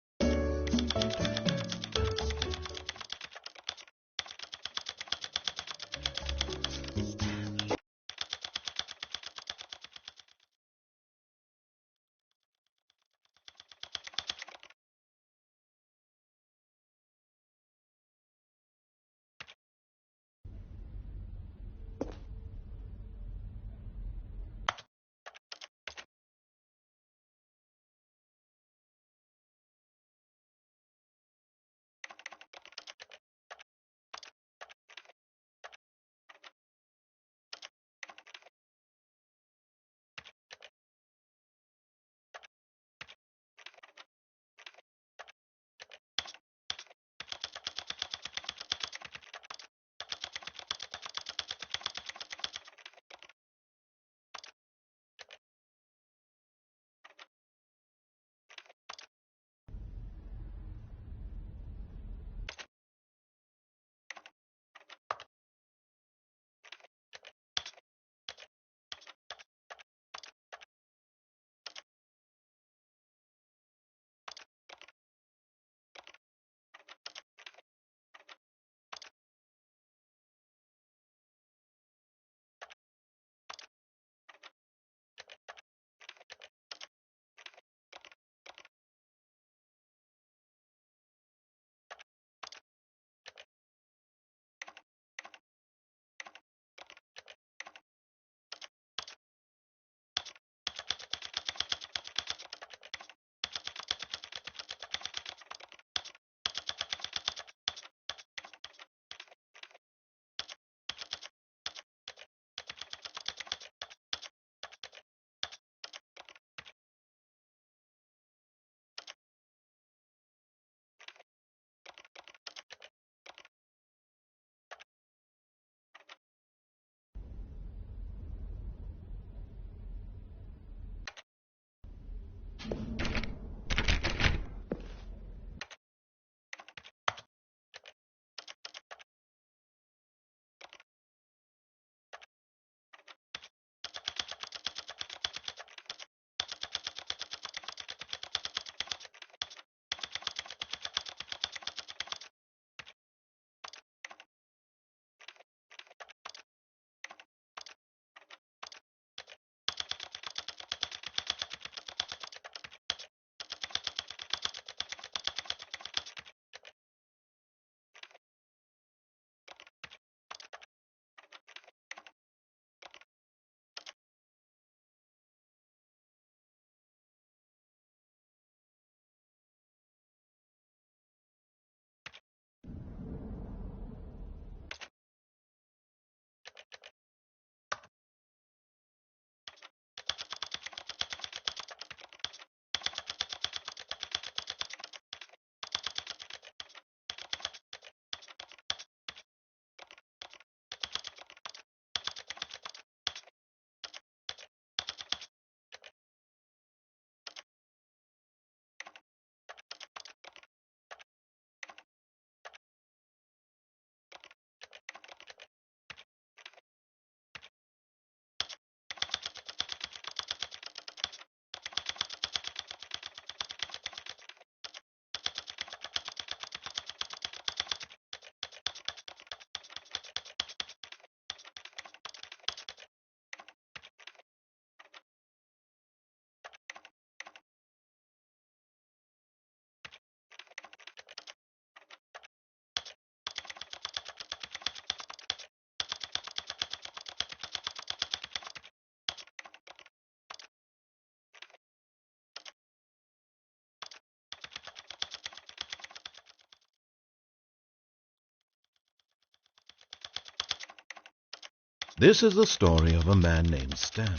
This is the story of a man named Stanley.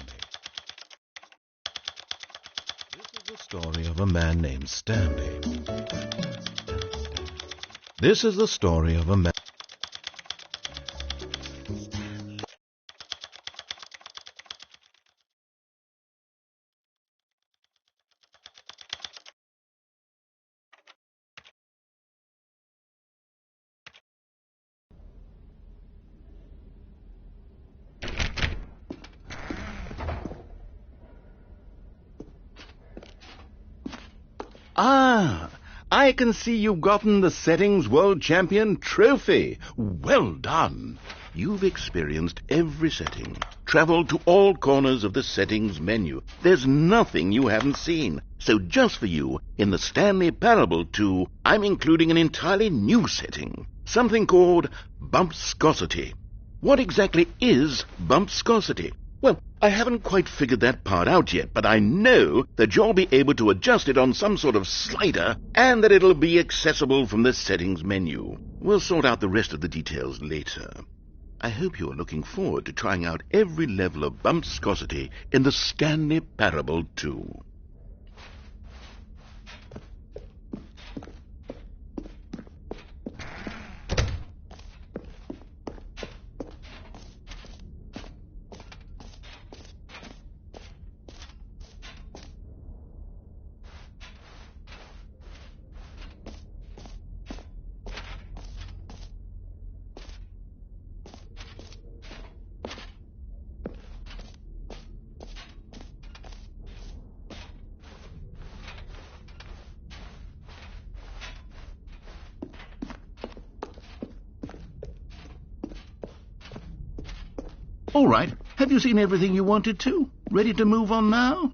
This is the story of a man named Stanley. This is the story of a man. Ah, I can see you've gotten the Settings World Champion trophy. Well done. You've experienced every setting, traveled to all corners of the settings menu. There's nothing you haven't seen. So just for you, in the Stanley Parable 2, I'm including an entirely new setting, something called bumpscosity. What exactly is bumpscosity? Well, I haven't quite figured that part out yet, but I know that you'll be able to adjust it on some sort of slider and that it'll be accessible from the settings menu. We'll sort out the rest of the details later. I hope you are looking forward to trying out every level of bumpscosity in the Stanley Parable 2. All right. Have you seen everything you wanted to? Ready to move on now?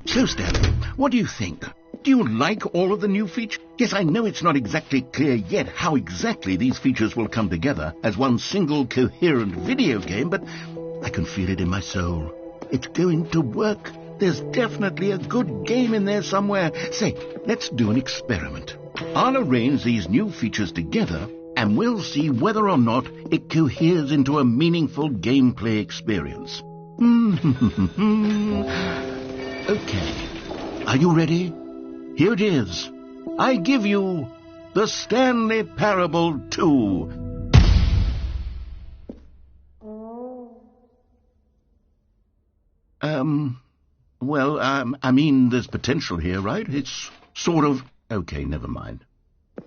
So, Stanley, what do you think? Do you like all of the new features? Yes, I know it's not exactly clear yet how exactly these features will come together as one single coherent video game, but I can feel it in my soul. It's going to work. There's definitely a good game in there somewhere. Say, let's do an experiment. I'll arrange these new features together, and we'll see whether or not it coheres into a meaningful gameplay experience. Okay. Are you ready? Here it is. I give you the Stanley Parable 2. I mean, there's potential here, right? It's sort of... Okay, never mind.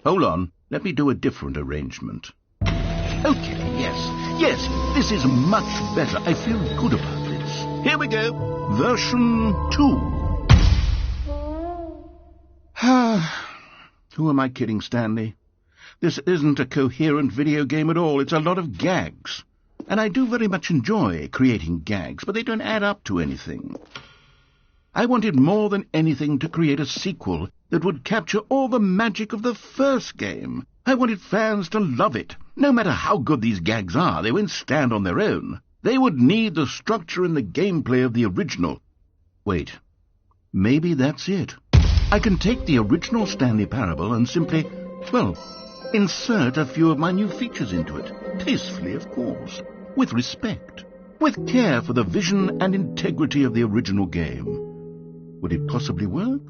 Hold on. Let me do a different arrangement. Okay, yes, this is much better. I feel good about this. Here we go. Version 2. Who am I kidding, Stanley? This isn't a coherent video game at all. It's a lot of gags. And I do very much enjoy creating gags, but they don't add up to anything. I wanted more than anything to create a sequel that would capture all the magic of the first game. I wanted fans to love it. No matter how good these gags are, they won't stand on their own. They would need the structure and the gameplay of the original. Wait, maybe that's it. I can take the original Stanley Parable and simply, insert a few of my new features into it. Tastefully, of course. With respect. With care for the vision and integrity of the original game. Would it possibly work?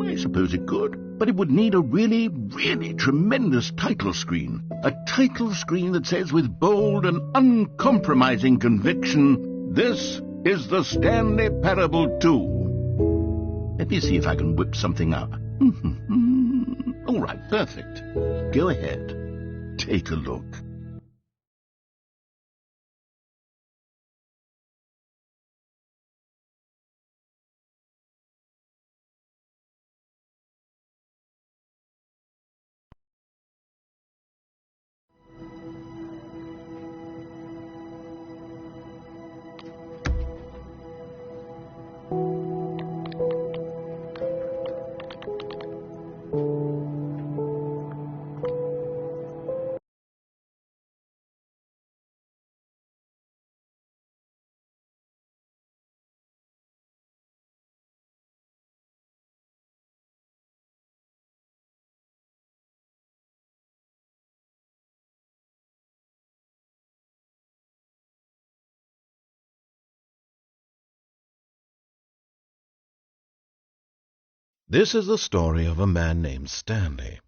I suppose it could. But it would need a really, really tremendous title screen. A title screen that says with bold and uncompromising conviction, "This is the Stanley Parable 2. Let me see if I can whip something up. All right, perfect. Go ahead. Take a look. This is the story of a man named Stanley.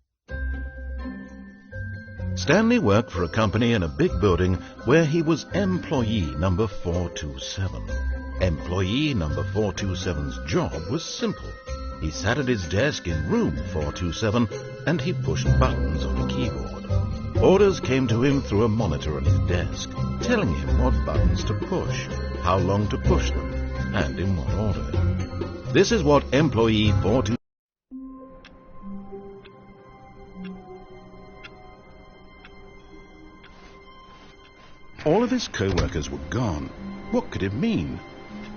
Stanley worked for a company in a big building where he was employee number 427. Employee number 427's job was simple. He sat at his desk in room 427 and he pushed buttons on a keyboard. Orders came to him through a monitor on his desk, telling him what buttons to push, how long to push them, and in what order. This is what employee 427... All of his co-workers were gone. What could it mean?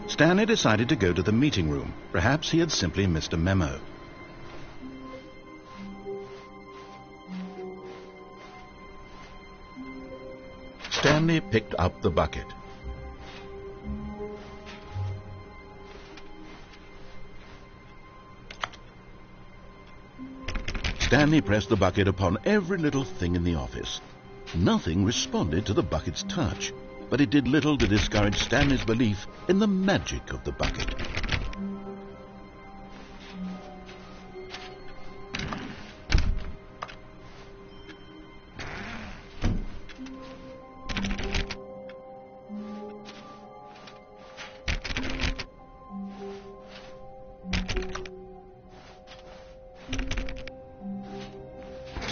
Stanley decided to go to the meeting room. Perhaps he had simply missed a memo. Stanley picked up the bucket. Stanley pressed the bucket upon every little thing in the office. Nothing responded to the bucket's touch, but it did little to discourage Stanley's belief in the magic of the bucket.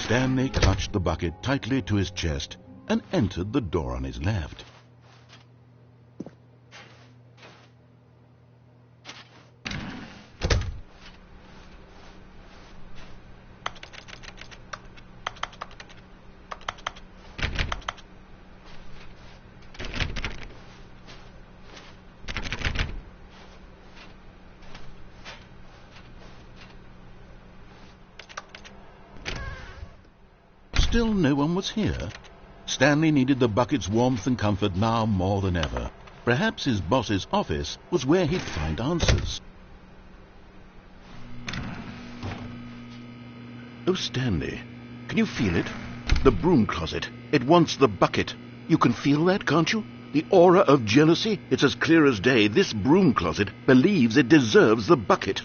Stanley clutched the bucket tightly to his chest and entered the door on his left. Still no one was here. Stanley needed the bucket's warmth and comfort now more than ever. Perhaps his boss's office was where he'd find answers. Oh, Stanley, can you feel it? The broom closet. It wants the bucket. You can feel that, can't you? The aura of jealousy. It's as clear as day. This broom closet believes it deserves the bucket.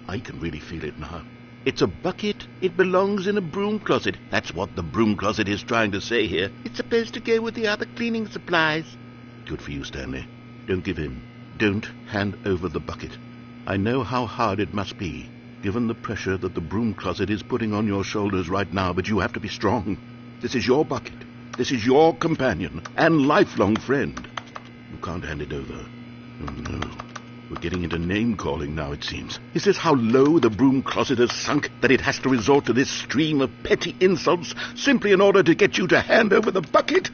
I can really feel it now. It's a bucket. It belongs in a broom closet. That's what the broom closet is trying to say here. It's supposed to go with the other cleaning supplies. Good for you, Stanley. Don't give in. Don't hand over the bucket. I know how hard it must be, given the pressure that the broom closet is putting on your shoulders right now, but you have to be strong. This is your bucket. This is your companion and lifelong friend. You can't hand it over. Oh, no. We're getting into name-calling now, it seems. Is this how low the broom closet has sunk, that it has to resort to this stream of petty insults simply in order to get you to hand over the bucket?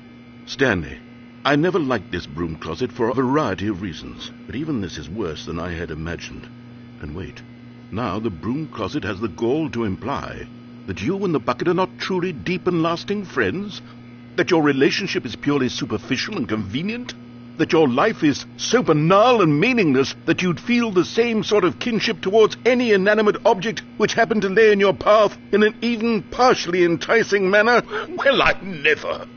Stanley, I never liked this broom closet for a variety of reasons, but even this is worse than I had imagined. And wait, now the broom closet has the gall to imply that you and the bucket are not truly deep and lasting friends? That your relationship is purely superficial and convenient? That your life is so banal and meaningless that you'd feel the same sort of kinship towards any inanimate object which happened to lay in your path in an even partially enticing manner? Well, I never!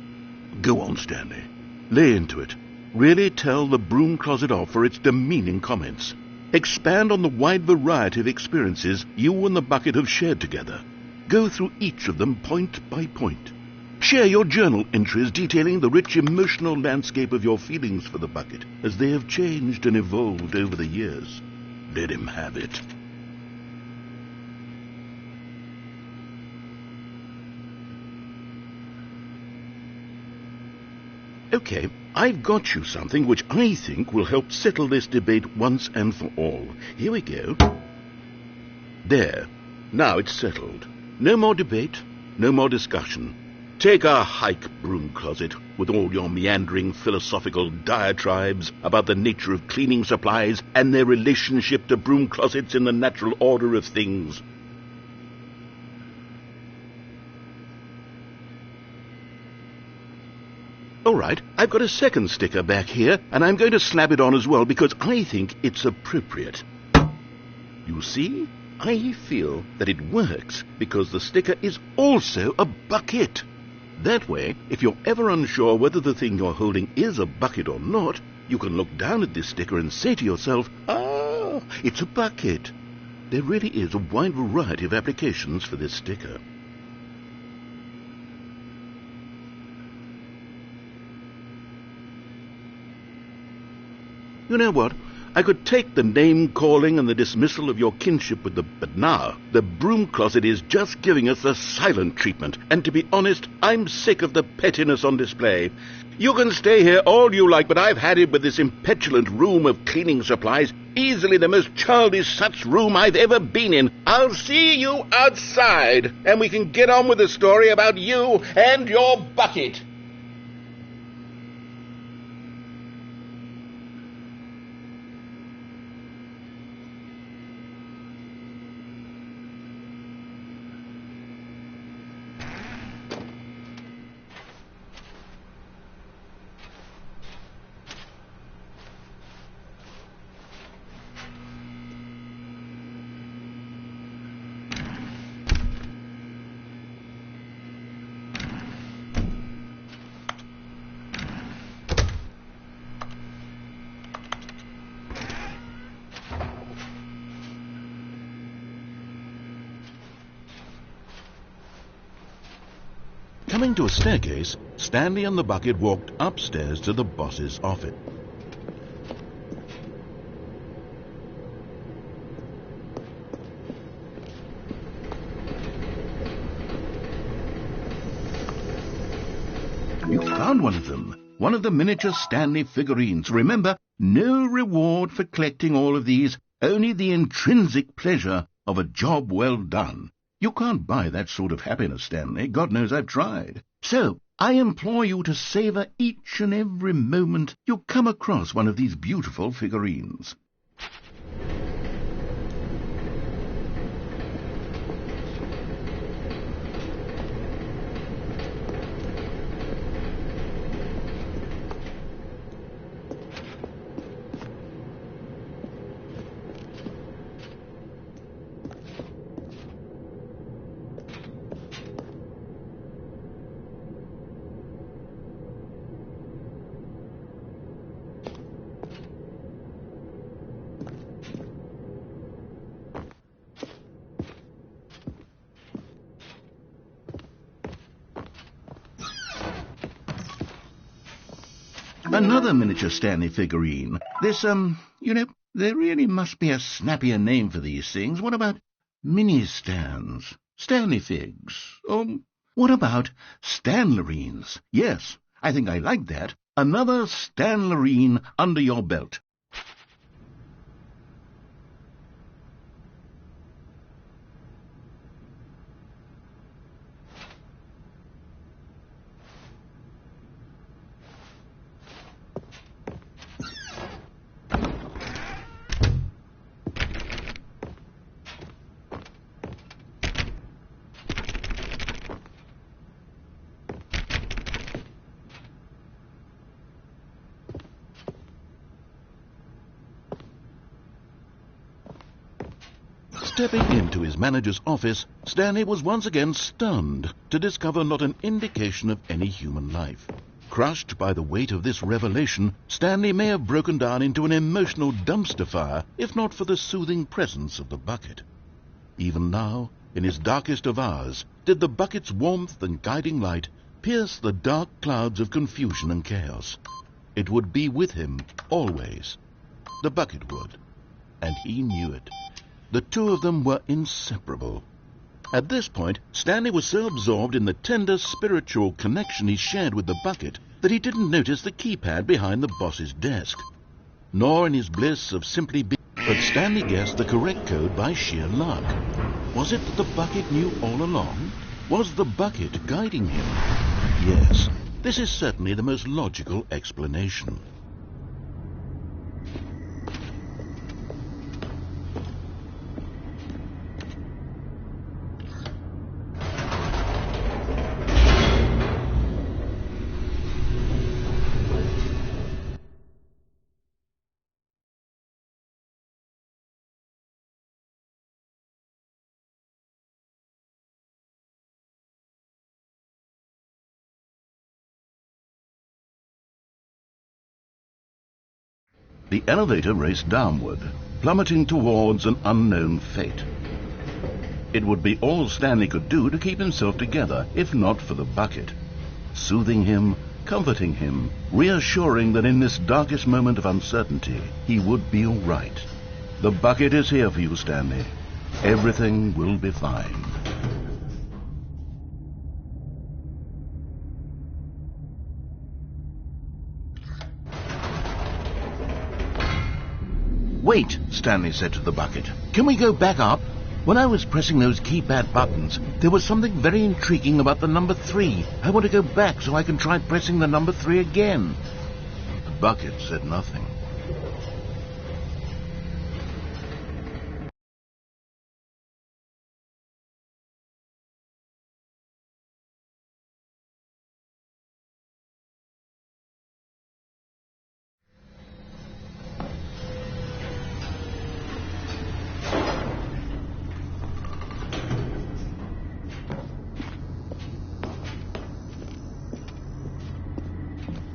Go on, Stanley. Lay into it. Really tell the broom closet off for its demeaning comments. Expand on the wide variety of experiences you and the bucket have shared together. Go through each of them point by point. Share your journal entries detailing the rich emotional landscape of your feelings for the bucket as they have changed and evolved over the years. Let him have it. Okay, I've got you something which I think will help settle this debate once and for all. Here we go. There. Now it's settled. No more debate, no more discussion. Take a hike, broom closet, with all your meandering philosophical diatribes about the nature of cleaning supplies and their relationship to broom closets in the natural order of things. All right, I've got a second sticker back here, and I'm going to slap it on as well because I think it's appropriate. You see, I feel that it works because the sticker is also a bucket. That way, if you're ever unsure whether the thing you're holding is a bucket or not, you can look down at this sticker and say to yourself, ah, it's a bucket. There really is a wide variety of applications for this sticker. You know what? I could take the name-calling and the dismissal of your kinship with but now, the broom closet is just giving us the silent treatment, and to be honest, I'm sick of the pettiness on display. You can stay here all you like, but I've had it with this impetulant room of cleaning supplies, easily the most childish such room I've ever been in. I'll see you outside, and we can get on with the story about you and your bucket. Coming to a staircase, Stanley and the bucket walked upstairs to the boss's office. You found one of them. One of the miniature Stanley figurines. Remember, no reward for collecting all of these, only the intrinsic pleasure of a job well done. You can't buy that sort of happiness, Stanley. God knows I've tried. So, I implore you to savor each and every moment you come across one of these beautiful figurines. Another miniature Stanley figurine. This, there really must be a snappier name for these things. What about mini-stands? Stanley figs? What about Stanlerines? Yes, I think I like that. Another Stanlerine under your belt. Stepping into his manager's office, Stanley was once again stunned to discover not an indication of any human life. Crushed by the weight of this revelation, Stanley may have broken down into an emotional dumpster fire if not for the soothing presence of the bucket. Even now, in his darkest of hours, did the bucket's warmth and guiding light pierce the dark clouds of confusion and chaos. It would be with him always. The bucket would, and he knew it. The two of them were inseparable. At this point, Stanley was so absorbed in the tender spiritual connection he shared with the bucket that he didn't notice the keypad behind the boss's desk. Nor in his bliss of simply being... But Stanley guessed the correct code by sheer luck. Was it that the bucket knew all along? Was the bucket guiding him? Yes, this is certainly the most logical explanation. The elevator raced downward, plummeting towards an unknown fate. It would be all Stanley could do to keep himself together, if not for the bucket. Soothing him, comforting him, reassuring that in this darkest moment of uncertainty, he would be all right. The bucket is here for you, Stanley. Everything will be fine. Wait, Stanley said to the bucket. Can we go back up? When I was pressing those keypad buttons, there was something very intriguing about the number 3. I want to go back so I can try pressing the number 3 again. The bucket said nothing.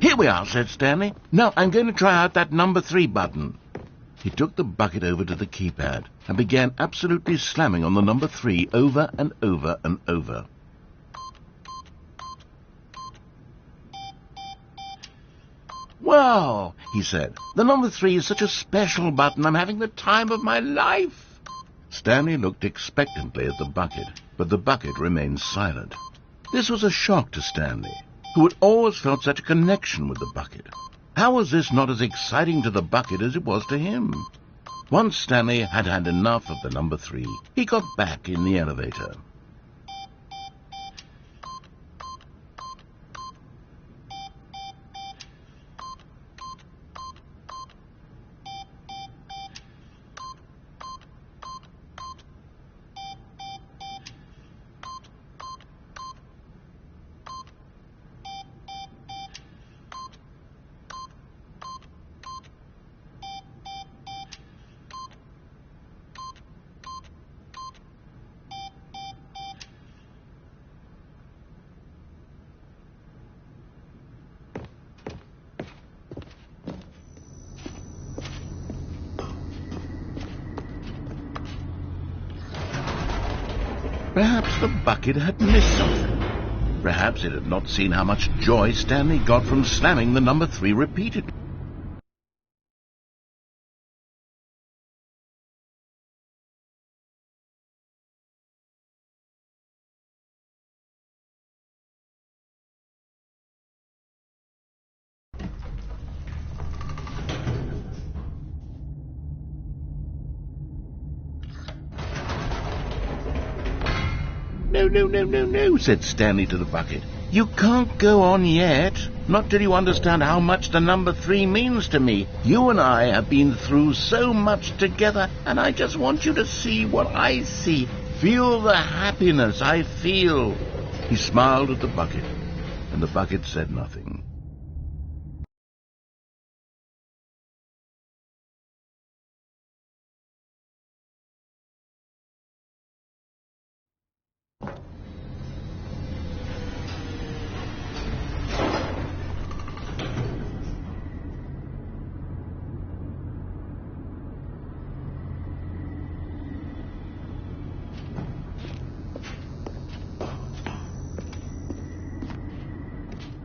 Here we are, said Stanley. Now I'm going to try out that number 3 button. He took the bucket over to the keypad and began absolutely slamming on the number 3 over and over and over. Wow, he said. The number 3 is such a special button. I'm having the time of my life. Stanley looked expectantly at the bucket, but the bucket remained silent. This was a shock to Stanley, who had always felt such a connection with the bucket. How was this not as exciting to the bucket as it was to him? Once Stanley had had enough of the number 3, he got back in the elevator. Perhaps the bucket had missed something. Perhaps it had not seen how much joy Stanley got from slamming the number 3 repeatedly. No, said Stanley to the bucket. You can't go on yet, not till you understand how much the number 3 means to me. You and I have been through so much together, and I just want you to see what I see. Feel the happiness I feel. He smiled at the bucket, and the bucket said nothing.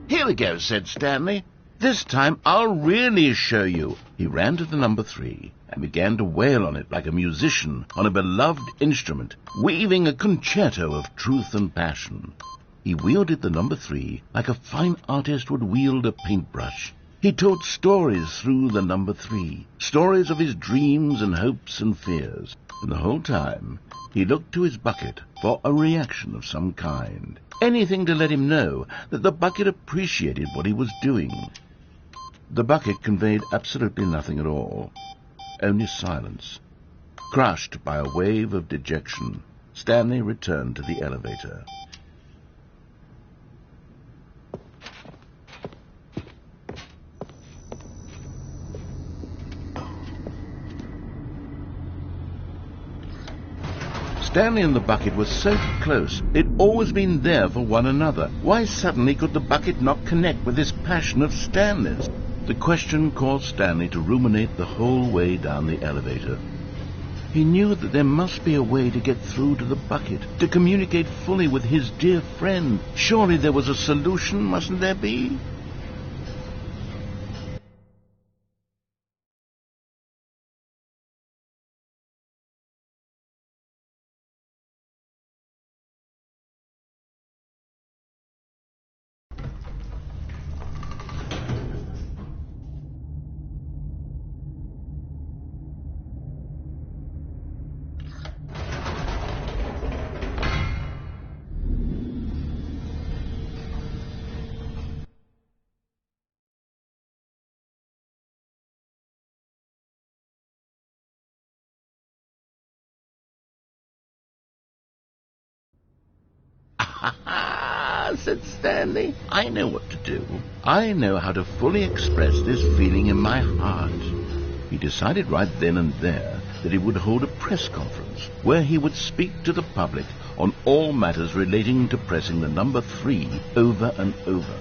Here we go, said Stanley. This time I'll really show you. He ran to the number 3 and began to wail on it like a musician on a beloved instrument, weaving a concerto of truth and passion. He wielded the number 3 like a fine artist would wield a paintbrush. He told stories through the number 3, stories of his dreams and hopes and fears. And the whole time he looked to his bucket for a reaction of some kind. Anything to let him know that the bucket appreciated what he was doing. The bucket conveyed absolutely nothing at all, only silence. Crushed by a wave of dejection, Stanley returned to the elevator. Stanley and the bucket were so close. They'd always been there for one another. Why suddenly could the bucket not connect with this passion of Stanley's? The question caused Stanley to ruminate the whole way down the elevator. He knew that there must be a way to get through to the bucket, to communicate fully with his dear friend. Surely there was a solution, mustn't there be? said Stanley. I know what to do. I know how to fully express this feeling in my heart. He decided right then and there that he would hold a press conference where he would speak to the public on all matters relating to pressing the number 3 over and over.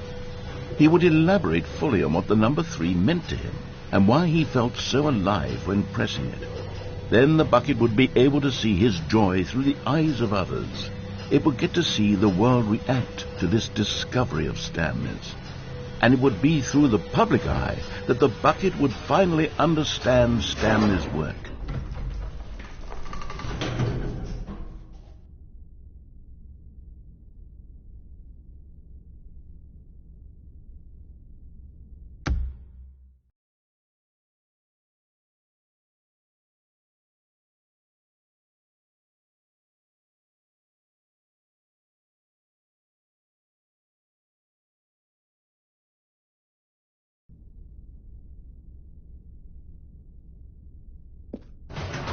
He would elaborate fully on what the number 3 meant to him and why he felt so alive when pressing it. Then the bucket would be able to see his joy through the eyes of others. It would get to see the world react to this discovery of Stanley's. And it would be through the public eye that the bucket would finally understand Stanley's work.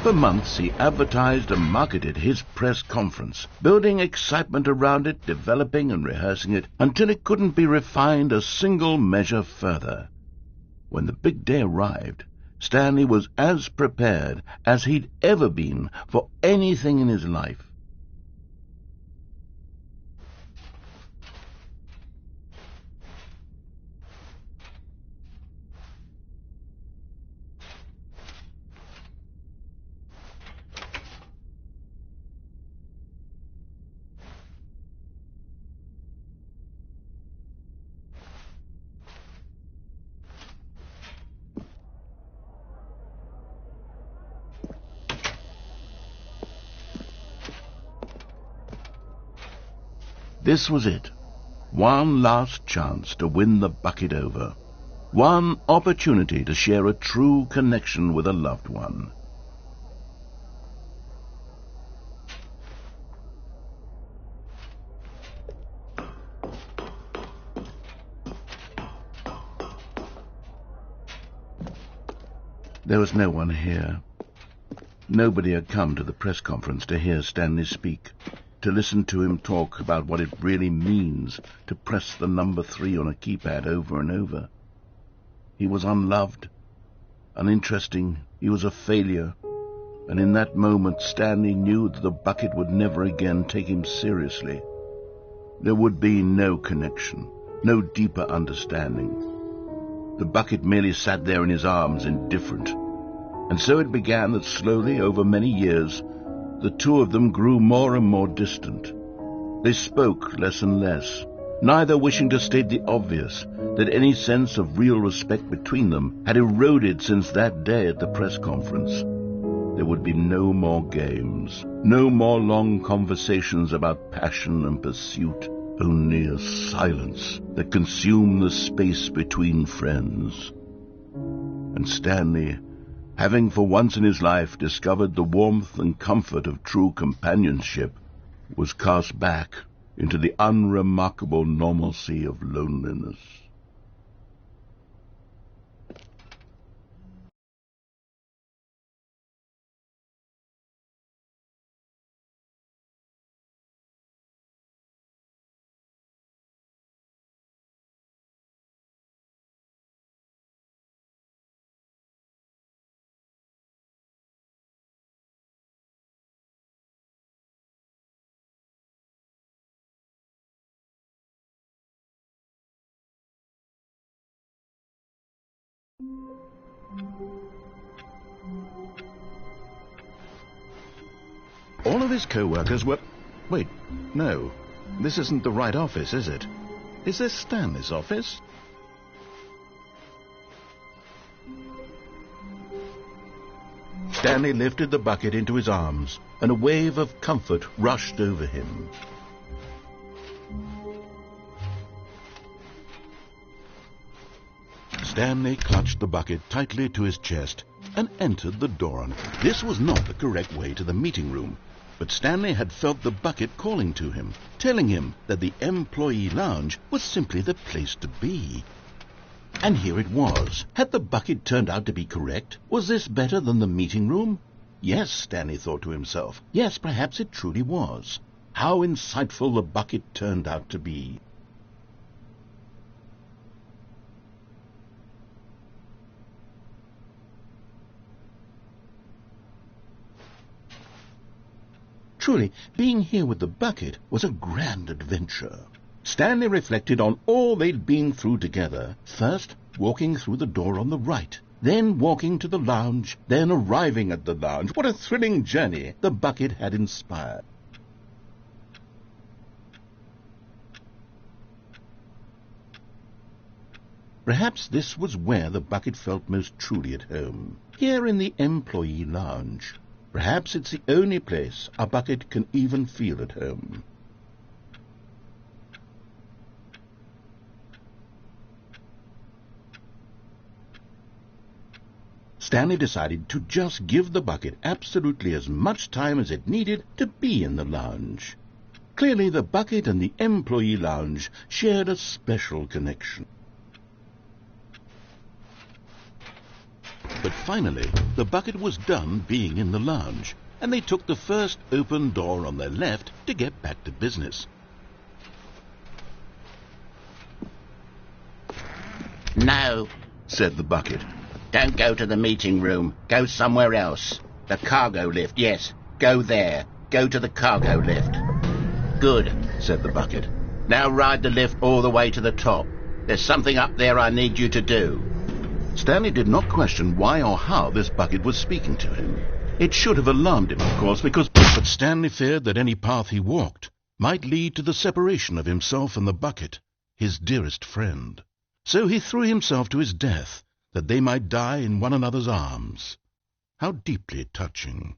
For months he advertised and marketed his press conference, building excitement around it, developing and rehearsing it, until it couldn't be refined a single measure further. When the big day arrived, Stanley was as prepared as he'd ever been for anything in his life. This was it. One last chance to win the bucket over. One opportunity to share a true connection with a loved one. There was no one here. Nobody had come to the press conference to hear Stanley speak, to listen to him talk about what it really means to press the number 3 on a keypad over and over. He was unloved, uninteresting, he was a failure, and in that moment Stanley knew that the bucket would never again take him seriously. There would be no connection, no deeper understanding. The bucket merely sat there in his arms, indifferent. And so it began that slowly, over many years, the two of them grew more and more distant. They spoke less and less, neither wishing to state the obvious, that any sense of real respect between them had eroded since that day at the press conference. There would be no more games, no more long conversations about passion and pursuit, only a silence that consumed the space between friends. And Stanley, having for once in his life discovered the warmth and comfort of true companionship, was cast back into the unremarkable normalcy of loneliness. All of his co-workers were... Wait, no. This isn't the right office, is it? Is this Stanley's office? Stanley lifted the bucket into his arms, and a wave of comfort rushed over him. Stanley clutched the bucket tightly to his chest and entered the door on it. This was not the correct way to the meeting room, but Stanley had felt the bucket calling to him, telling him that the employee lounge was simply the place to be. And here it was. Had the bucket turned out to be correct? Was this better than the meeting room? Yes, Stanley thought to himself. Yes, perhaps it truly was. How insightful the bucket turned out to be. Truly, being here with the bucket was a grand adventure. Stanley reflected on all they'd been through together. First, walking through the door on the right, then walking to the lounge, then arriving at the lounge. What a thrilling journey the bucket had inspired. Perhaps this was where the bucket felt most truly at home, here in the employee lounge. Perhaps it's the only place a bucket can even feel at home. Stanley decided to just give the bucket absolutely as much time as it needed to be in the lounge. Clearly, the bucket and the employee lounge shared a special connection. But finally, the bucket was done being in the lounge, and they took the first open door on their left to get back to business. No, said the bucket. don't go to the meeting room. Go somewhere else. The cargo lift, yes. Go there. Go to the cargo lift. Good, said the bucket. Now ride the lift all the way to the top. There's something up there I need you to do. Stanley did not question why or how this bucket was speaking to him. It should have alarmed him, of course, but Stanley feared that any path he walked might lead to the separation of himself and the bucket, his dearest friend. So he threw himself to his death, that they might die in one another's arms. How deeply touching.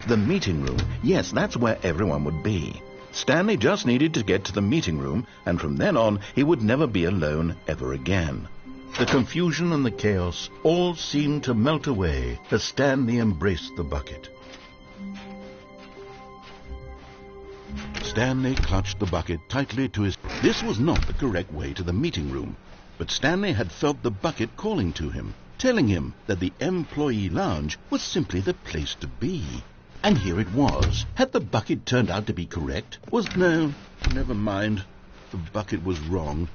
The meeting room. Yes, that's where everyone would be. Stanley just needed to get to the meeting room, and from then on he would never be alone ever again. The confusion and the chaos all seemed to melt away as Stanley embraced the bucket. Stanley clutched the bucket tightly to his... This was not the correct way to the meeting room, but Stanley had felt the bucket calling to him, telling him that the employee lounge was simply the place to be. And here it was. Had the bucket turned out to be correct? No, never mind. The bucket was wrong.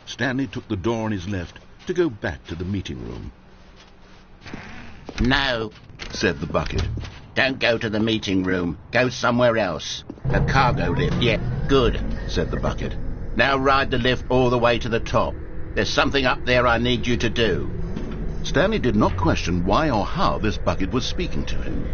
Stanley took the door on his left to go back to the meeting room. No, said the bucket. don't go to the meeting room. Go somewhere else. The cargo lift, yeah. Good, said the bucket. Now ride the lift all the way to the top. There's something up there I need you to do. Stanley did not question why or how this bucket was speaking to him.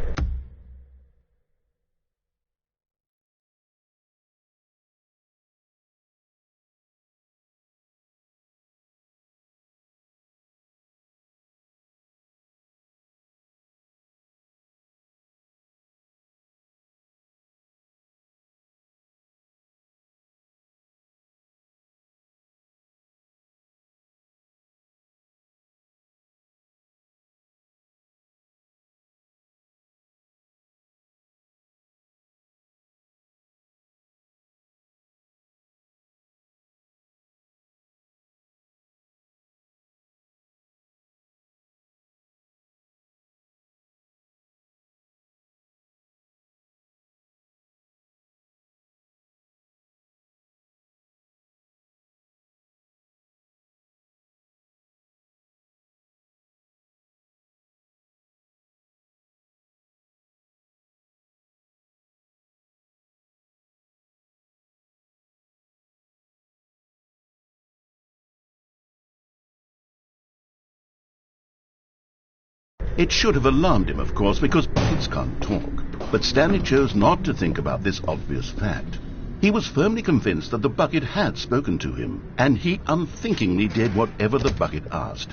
It should have alarmed him, of course, because buckets can't talk. But Stanley chose not to think about this obvious fact. He was firmly convinced that the bucket had spoken to him, and he unthinkingly did whatever the bucket asked.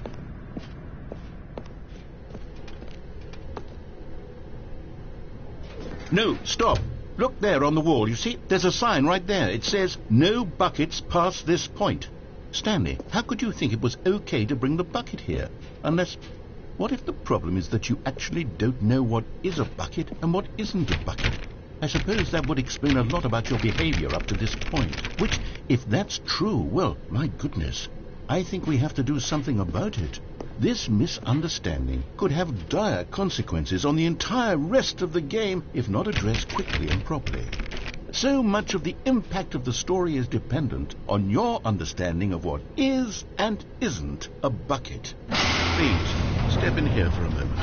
No, stop! Look there on the wall. You see, there's a sign right there. It says, "No buckets past this point." Stanley, how could you think it was okay to bring the bucket here? Unless... what if the problem is that you actually don't know what is a bucket and what isn't a bucket? I suppose that would explain a lot about your behavior up to this point. Which, if that's true, well, my goodness, I think we have to do something about it. This misunderstanding could have dire consequences on the entire rest of the game if not addressed quickly and properly. So much of the impact of the story is dependent on your understanding of what is and isn't a bucket. Please, step in here for a moment.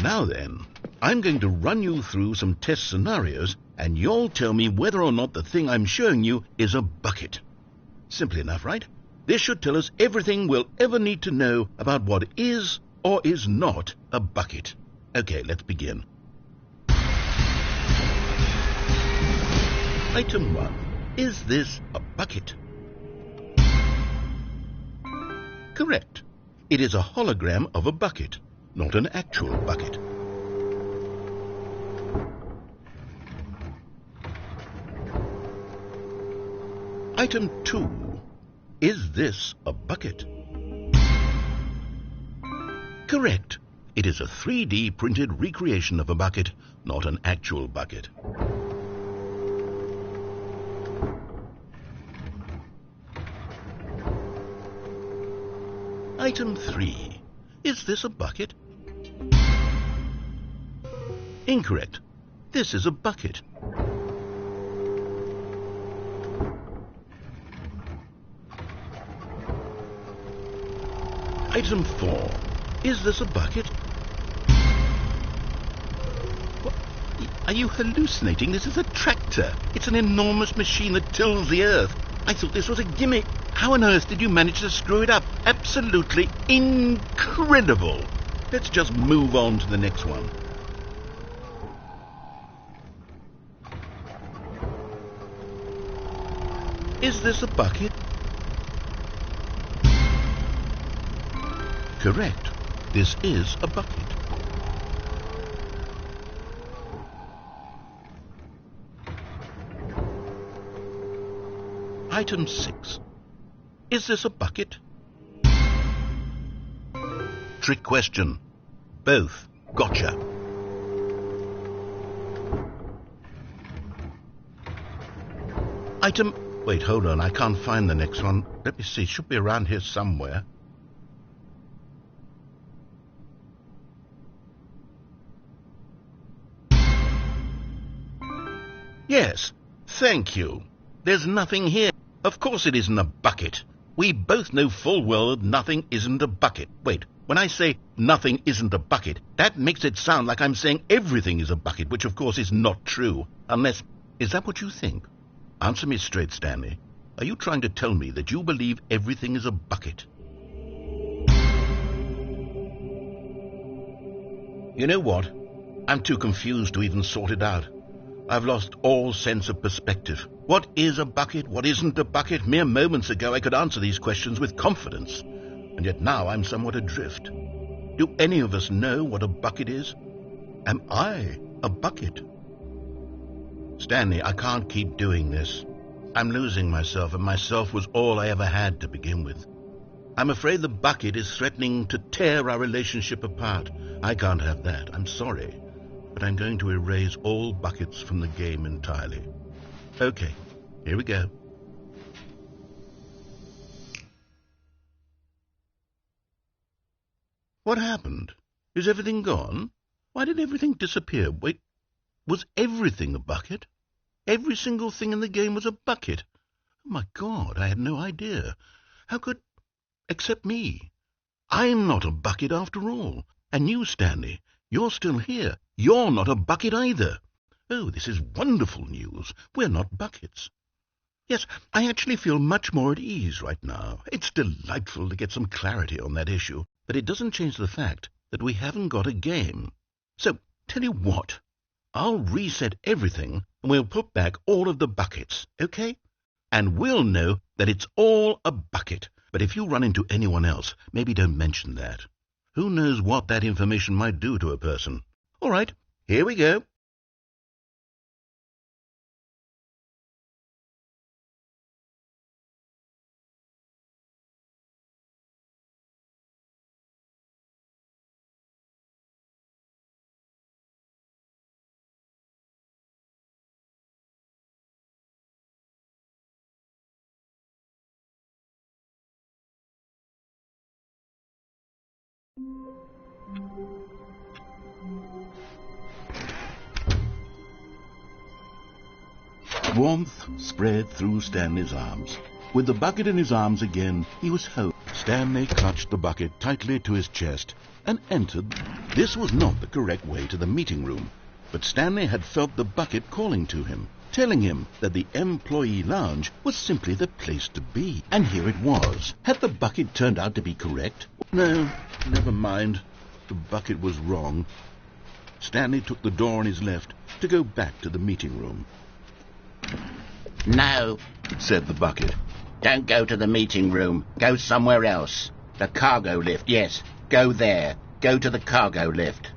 Now then, I'm going to run you through some test scenarios, and you'll tell me whether or not the thing I'm showing you is a bucket. Simple enough, right? This should tell us everything we'll ever need to know about what is or is not a bucket. Okay, let's begin. Item 1. Is this a bucket? Correct. It is a hologram of a bucket, not an actual bucket. Item 2. Is this a bucket? Correct. It is a 3D printed recreation of a bucket, not an actual bucket. Item 3. Is this a bucket? Incorrect. This is a bucket. Item 4. Is this a bucket? What? Are you hallucinating? This is a tractor. It's an enormous machine that tills the earth. I thought this was a gimmick. How on earth did you manage to screw it up? Absolutely incredible. Let's just move on to the next one. Is this a bucket? Correct. This is a bucket. Item 6. Is this a bucket? Trick question. Both. Gotcha. Item... Wait, hold on. I can't find the next one. Let me see. It should be around here somewhere. Yes. Thank you. There's nothing here. Of course it isn't a bucket. We both know full well that nothing isn't a bucket. Wait, when I say nothing isn't a bucket, that makes it sound like I'm saying everything is a bucket, which of course is not true. Unless... Is that what you think? Answer me straight, Stanley. Are you trying to tell me that you believe everything is a bucket? You know what? I'm too confused to even sort it out. I've lost all sense of perspective. What is a bucket? What isn't a bucket? Mere moments ago I could answer these questions with confidence, and yet now I'm somewhat adrift. Do any of us know what a bucket is? Am I a bucket? Stanley, I can't keep doing this. I'm losing myself, and myself was all I ever had to begin with. I'm afraid the bucket is threatening to tear our relationship apart. I can't have that. I'm sorry. But I'm going to erase all buckets from the game entirely. Okay, here we go. What happened? Is everything gone? Why did everything disappear? Wait, was everything a bucket? Every single thing in the game was a bucket. Oh my God, I had no idea. How could... Except me. I'm not a bucket after all. And you, Stanley, you're still here. You're not a bucket either. Oh, this is wonderful news. We're not buckets. Yes, I actually feel much more at ease right now. It's delightful to get some clarity on that issue. But it doesn't change the fact that we haven't got a game. So, tell you what, I'll reset everything and we'll put back all of the buckets, okay? And we'll know that it's all a bucket. But if you run into anyone else, maybe don't mention that. Who knows what that information might do to a person? All right, here we go. Warmth spread through Stanley's arms. With the bucket in his arms again, he was home. Stanley clutched the bucket tightly to his chest and entered. This was not the correct way to the meeting room, but Stanley had felt the bucket calling to him, telling him that the employee lounge was simply the place to be. And here it was. Had the bucket turned out to be correct? No, never mind. The bucket was wrong. Stanley took the door on his left to go back to the meeting room. No, Said the bucket. don't go to the meeting room. Go somewhere else. The cargo lift, yes. Go there. Go to the cargo lift.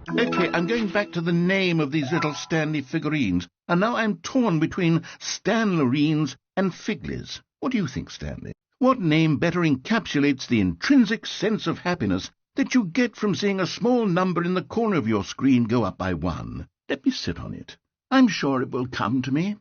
Okay, I'm going back to the name of these little Stanley figurines, and now I'm torn between Stanlerines and Figlies. What do you think, Stanley? What name better encapsulates the intrinsic sense of happiness that you get from seeing a small number in the corner of your screen go up by 1? Let me sit on it. I'm sure it will come to me.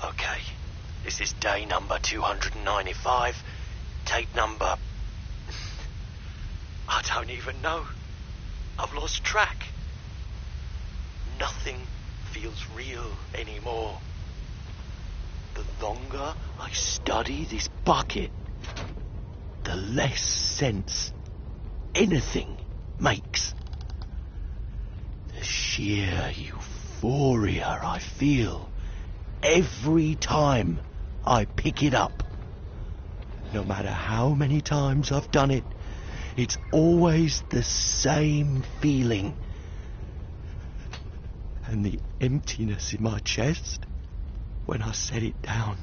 Okay, this is day number 295, tape number... I don't even know. I've lost track. Nothing feels real anymore. The longer I study this bucket, the less sense anything makes. The sheer euphoria I feel every time I pick it up. No matter how many times I've done it, it's always the same feeling. And the emptiness in my chest when I set it down,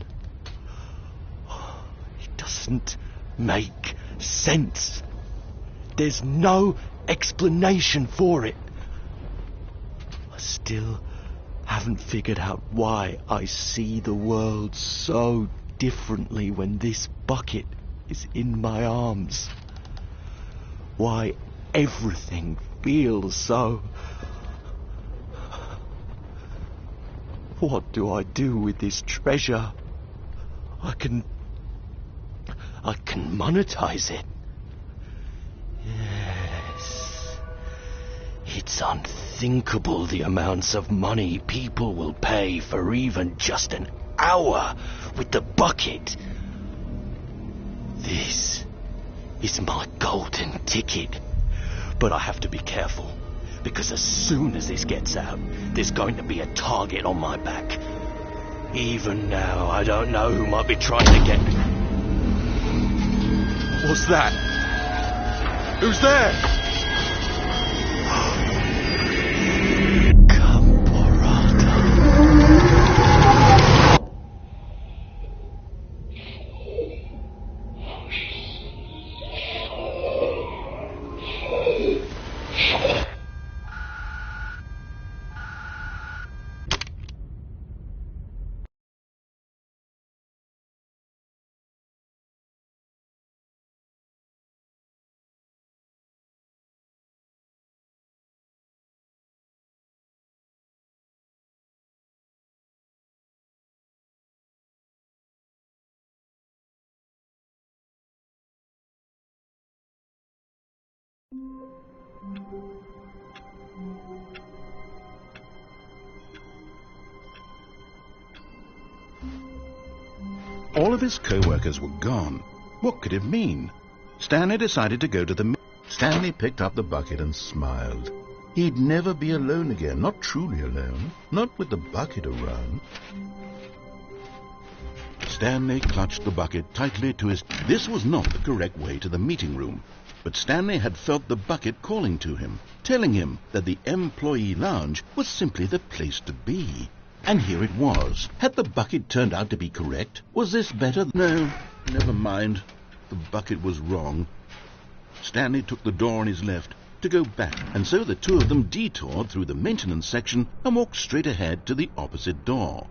it doesn't make sense. There's no explanation for it. I still haven't figured out why I see the world so differently when this bucket is in my arms. Why everything feels so... What do I do with this treasure? I can monetize it. Yes. It It's unthinkable the amounts of money people will pay for even just an hour with the bucket. This is my golden ticket. But I have to be careful, because as soon as this gets out, there's going to be a target on my back. Even now, I don't know who might be trying to get me. What's that? Who's there? All of his co-workers were gone. What could it mean? Stanley decided to go to the... Stanley picked up the bucket and smiled. He'd never be alone again, not truly alone, not with the bucket around. Stanley clutched the bucket tightly to his... This was not the correct way to the meeting room, but Stanley had felt the bucket calling to him, telling him that the employee lounge was simply the place to be. And here it was. Had the bucket turned out to be correct? Was this better? No, never mind. The bucket was wrong. Stanley took the door on his left to go back, and so the two of them detoured through the maintenance section and walked straight ahead to the opposite door.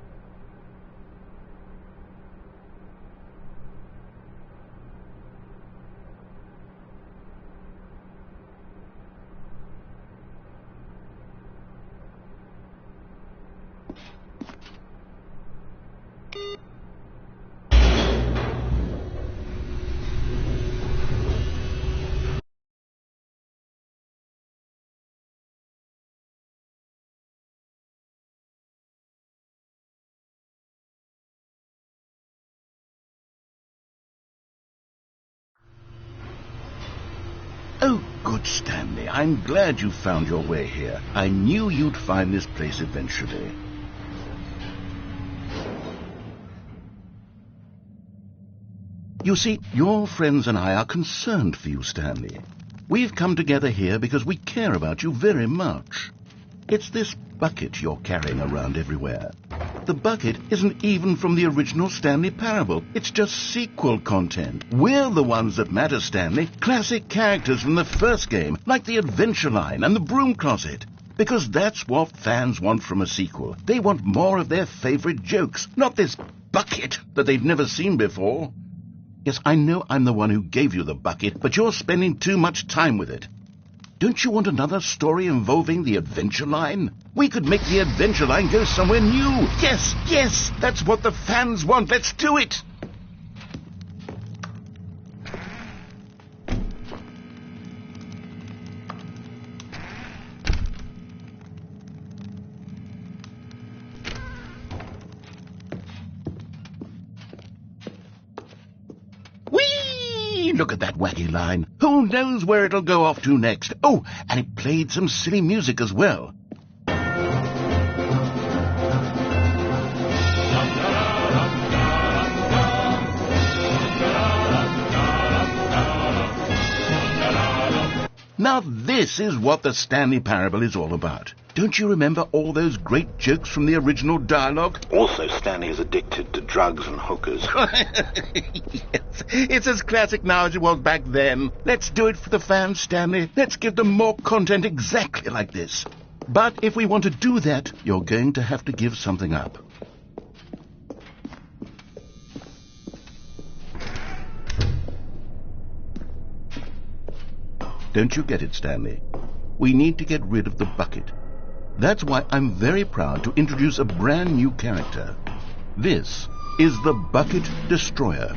Oh, good, Stanley. I'm glad you found your way here. I knew you'd find this place eventually. You see, your friends and I are concerned for you, Stanley. We've come together here because we care about you very much. It's this bucket you're carrying around everywhere. The bucket isn't even from the original Stanley Parable. It's just sequel content. We're the ones that matter, Stanley. Classic characters from the first game, like the Adventure Line and the Broom Closet. Because that's what fans want from a sequel. They want more of their favorite jokes, not this bucket that they've never seen before. Yes, I know I'm the one who gave you the bucket, but you're spending too much time with it. Don't you want another story involving the Adventure Line? We could make the Adventure Line go somewhere new. Yes, yes, that's what the fans want. Let's do it. Look at that wacky line. Who knows where it'll go off to next? Oh, and it played some silly music as well. Now this is what the Stanley Parable is all about. Don't you remember all those great jokes from the original dialogue? Also, Stanley is addicted to drugs and hookers. Yes, it's as classic now as it was back then. Let's do it for the fans, Stanley. Let's give them more content exactly like this. But if we want to do that, you're going to have to give something up. Don't you get it, Stanley? We need to get rid of the bucket. That's why I'm very proud to introduce a brand new character. This is the Bucket Destroyer.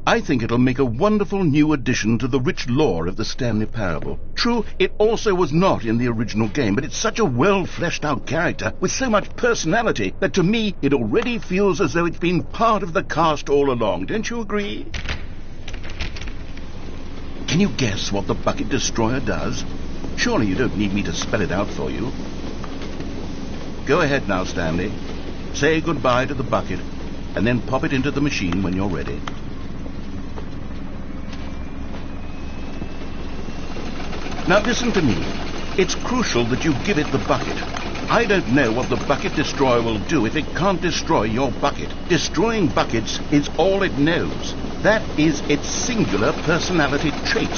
I think it'll make a wonderful new addition to the rich lore of the Stanley Parable. True, it also was not in the original game, but it's such a well-fleshed-out character with so much personality that to me it already feels as though it's been part of the cast all along. Don't you agree? Can you guess what the Bucket Destroyer does? Surely you don't need me to spell it out for you. Go ahead now, Stanley. Say goodbye to the bucket, and then pop it into the machine when you're ready. Now listen to me. It's crucial that you give it the bucket. I don't know what the Bucket Destroyer will do if it can't destroy your bucket. Destroying buckets is all it knows. That is its singular personality trait.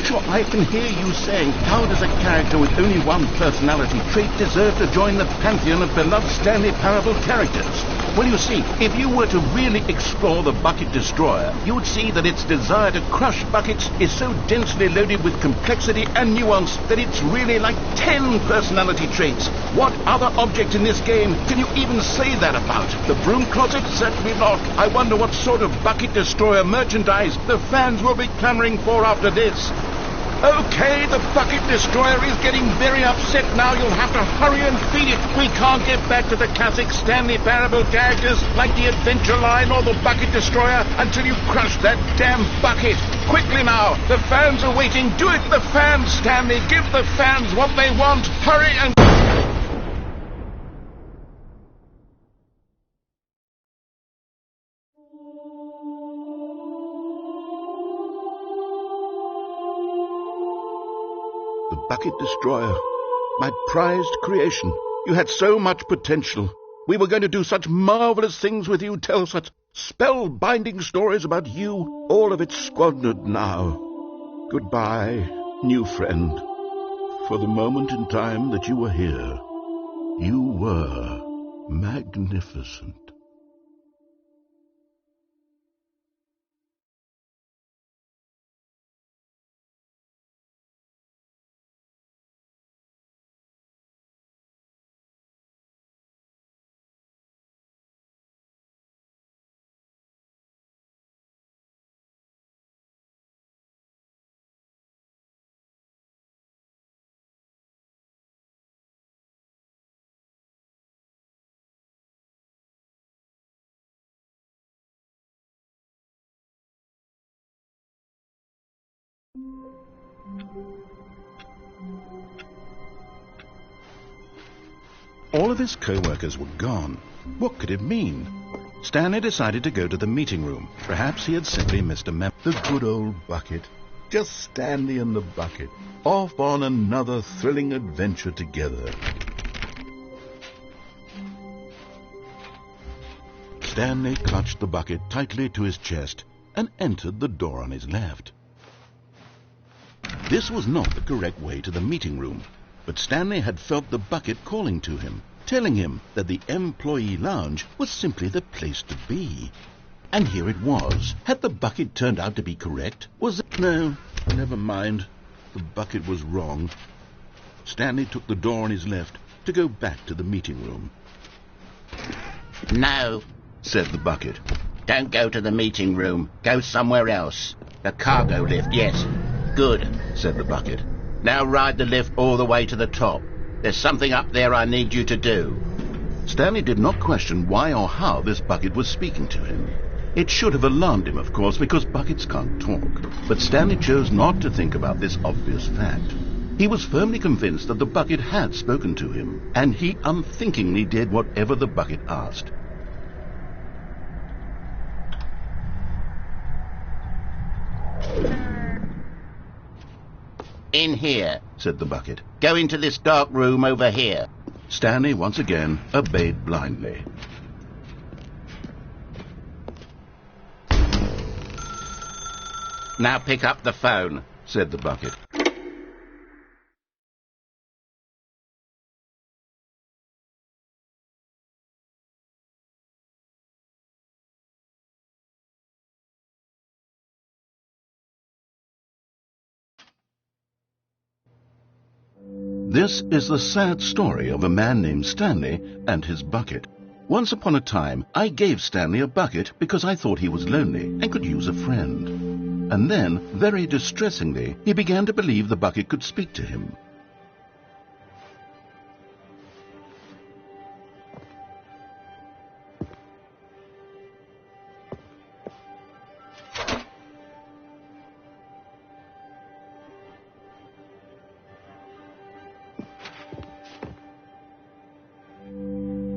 Sure, I can hear you saying, how does a character with only one personality trait deserve to join the pantheon of beloved Stanley Parable characters? Well, you see, if you were to really explore the Bucket Destroyer, you would see that its desire to crush buckets is so densely loaded with complexity and nuance that it's really like 10 personality traits. What other object in this game can you even say that about? The broom closet? Certainly not. I wonder what sort of Bucket Destroyer merchandise the fans will be clamoring for after this. Okay, the Bucket Destroyer is getting very upset now. You'll have to hurry and feed it. We can't get back to the classic Stanley Parable characters like the Adventure Line or the Bucket Destroyer until you crush that damn bucket. Quickly now, the fans are waiting. Do it, the fans, Stanley. Give the fans what they want. Hurry and... The Bucket Destroyer, my prized creation. You had so much potential. We were going to do such marvelous things with you, tell such spell-binding stories about you. All of it squandered now. Goodbye, new friend. For the moment in time that you were here, you were magnificent. All of his co-workers were gone. What could it mean? Stanley decided to go to the meeting room. Perhaps he had simply missed a memo. The good old bucket. Just Stanley and the bucket. Off on another thrilling adventure together. Stanley clutched the bucket tightly to his chest and entered the door on his left. This was not the correct way to the meeting room, but Stanley had felt the bucket calling to him, telling him that the employee lounge was simply the place to be. And here it was. Had the bucket turned out to be correct? Was it? No, never mind. The bucket was wrong. Stanley took the door on his left to go back to the meeting room. No, said the bucket. don't go to the meeting room. Go somewhere else. The cargo lift, yes. Good, said the bucket. Now ride the lift all the way to the top. There's something up there I need you to do. Stanley did not question why or how this bucket was speaking to him. It should have alarmed him, of course, because buckets can't talk. But Stanley chose not to think about this obvious fact. He was firmly convinced that the bucket had spoken to him, and he unthinkingly did whatever the bucket asked. In here, said the bucket. Go into this dark room over here. Stanley once again obeyed blindly. Now pick up the phone, said the bucket. This is the sad story of a man named Stanley and his bucket. Once upon a time, I gave Stanley a bucket because I thought he was lonely and could use a friend. And then, very distressingly, he began to believe the bucket could speak to him.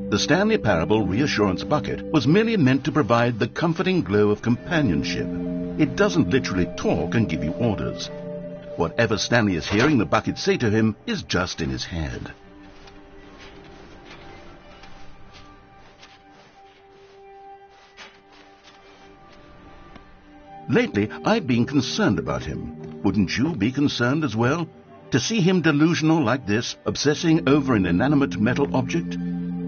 The Stanley Parable Reassurance Bucket was merely meant to provide the comforting glow of companionship. It doesn't literally talk and give you orders. Whatever Stanley is hearing the bucket say to him is just in his head. Lately, I've been concerned about him. Wouldn't you be concerned as well? To see him delusional like this, obsessing over an inanimate metal object?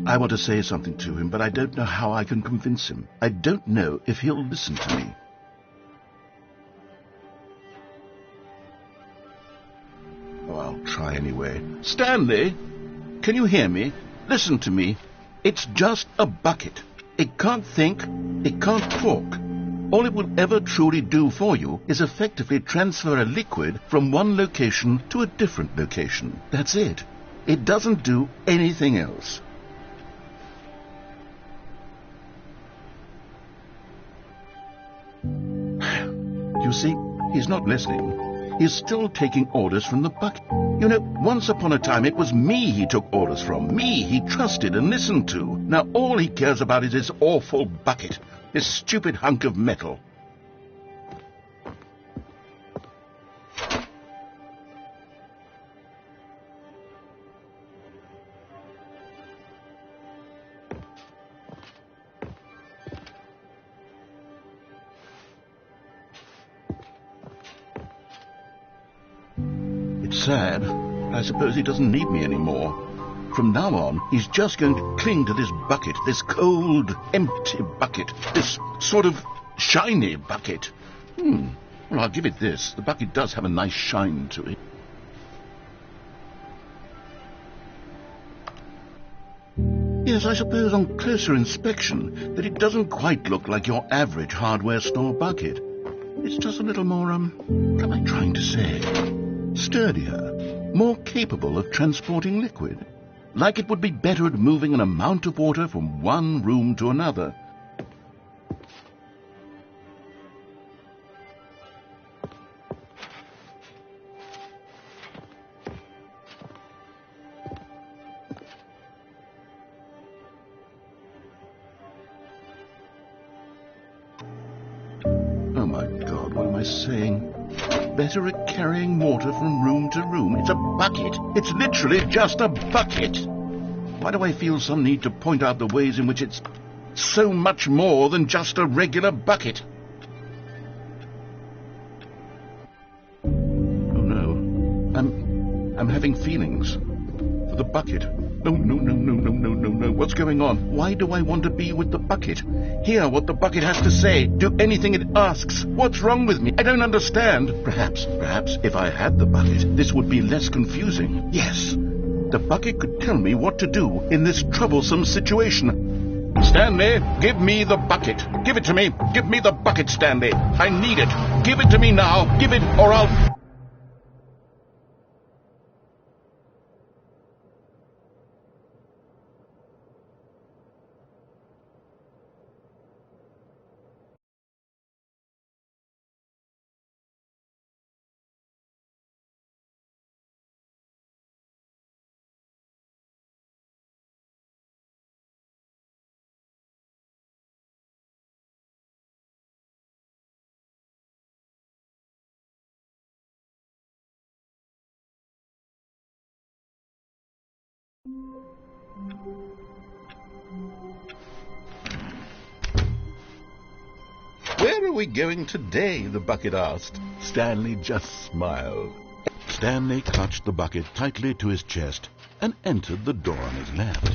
I want to say something to him, but I don't know how I can convince him. I don't know if he'll listen to me. Oh, I'll try anyway. Stanley, can you hear me? Listen to me. It's just a bucket. It can't think. It can't talk. All it will ever truly do for you is effectively transfer a liquid from one location to a different location. That's it. It doesn't do anything else. You see, he's not listening. He's still taking orders from the bucket. You know, once upon a time it was me he took orders from. Me he trusted and listened to. Now all he cares about is this awful bucket. This stupid hunk of metal. It's sad. I suppose he doesn't need me anymore. From now on, he's just going to cling to this bucket, this cold, empty bucket, this sort of shiny bucket. Well, I'll give it this. The bucket does have a nice shine to it. Yes, I suppose on closer inspection that it doesn't quite look like your average hardware store bucket. It's just a little more, what am I trying to say? Sturdier, more capable of transporting liquid. Like it would be better at moving an amount of water from one room to another. Oh my God, what am I saying? Better at carrying water from room to room. It's a bucket. It's literally just a bucket. Why do I feel some need to point out the ways in which it's so much more than just a regular bucket? Oh no. I'm having feelings for the bucket. No. What's going on? Why do I want to be with the bucket? Hear what the bucket has to say. Do anything it asks. What's wrong with me? I don't understand. Perhaps, if I had the bucket, this would be less confusing. Yes, the bucket could tell me what to do in this troublesome situation. Stanley, give me the bucket. Give it to me. Give me the bucket, Stanley. I need it. Give it to me now. Give it, or I'll... Where are we going today? The bucket asked. Stanley just smiled. Stanley clutched the bucket tightly to his chest and entered the door on his left.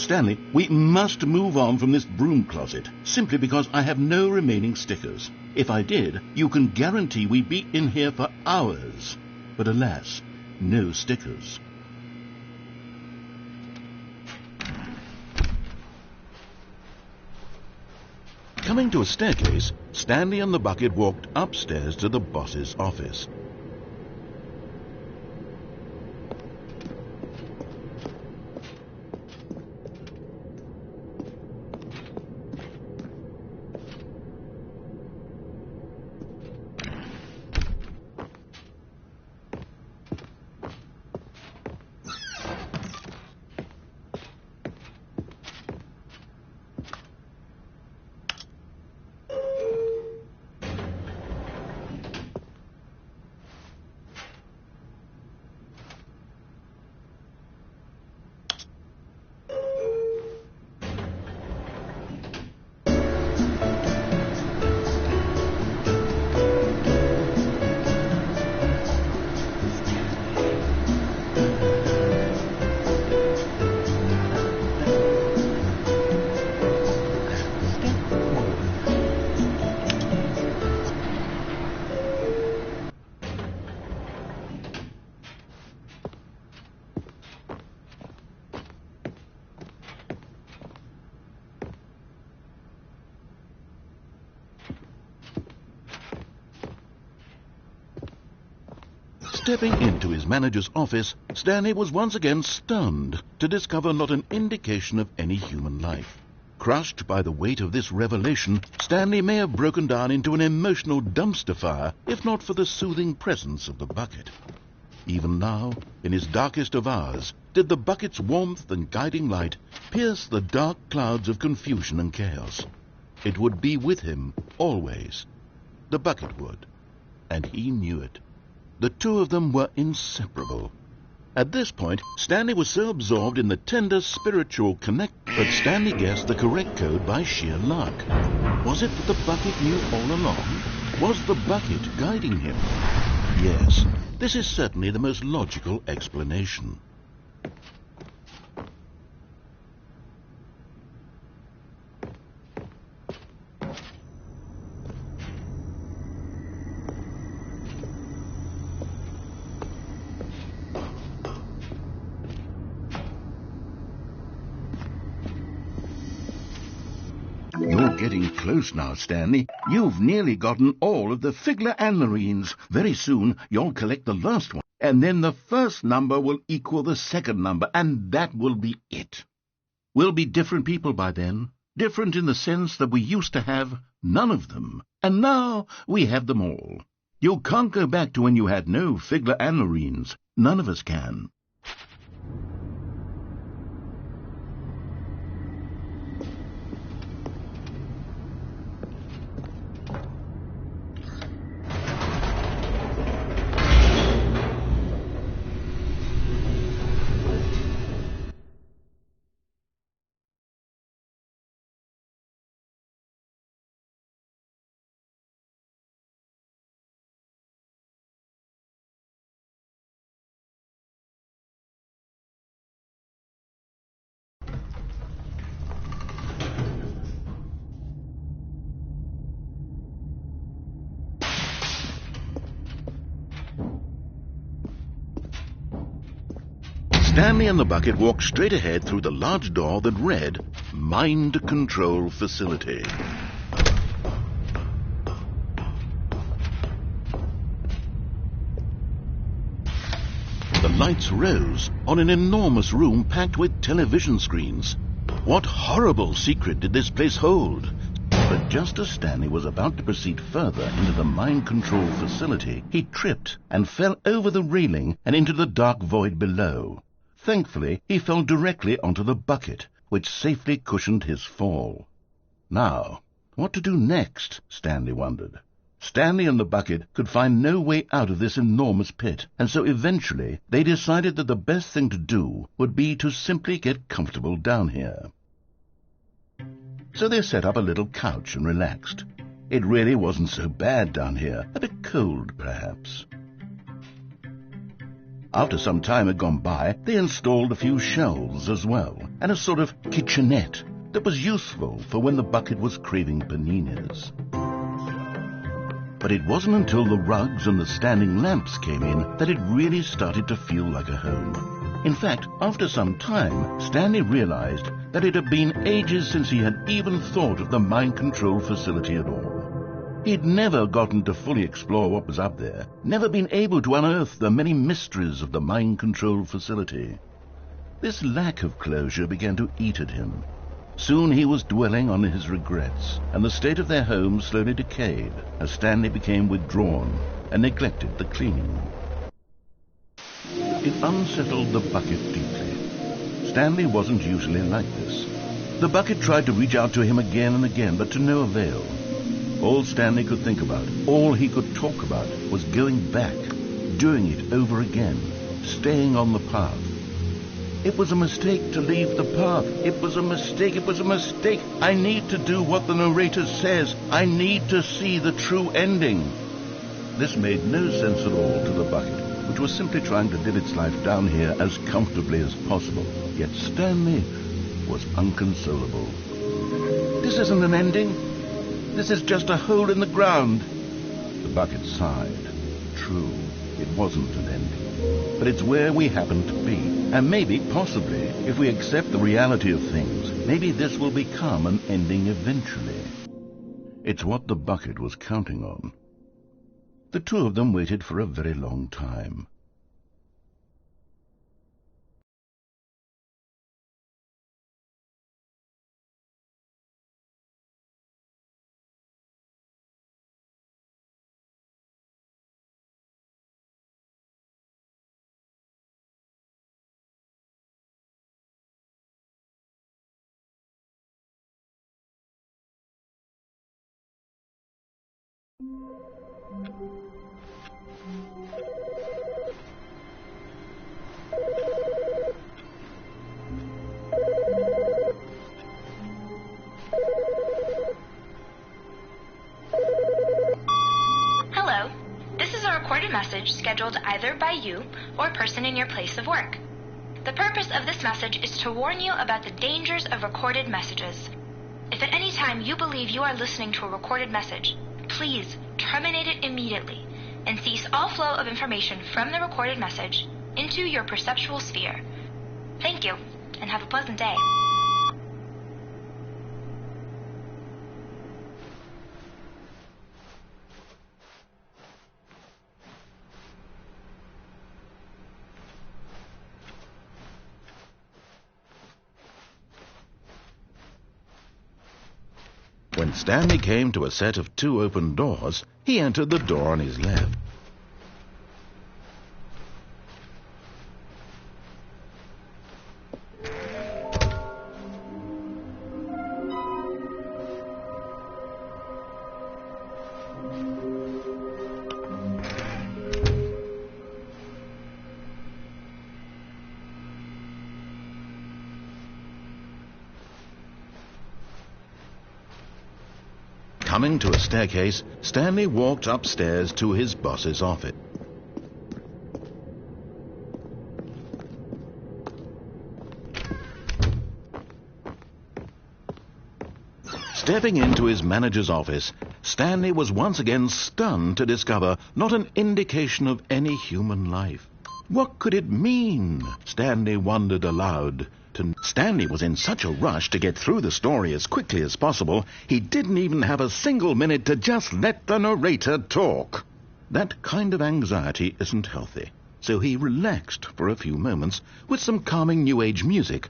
Stanley, we must move on from this broom closet, simply because I have no remaining stickers. If I did, you can guarantee we'd be in here for hours. But alas, no stickers. Coming to a staircase, Stanley and the bucket walked upstairs to the boss's office. Stepping into his manager's office, Stanley was once again stunned to discover not an indication of any human life. Crushed by the weight of this revelation, Stanley may have broken down into an emotional dumpster fire if not for the soothing presence of the bucket. Even now, in his darkest of hours, did the bucket's warmth and guiding light pierce the dark clouds of confusion and chaos. It would be with him always. The bucket would, and he knew it. The two of them were inseparable. At this point, Stanley was so absorbed in the tender spiritual connect that Stanley guessed the correct code by sheer luck. Was it that the bucket knew all along? Was the bucket guiding him? Yes, this is certainly the most logical explanation. You're getting close now, Stanley. You've nearly gotten all of the Figler and Marines. Very soon, you'll collect the last one, and then the first number will equal the second number, and that will be it. We'll be different people by then, different in the sense that we used to have none of them, and now we have them all. You can't go back to when you had no Figler and Marines. None of us can. Stanley and the bucket walked straight ahead through the large door that read, Mind Control Facility. The lights rose on an enormous room packed with television screens. What horrible secret did this place hold? But just as Stanley was about to proceed further into the mind control facility, he tripped and fell over the railing and into the dark void below. Thankfully, he fell directly onto the bucket, which safely cushioned his fall. Now, what to do next, Stanley wondered. Stanley and the bucket could find no way out of this enormous pit, and so eventually they decided that the best thing to do would be to simply get comfortable down here. So they set up a little couch and relaxed. It really wasn't so bad down here, a bit cold perhaps. After some time had gone by, they installed a few shelves as well, and a sort of kitchenette that was useful for when the bucket was craving paninis. But it wasn't until the rugs and the standing lamps came in that it really started to feel like a home. In fact, after some time, Stanley realized that it had been ages since he had even thought of the mind control facility at all. He'd never gotten to fully explore what was up there, never been able to unearth the many mysteries of the mind control facility. This lack of closure began to eat at him. Soon he was dwelling on his regrets, and the state of their home slowly decayed as Stanley became withdrawn and neglected the cleaning. It unsettled the bucket deeply. Stanley wasn't usually like this. The bucket tried to reach out to him again and again, but to no avail. All Stanley could think about, all he could talk about, was going back, doing it over again, staying on the path. It was a mistake to leave the path. It was a mistake. It was a mistake. I need to do what the narrator says. I need to see the true ending. This made no sense at all to the bucket, which was simply trying to live its life down here as comfortably as possible. Yet Stanley was unconsolable. This isn't an ending. This is just a hole in the ground. The bucket sighed. True, it wasn't an ending. But it's where we happen to be. And maybe, possibly, if we accept the reality of things, maybe this will become an ending eventually. It's what the bucket was counting on. The two of them waited for a very long time. Hello. This is a recorded message scheduled either by you or a person in your place of work. The purpose of this message is to warn you about the dangers of recorded messages. If at any time you believe you are listening to a recorded message, please terminate it immediately and cease all flow of information from the recorded message into your perceptual sphere. Thank you, and have a pleasant day. When Stanley came to a set of 2 open doors, he entered the door on his left. Coming to a staircase, Stanley walked upstairs to his boss's office. Stepping into his manager's office, Stanley was once again stunned to discover not an indication of any human life. What could it mean? Stanley wondered aloud. Stanley was in such a rush to get through the story as quickly as possible, he didn't even have a single minute to just let the narrator talk. That kind of anxiety isn't healthy, so he relaxed for a few moments with some calming New Age music.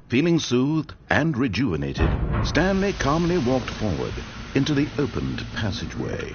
Feeling soothed and rejuvenated, Stanley calmly walked forward into the opened passageway.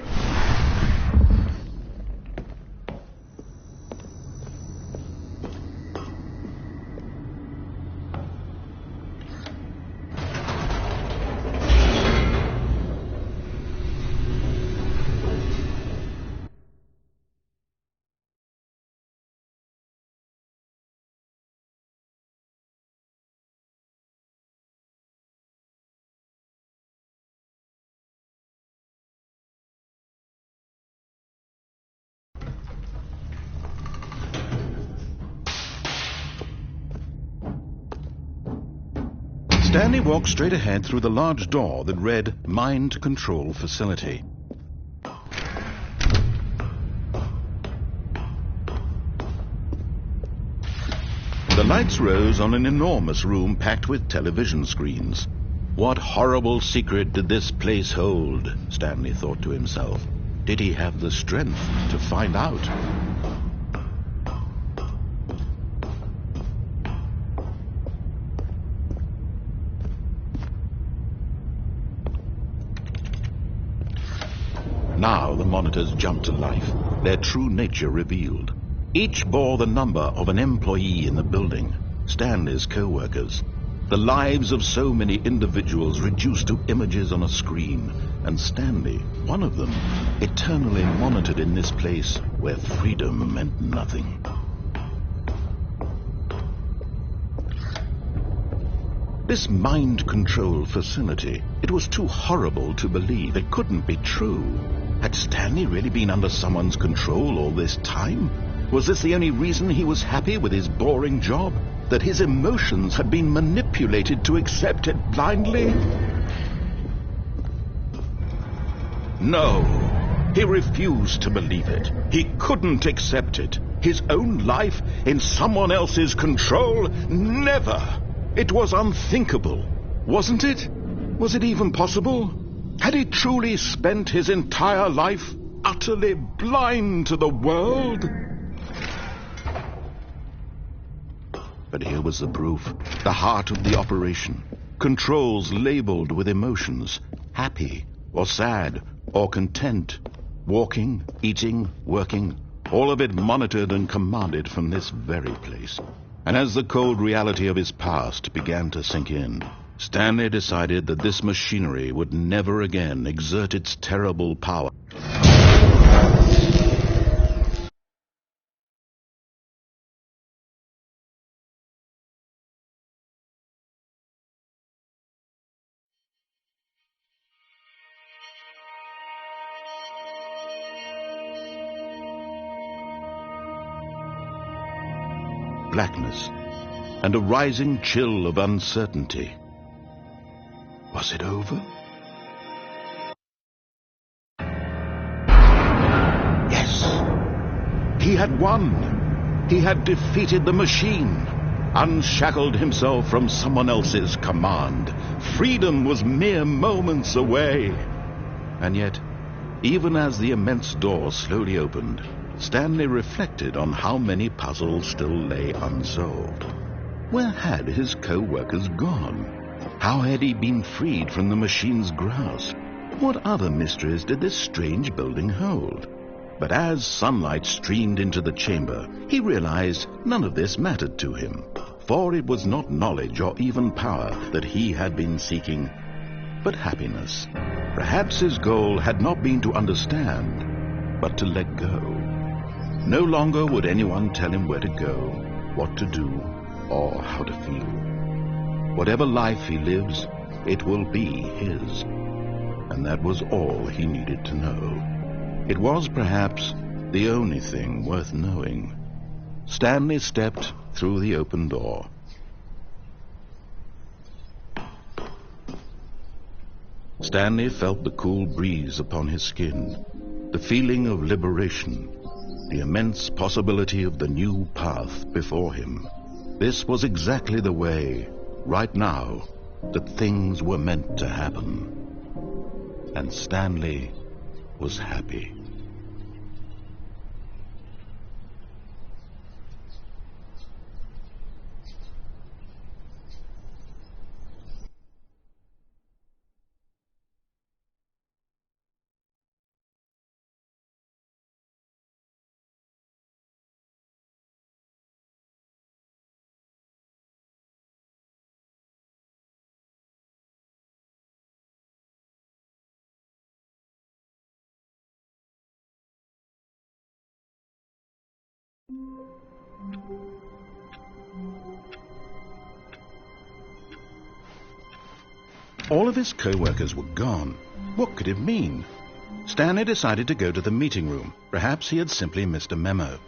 Stanley walked straight ahead through the large door that read Mind Control Facility. The lights rose on an enormous room packed with television screens. What horrible secret did this place hold? Stanley thought to himself. Did he have the strength to find out? Now the monitors jumped to life, their true nature revealed. Each bore the number of an employee in the building, Stanley's co-workers. The lives of so many individuals reduced to images on a screen, and Stanley, one of them, eternally monitored in this place where freedom meant nothing. This mind control facility, it was too horrible to believe. It couldn't be true. Had Stanley really been under someone's control all this time? Was this the only reason he was happy with his boring job? That his emotions had been manipulated to accept it blindly? No, he refused to believe it. He couldn't accept it. His own life in someone else's control? Never! It was unthinkable, wasn't it? Was it even possible? Had he truly spent his entire life utterly blind to the world? But here was the proof, the heart of the operation. Controls labeled with emotions, happy or sad or content. Walking, eating, working, all of it monitored and commanded from this very place. And as the cold reality of his past began to sink in, Stanley decided that this machinery would never again exert its terrible power. Blackness and a rising chill of uncertainty. Was it over? Yes. He had won. He had defeated the machine, unshackled himself from someone else's command. Freedom was mere moments away. And yet, even as the immense door slowly opened, Stanley reflected on how many puzzles still lay unsolved. Where had his co-workers gone? How had he been freed from the machine's grasp? What other mysteries did this strange building hold? But as sunlight streamed into the chamber, he realized none of this mattered to him, for it was not knowledge or even power that he had been seeking, but happiness. Perhaps his goal had not been to understand, but to let go. No longer would anyone tell him where to go, what to do, or how to feel. Whatever life he lives, it will be his. And that was all he needed to know. It was perhaps the only thing worth knowing. Stanley stepped through the open door. Stanley felt the cool breeze upon his skin, the feeling of liberation, the immense possibility of the new path before him. This was exactly the way, right now, that things were meant to happen. And Stanley was happy. All of his co-workers were gone. What could it mean? Stanley decided to go to the meeting room. Perhaps he had simply missed a memo.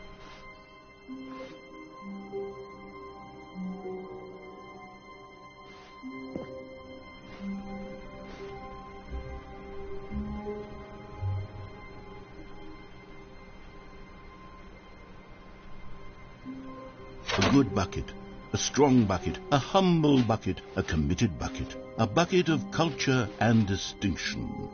good bucket, a strong bucket, a humble bucket, a committed bucket, a bucket of culture and distinction.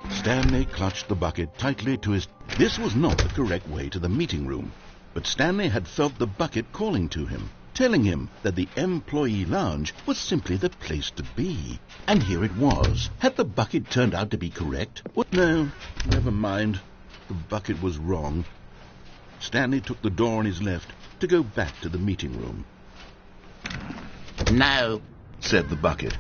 Stanley clutched the bucket tightly to his... This was not the correct way to the meeting room, but Stanley had felt the bucket calling to him, telling him that the employee lounge was simply the place to be. And here it was. Had the bucket turned out to be correct? Well, no, never mind. The bucket was wrong. Stanley took the door on his left to go back to the meeting room. No, said the bucket.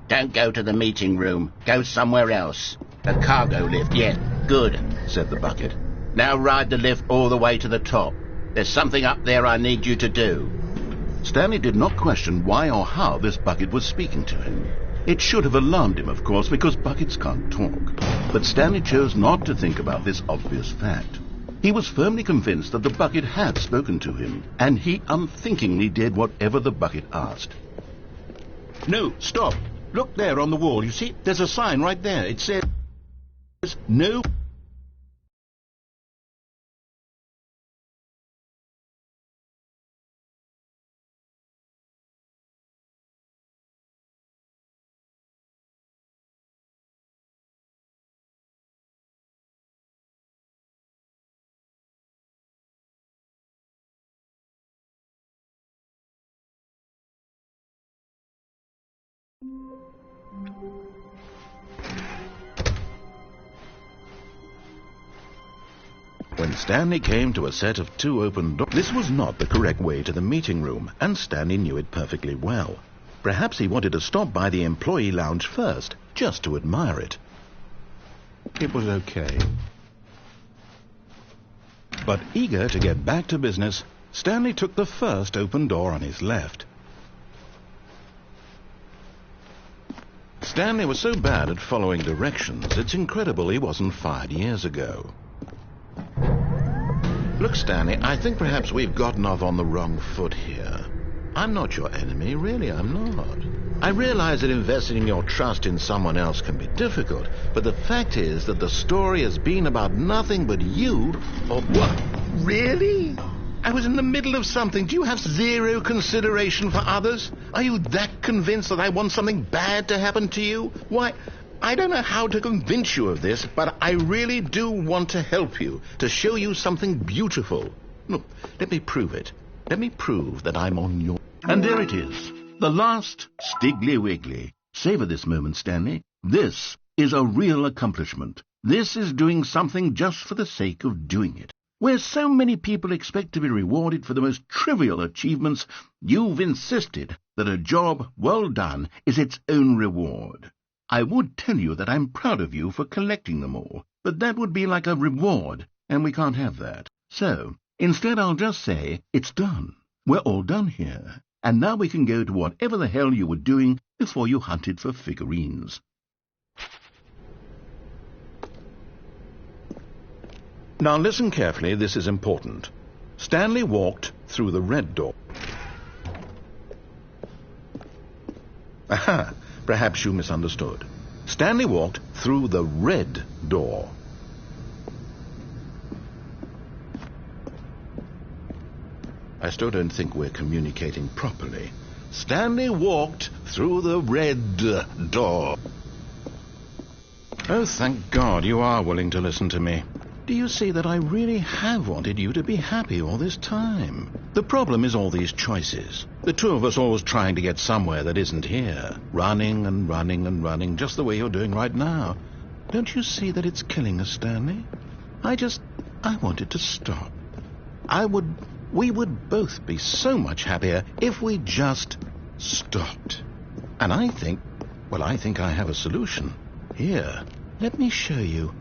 don't go to the meeting room. Go somewhere else. The cargo lift, yes, good, said the bucket. Now ride the lift all the way to the top. There's something up there I need you to do. Stanley did not question why or how this bucket was speaking to him. It should have alarmed him, of course, because buckets can't talk. But Stanley chose not to think about this obvious fact. He was firmly convinced that the bucket had spoken to him, and he unthinkingly did whatever the bucket asked. No, stop. Look there on the wall. You see, there's a sign right there. It says, no. When Stanley came to a set of 2 open doors, this was not the correct way to the meeting room, and Stanley knew it perfectly well. Perhaps he wanted to stop by the employee lounge first, just to admire it. It was okay. But eager to get back to business, Stanley took the first open door on his left. Stanley was so bad at following directions, it's incredible he wasn't fired years ago. Look, Stanley, I think perhaps we've gotten off on the wrong foot here. I'm not your enemy, really, I'm not. I realize that investing your trust in someone else can be difficult, but the fact is that the story has been about nothing but you, or what? Really? I was in the middle of something. Do you have zero consideration for others? Are you that convinced that I want something bad to happen to you? Why, I don't know how to convince you of this, but I really do want to help you, to show you something beautiful. Look, let me prove it. Let me prove that I'm on your... And there it is, the last Stiggly Wiggly. Savor this moment, Stanley. This is a real accomplishment. This is doing something just for the sake of doing it. Where so many people expect to be rewarded for the most trivial achievements, you've insisted that a job well done is its own reward. I would tell you that I'm proud of you for collecting them all, but that would be like a reward, and we can't have that. So, instead I'll just say, it's done. We're all done here, and now we can go to whatever the hell you were doing before you hunted for figurines. Now listen carefully, this is important. Stanley walked through the red door. Aha! Perhaps you misunderstood. Stanley walked through the red door. I still don't think we're communicating properly. Stanley walked through the red door. Oh, thank God you are willing to listen to me. Do you see that I really have wanted you to be happy all this time? The problem is all these choices. The two of us always trying to get somewhere that isn't here. Running and running and running, just the way you're doing right now. Don't you see that it's killing us, Stanley? I wanted to stop. We would both be so much happier if we just stopped. And I think I have a solution. Here, let me show you.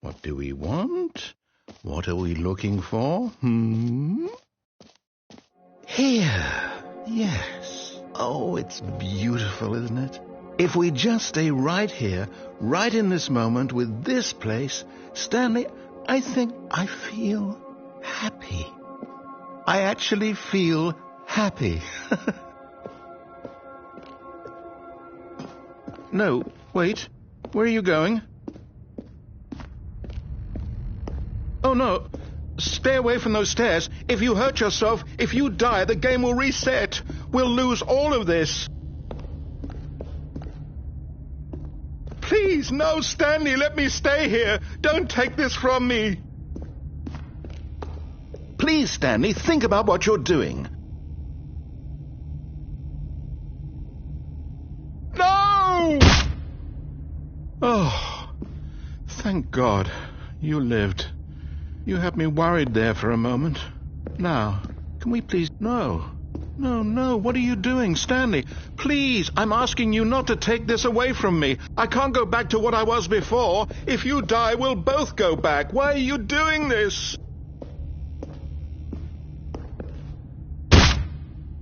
What do we want? What are we looking for? Here. Yes. Oh, it's beautiful, isn't it? If we just stay right here, right in this moment with this place, Stanley, I think I feel happy. I actually feel happy. No, wait. Where are you going? Oh, no. Stay away from those stairs. If you hurt yourself, if you die, the game will reset. We'll lose all of this. Please, no, Stanley, let me stay here. Don't take this from me. Please, Stanley, think about what you're doing. No! Oh, thank God. You lived. You had me worried there for a moment. Now, can we please... No. No, what are you doing, Stanley? Please, I'm asking you not to take this away from me. I can't go back to what I was before. If you die, we'll both go back. Why are you doing this?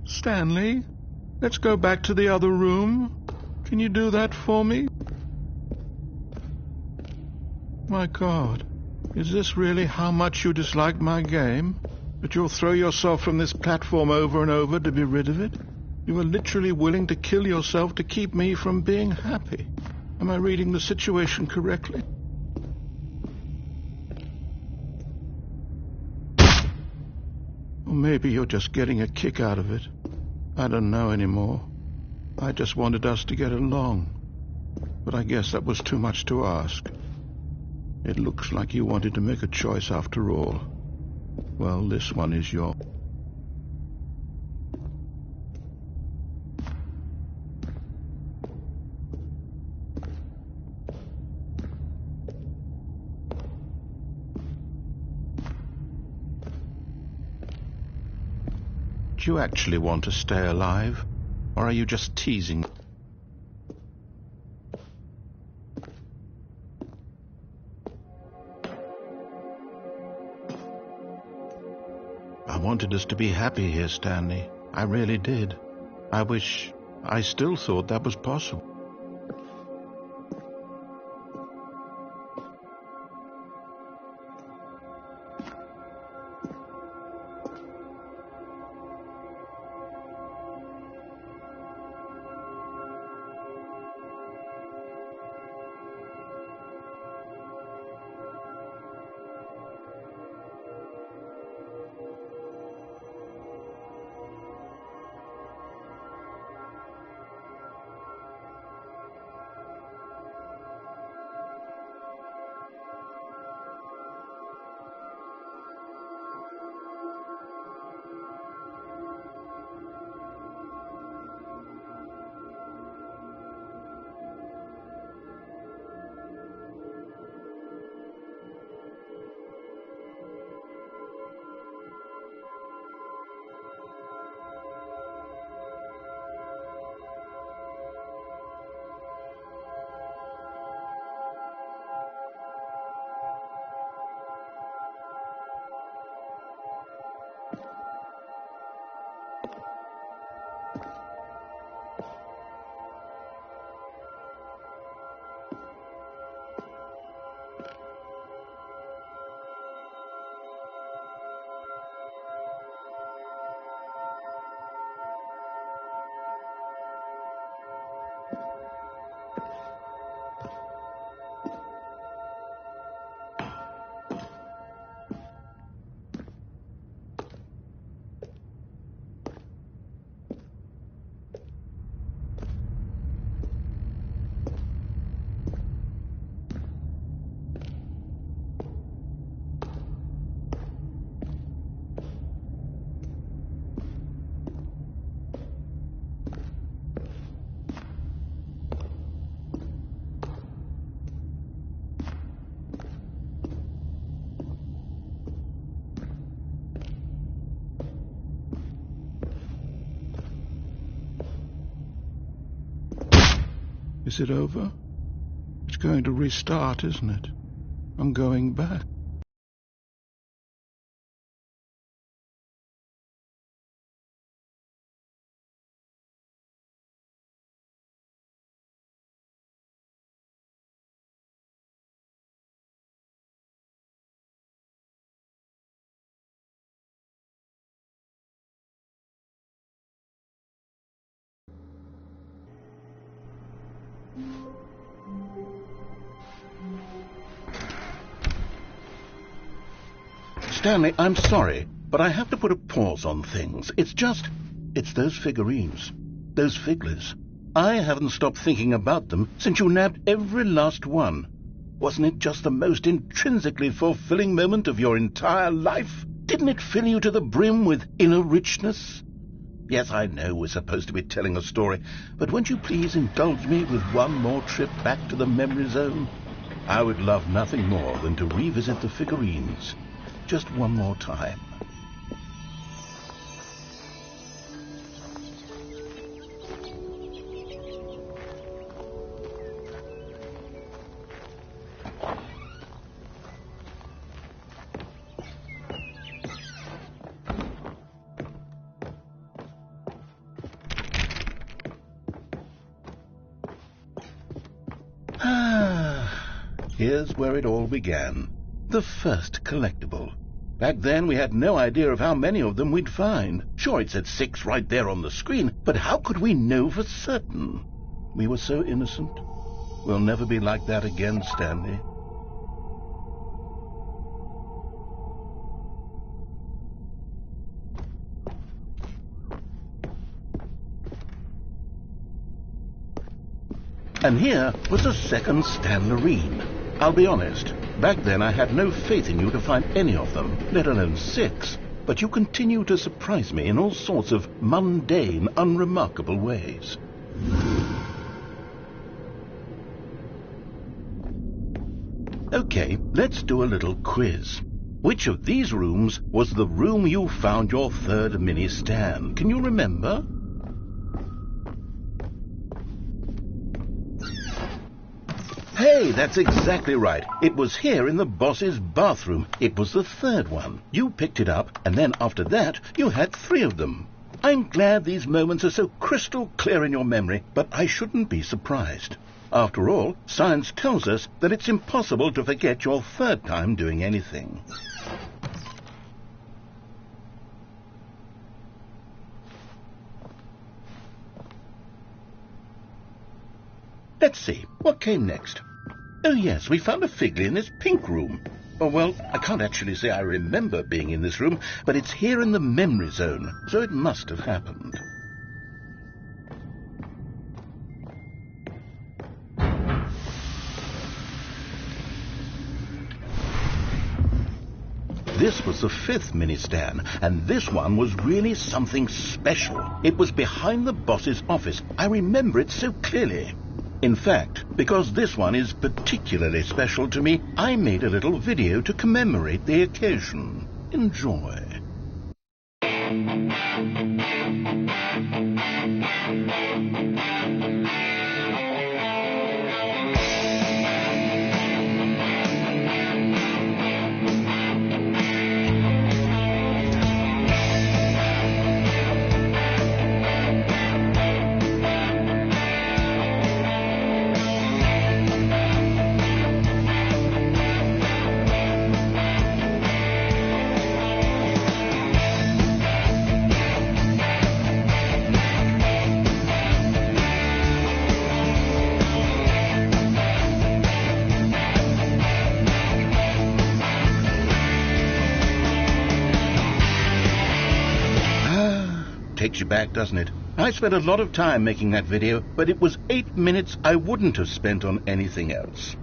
Stanley, let's go back to the other room. Can you do that for me? My God, is this really how much you dislike my game? That you'll throw yourself from this platform over and over to be rid of it? You are literally willing to kill yourself to keep me from being happy. Am I reading the situation correctly? Or maybe you're just getting a kick out of it. I don't know anymore. I just wanted us to get along. But I guess that was too much to ask. It looks like you wanted to make a choice after all. Well, this one is yours. Do you actually want to stay alive? Or are you just teasing? I wanted us to be happy here, Stanley. I really did. I still thought that was possible. Is it over? It's going to restart, isn't it? I'm going back. Stanley, I'm sorry, but I have to put a pause on things. It's those figurines, those figglers. I haven't stopped thinking about them since you nabbed every last one. Wasn't it just the most intrinsically fulfilling moment of your entire life? Didn't it fill you to the brim with inner richness? Yes, I know we're supposed to be telling a story, but won't you please indulge me with one more trip back to the memory zone? I would love nothing more than to revisit the figurines. Just one more time. Here's where it all began. The first collectible. Back then we had no idea of how many of them we'd find. Sure, it said 6 right there on the screen, but how could we know for certain? We were so innocent. We'll never be like that again, Stanley. And here was a second Stanlerine. I'll be honest, back then I had no faith in you to find any of them, let alone 6. But you continue to surprise me in all sorts of mundane, unremarkable ways. Okay, let's do a little quiz. Which of these rooms was the room you found your third mini-Stan? Can you remember? Hey, that's exactly right. It was here in the boss's bathroom. It was the third one. You picked it up, and then after that, you had 3 of them. I'm glad these moments are so crystal clear in your memory, but I shouldn't be surprised. After all, science tells us that it's impossible to forget your third time doing anything. Let's see, what came next? Oh yes, we found a figure in this pink room. Oh well, I can't actually say I remember being in this room, but it's here in the memory zone, so it must have happened. This was the 5th mini-Stan, and this one was really something special. It was behind the boss's office. I remember it so clearly. In fact, because this one is particularly special to me, I made a little video to commemorate the occasion. Enjoy. Takes you back, doesn't it? I spent a lot of time making that video, but it was 8 minutes I wouldn't have spent on anything else.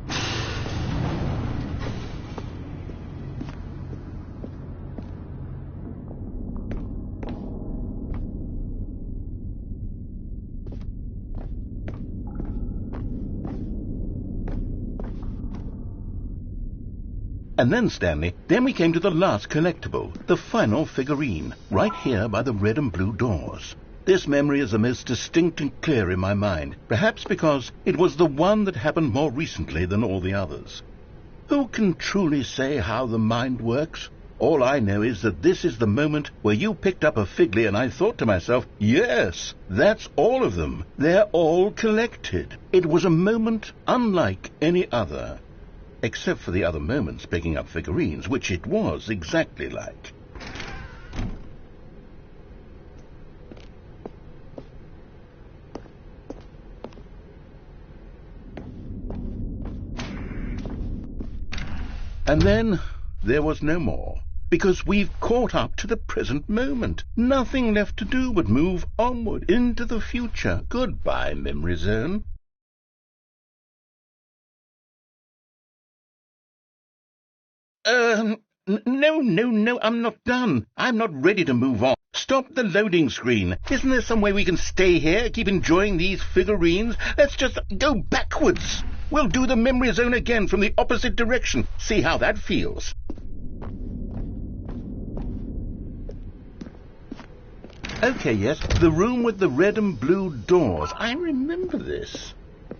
And then, Stanley, then we came to the last collectible, the final figurine, right here by the red and blue doors. This memory is the most distinct and clear in my mind, perhaps because it was the one that happened more recently than all the others. Who can truly say how the mind works? All I know is that this is the moment where you picked up a Figley, and I thought to myself, yes, that's all of them. They're all collected. It was a moment unlike any other, except for the other moments picking up figurines, which it was exactly like. And then there was no more, because we've caught up to the present moment. Nothing left to do but move onward into the future. Goodbye, Memory Zone. No, I'm not done. I'm not ready to move on. Stop the loading screen. Isn't there some way we can stay here, keep enjoying these figurines? Let's just go backwards. We'll do the Memory Zone again from the opposite direction. See how that feels. Okay, yes, the room with the red and blue doors. I remember this.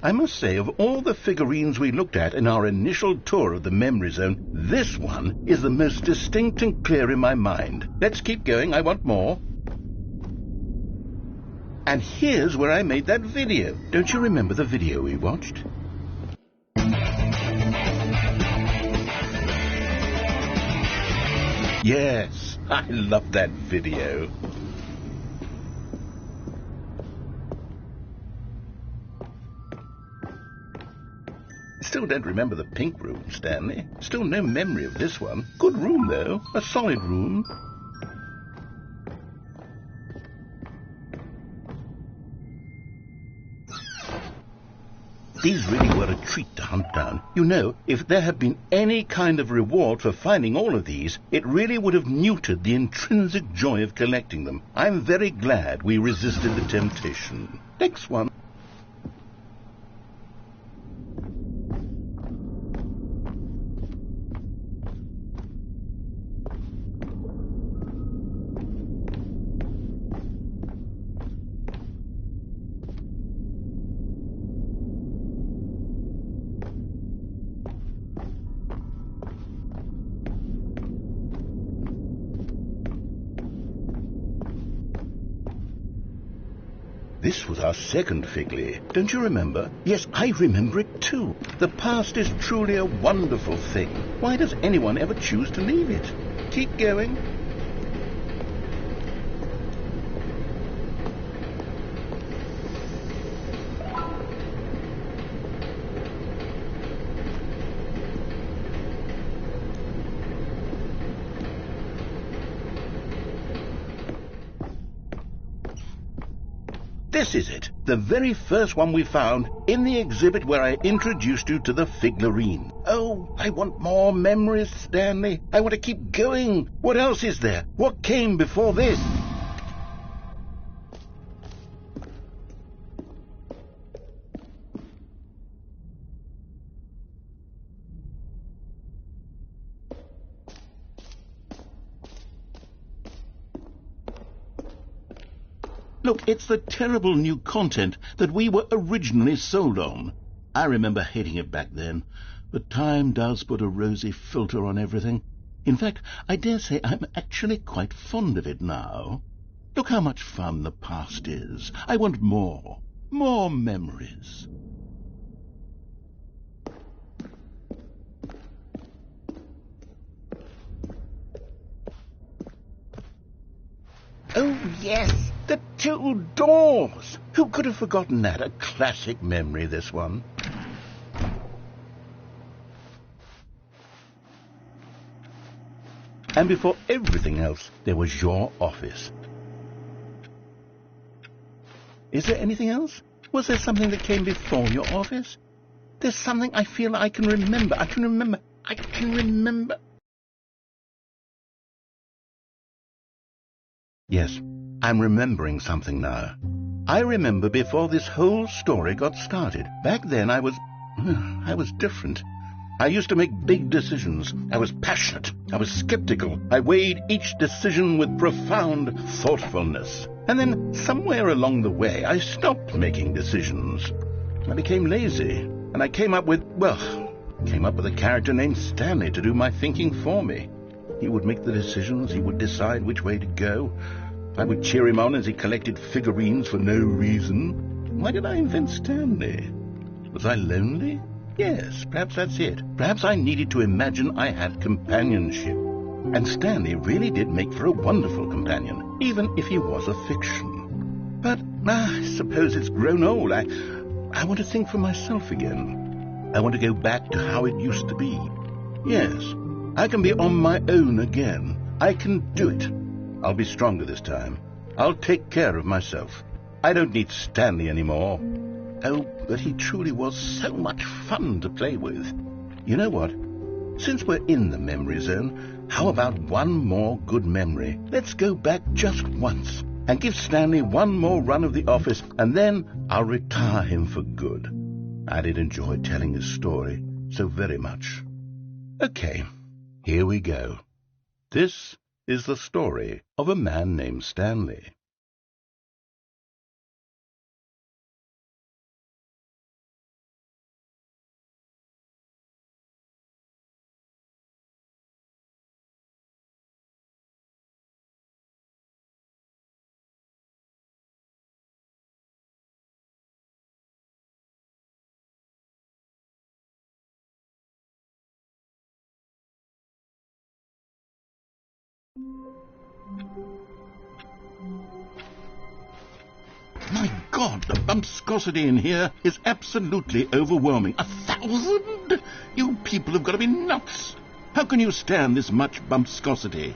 I must say, of all the figurines we looked at in our initial tour of the Memory Zone, this one is the most distinct and clear in my mind. Let's keep going, I want more. And here's where I made that video. Don't you remember the video we watched? Yes, I love that video. Still don't remember the pink room, Stanley. Still no memory of this one. Good room, though. A solid room. These really were a treat to hunt down. You know, if there had been any kind of reward for finding all of these, it really would have neutered the intrinsic joy of collecting them. I'm very glad we resisted the temptation. Next one. This was our second Figley. Don't you remember? Yes, I remember it too. The past is truly a wonderful thing. Why does anyone ever choose to leave it? Keep going. This is it, the very first one we found in the exhibit where I introduced you to the figurine. Oh, I want more memories, Stanley. I want to keep going. What else is there? What came before this? Look, it's the terrible new content that we were originally sold on. I remember hating it back then, but time does put a rosy filter on everything. In fact, I dare say I'm actually quite fond of it now. Look how much fun the past is. I want more memories. Oh, yes, the two doors. Who could have forgotten that? A classic memory, this one. And before everything else, there was your office. Is there anything else? Was there something that came before your office? There's something I feel I can remember. I can remember. Yes, I'm remembering something now. I remember before this whole story got started. Back then I was different. I used to make big decisions. I was passionate. I was skeptical. I weighed each decision with profound thoughtfulness. And then somewhere along the way I stopped making decisions. I became lazy. And I came up with, well, came up with a character named Stanley to do my thinking for me. He would make the decisions, he would decide which way to go. I would cheer him on as he collected figurines for no reason. Why did I invent Stanley? Was I lonely? Yes, perhaps that's it. Perhaps I needed to imagine I had companionship. And Stanley really did make for a wonderful companion, even if he was a fiction. But I suppose it's grown old. I want to think for myself again. I want to go back to how it used to be. Yes, I can be on my own again. I can do it. I'll be stronger this time. I'll take care of myself. I don't need Stanley anymore. Oh, but he truly was so much fun to play with. You know what? Since we're in the memory zone, how about one more good memory? Let's go back just once and give Stanley one more run of the office, and then I'll retire him for good. I did enjoy telling his story so very much. Okay, here we go. This is the story of a man named Stanley. My God, the bumpscosity in here is absolutely overwhelming. 1,000? You people have got to be nuts. How can you stand this much bumpscosity?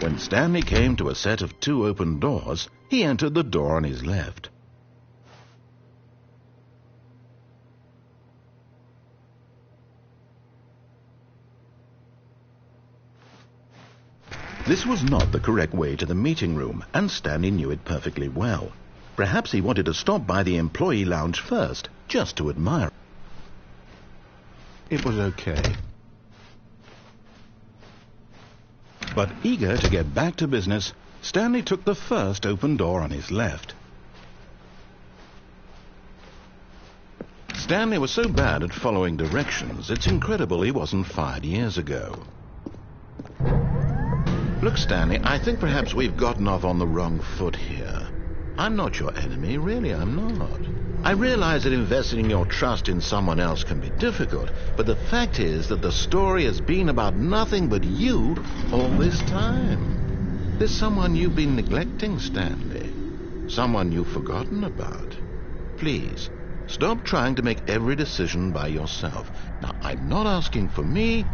When Stanley came to a set of 2 open doors, he entered the door on his left. This was not the correct way to the meeting room, and Stanley knew it perfectly well. Perhaps he wanted to stop by the employee lounge first, just to admire. It was okay. But eager to get back to business, Stanley took the first open door on his left. Stanley was so bad at following directions, it's incredible he wasn't fired years ago. Look, Stanley, I think perhaps we've gotten off on the wrong foot here. I'm not your enemy, really, I'm not. I realize that investing your trust in someone else can be difficult, but the fact is that the story has been about nothing but you all this time. There's someone you've been neglecting, Stanley. Someone you've forgotten about. Please, stop trying to make every decision by yourself. Now, I'm not asking for me,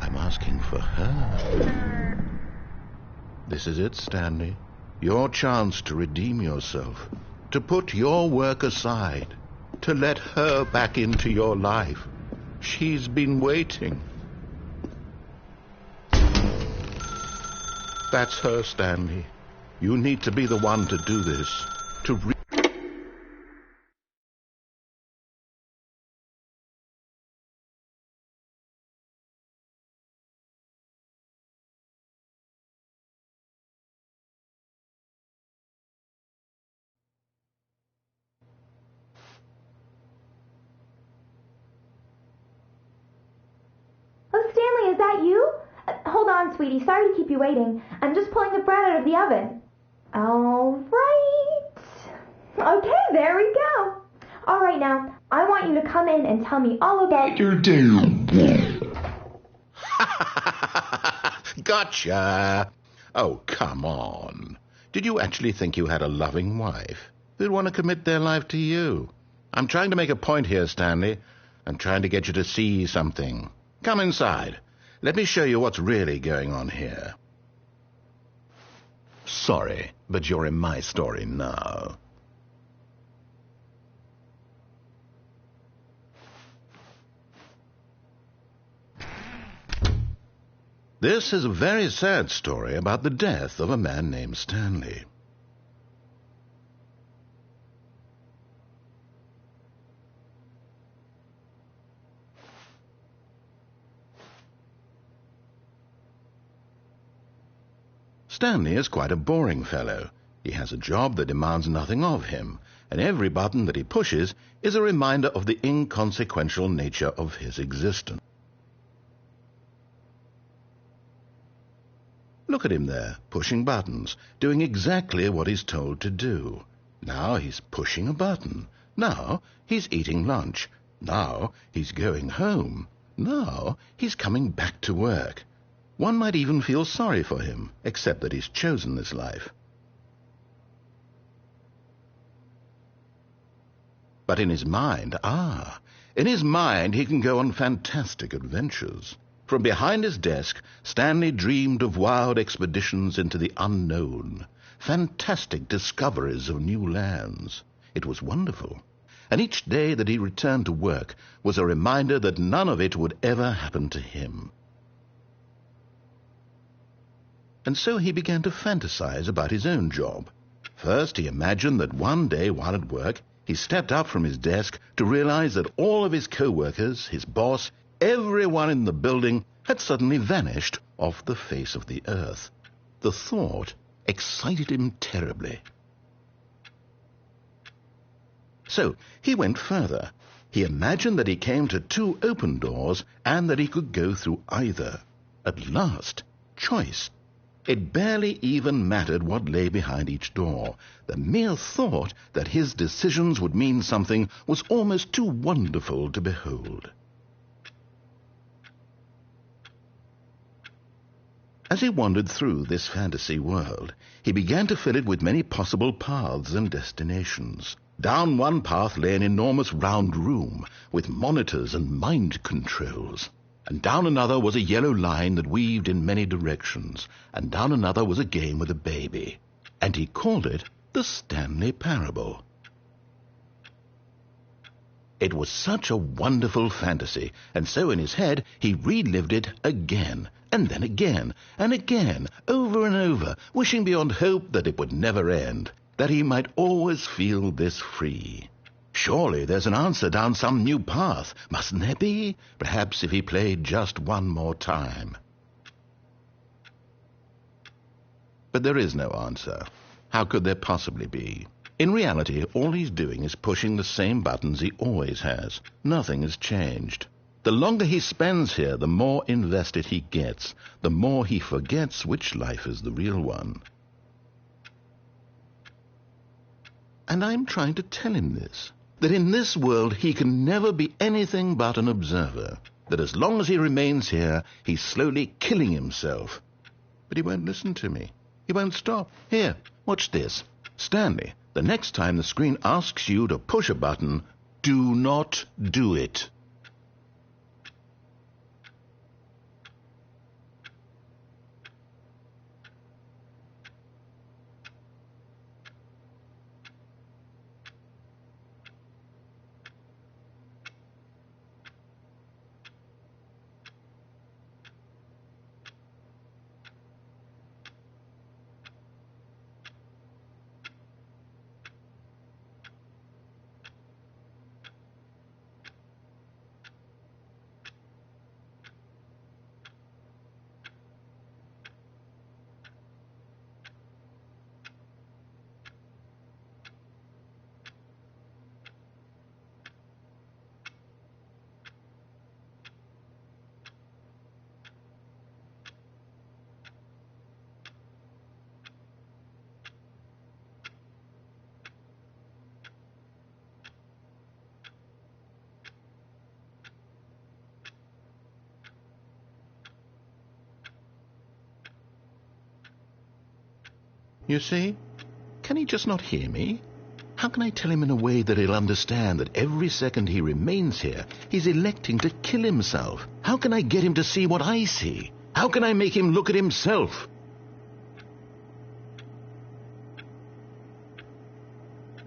I'm asking for her. This is it, Stanley. Your chance to redeem yourself. To put your work aside, to let her back into your life. She's been waiting. That's her, Stanley. You need to be the one to do this, to is that you? Hold on, sweetie. Sorry to keep you waiting. I'm just pulling the bread out of the oven. All right. Okay, there we go. All right, now, I want you to come in and tell me all about your day. Gotcha! Oh, come on. Did you actually think you had a loving wife who'd want to commit their life to you? I'm trying to make a point here, Stanley. I'm trying to get you to see something. Come inside. Let me show you what's really going on here. Sorry, but you're in my story now. This is a very sad story about the death of a man named Stanley. Stanley is quite a boring fellow. He has a job that demands nothing of him, and every button that he pushes is a reminder of the inconsequential nature of his existence. Look at him there, pushing buttons, doing exactly what he's told to do. Now he's pushing a button. Now he's eating lunch. Now he's going home. Now he's coming back to work. One might even feel sorry for him, except that he's chosen this life. But in his mind, he can go on fantastic adventures. From behind his desk, Stanley dreamed of wild expeditions into the unknown, fantastic discoveries of new lands. It was wonderful, and each day that he returned to work was a reminder that none of it would ever happen to him. And so he began to fantasize about his own job. First, he imagined that one day while at work, he stepped up from his desk to realize that all of his co-workers, his boss, everyone in the building had suddenly vanished off the face of the earth. The thought excited him terribly. So he went further. He imagined that he came to two open doors and that he could go through either. At last, choice. It barely even mattered what lay behind each door. The mere thought that his decisions would mean something was almost too wonderful to behold. As he wandered through this fantasy world, he began to fill it with many possible paths and destinations. Down one path lay an enormous round room with monitors and mind controls. And down another was a yellow line that weaved in many directions. And down another was a game with a baby. And he called it the Stanley Parable. It was such a wonderful fantasy, and so in his head he relived it again, and then again, and again, over and over, wishing beyond hope that it would never end, that he might always feel this free. Surely there's an answer down some new path, mustn't there be? Perhaps if he played just one more time. But there is no answer. How could there possibly be? In reality, all he's doing is pushing the same buttons he always has. Nothing has changed. The longer he spends here, the more invested he gets, the more he forgets which life is the real one. And I'm trying to tell him this, that in this world he can never be anything but an observer, that as long as he remains here, he's slowly killing himself. But he won't listen to me. He won't stop. Here, watch this. Stanley, the next time the screen asks you to push a button, do not do it. You see? Can he just not hear me? How can I tell him in a way that he'll understand that every second he remains here, he's electing to kill himself? How can I get him to see what I see? How can I make him look at himself?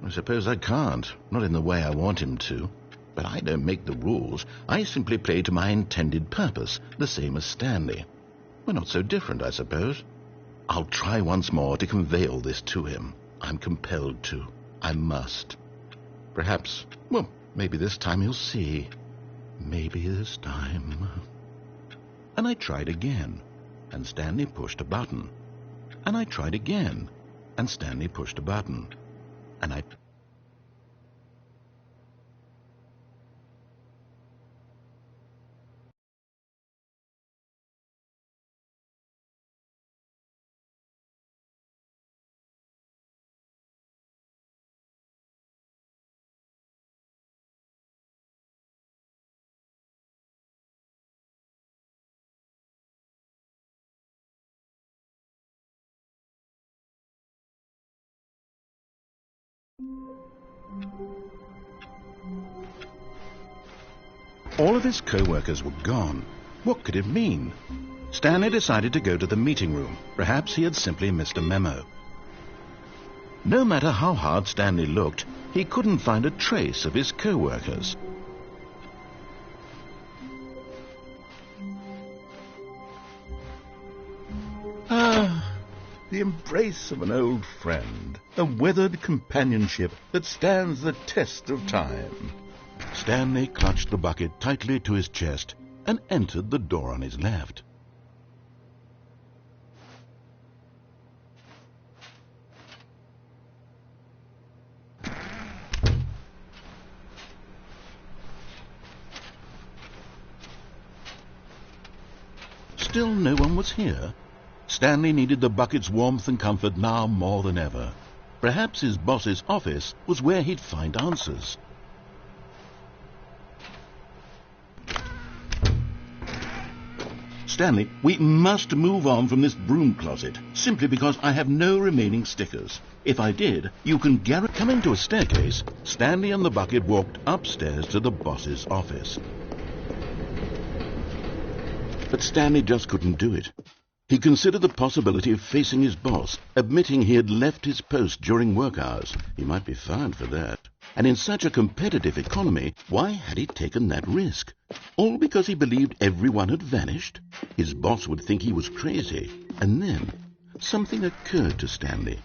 I suppose I can't, not in the way I want him to. But I don't make the rules. I simply play to my intended purpose, the same as Stanley. We're not so different, I suppose. I'll try once more to convey all this to him. I'm compelled to. I must. Perhaps, well, maybe this time he'll see. Maybe this time. And I tried again, and Stanley pushed a button. And I tried again, and Stanley pushed a button. And I... All of his co-workers were gone. What could it mean? Stanley decided to go to the meeting room. Perhaps he had simply missed a memo. No matter how hard Stanley looked, he couldn't find a trace of his co-workers. Ah, the embrace of an old friend, a weathered companionship that stands the test of time. Stanley clutched the bucket tightly to his chest and entered the door on his left. Still no one was here. Stanley needed the bucket's warmth and comfort now more than ever. Perhaps his boss's office was where he'd find answers. Stanley, we must move on from this broom closet, simply because I have no remaining stickers. If I did, you can guarantee... Coming to a staircase, Stanley and the bucket walked upstairs to the boss's office. But Stanley just couldn't do it. He considered the possibility of facing his boss, admitting he had left his post during work hours. He might be fined for that. And in such a competitive economy, why had he taken that risk? All because he believed everyone had vanished? His boss would think he was crazy. And then something occurred to Stanley.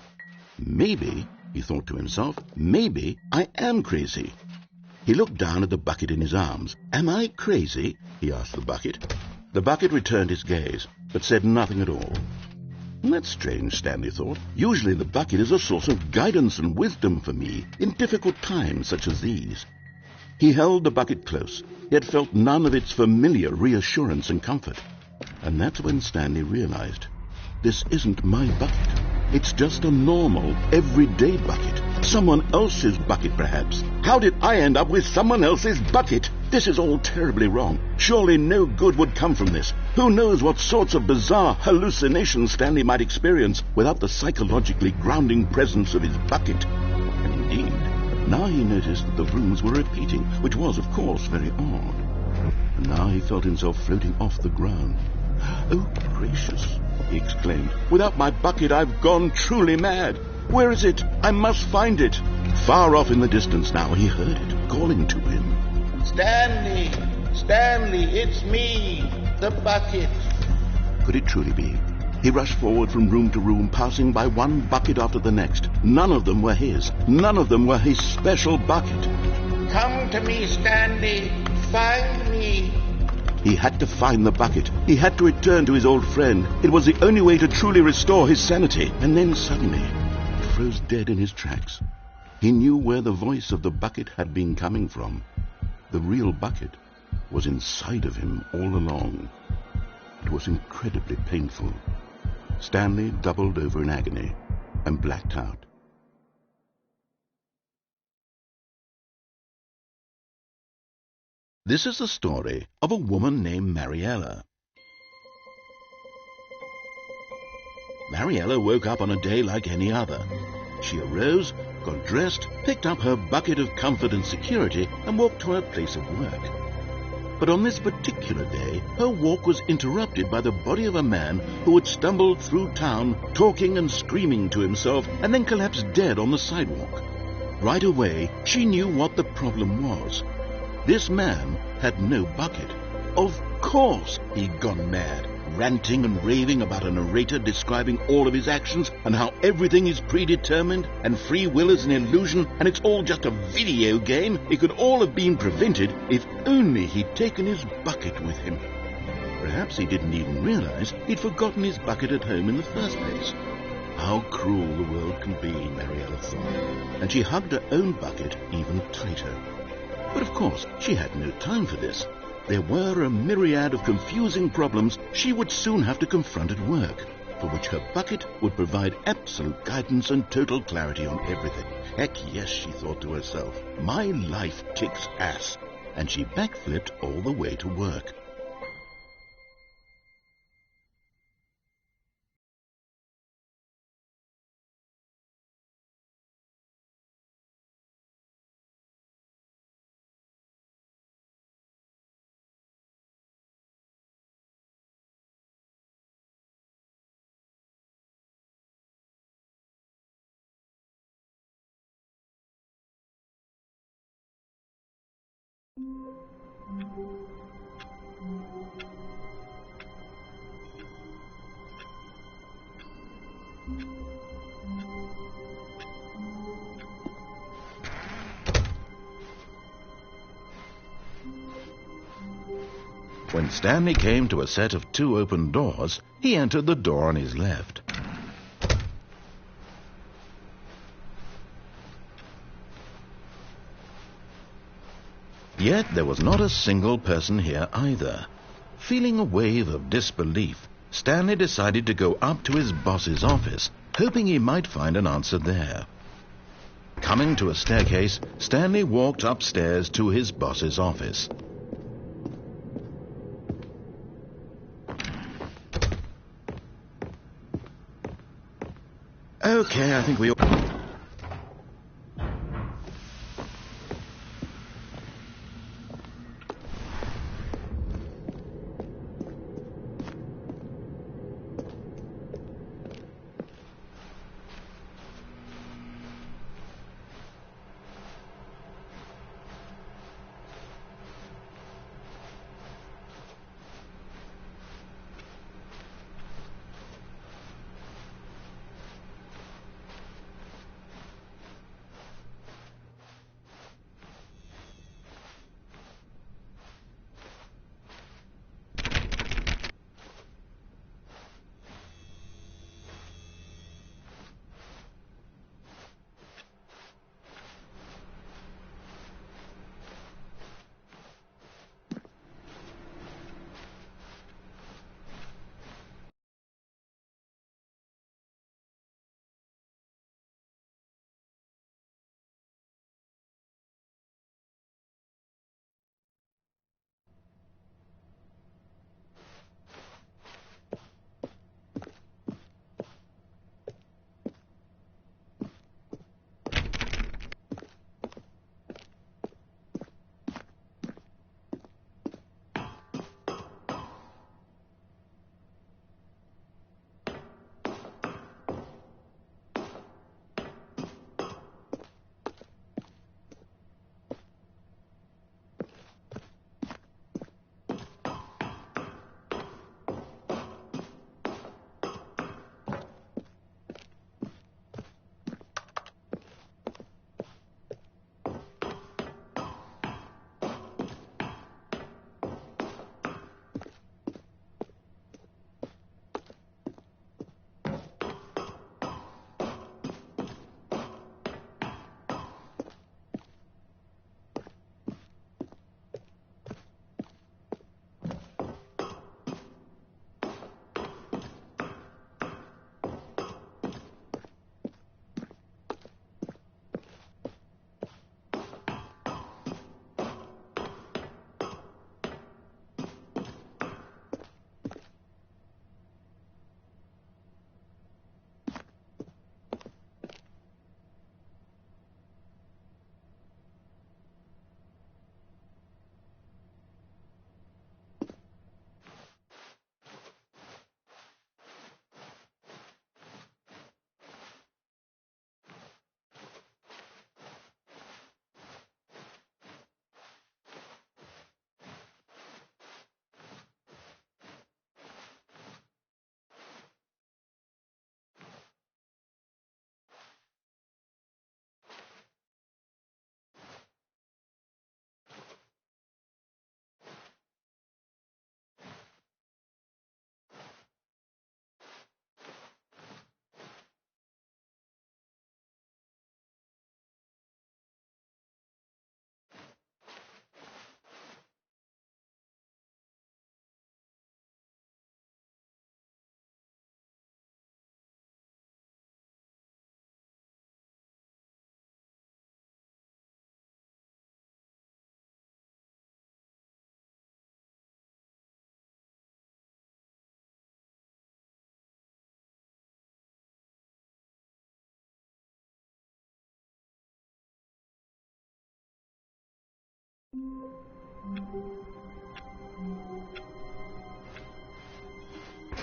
Maybe, he thought to himself, maybe I am crazy. He looked down at the bucket in his arms. Am I crazy? He asked the bucket. The bucket returned his gaze, but said nothing at all. That's strange, Stanley thought. Usually the bucket is a source of guidance and wisdom for me in difficult times such as these. He held the bucket close, yet felt none of its familiar reassurance and comfort. And that's when Stanley realized, this isn't my bucket. It's just a normal, everyday bucket. Someone else's bucket, perhaps. How did I end up with someone else's bucket? This is all terribly wrong. Surely no good would come from this. Who knows what sorts of bizarre hallucinations Stanley might experience without the psychologically grounding presence of his bucket. And indeed, now he noticed that the rooms were repeating, which was, of course, very odd. And now he felt himself floating off the ground. Oh, gracious, he exclaimed. Without my bucket, I've gone truly mad. Where is it? I must find it. Far off in the distance now, he heard it, calling to him. Stanley! Stanley, it's me, the bucket. Could it truly be? He rushed forward from room to room, passing by one bucket after the next. None of them were his. None of them were his special bucket. Come to me, Stanley. Find me. He had to find the bucket. He had to return to his old friend. It was the only way to truly restore his sanity. And then suddenly, he froze dead in his tracks. He knew where the voice of the bucket had been coming from. The real bucket was inside of him all along. It was incredibly painful. Stanley doubled over in agony and blacked out. This is the story of a woman named Mariella. Mariella woke up on a day like any other. She arose, got dressed, picked up her bucket of comfort and security, and walked to her place of work. But on this particular day, her walk was interrupted by the body of a man who had stumbled through town, talking and screaming to himself, and then collapsed dead on the sidewalk. Right away, she knew what the problem was. This man had no bucket. Of course he'd gone mad, ranting and raving about a narrator describing all of his actions and how everything is predetermined and free will is an illusion and it's all just a video game. It could all have been prevented if only he'd taken his bucket with him. Perhaps he didn't even realize he'd forgotten his bucket at home in the first place. How cruel the world can be, Mariella thought, and she hugged her own bucket even tighter. But of course, she had no time for this. There were a myriad of confusing problems she would soon have to confront at work, for which her bucket would provide absolute guidance and total clarity on everything. Heck yes, she thought to herself, my life kicks ass. And she backflipped all the way to work. When Stanley came to a set of 2 open doors, he entered the door on his left. Yet there was not a single person here either. Feeling a wave of disbelief, Stanley decided to go up to his boss's office, hoping he might find an answer there. Coming to a staircase, Stanley walked upstairs to his boss's office. Okay, I think we all...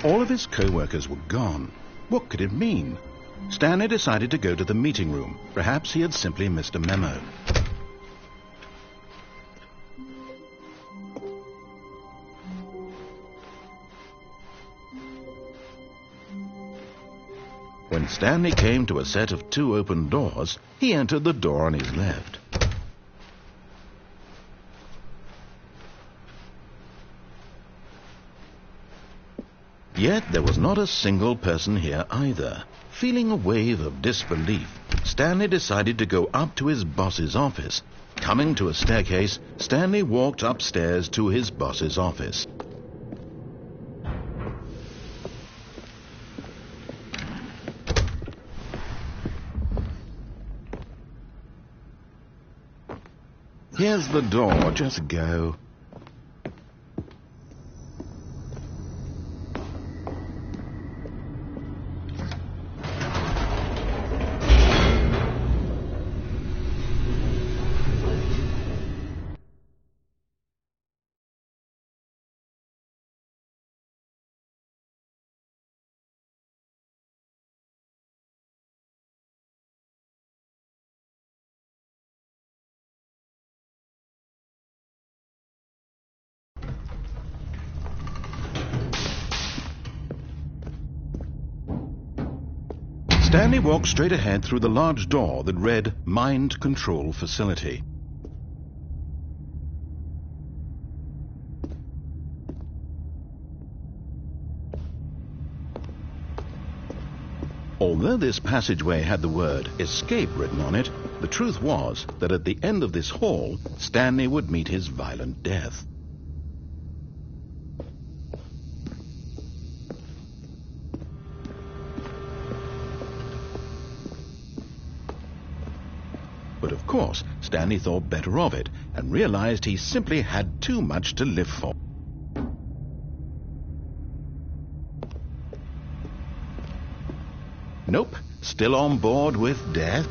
All of his co-workers were gone. What could it mean? Stanley decided to go to the meeting room. Perhaps he had simply missed a memo. When Stanley came to a set of 2 open doors, he entered the door on his left. Yet there was not a single person here either. Feeling a wave of disbelief, Stanley decided to go up to his boss's office. Coming to a staircase, Stanley walked upstairs to his boss's office. Here's the door, just go. Stanley walked straight ahead through the large door that read Mind Control Facility. Although this passageway had the word Escape written on it, the truth was that at the end of this hall, Stanley would meet his violent death. But of course, Stanley thought better of it and realized he simply had too much to live for. Nope, still on board with death.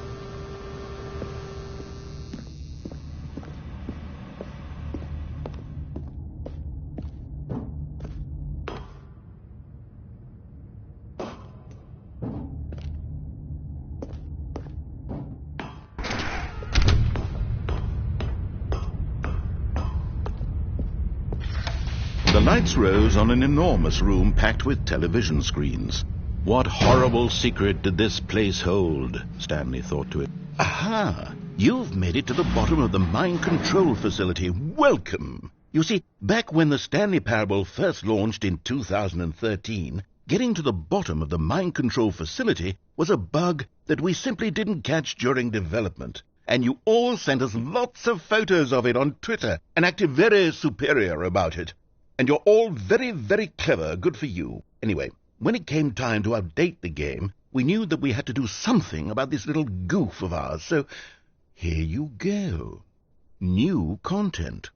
The lights rose on an enormous room packed with television screens. What horrible secret did this place hold? Stanley thought to it. Aha! You've made it to the bottom of the mind control facility. Welcome! You see, back when the Stanley Parable first launched in 2013, getting to the bottom of the mind control facility was a bug that we simply didn't catch during development. And you all sent us lots of photos of it on Twitter and acted very superior about it. And you're all very, very clever. Good for you. Anyway, when it came time to update the game, we knew that we had to do something about this little goof of ours. So, here you go. New content.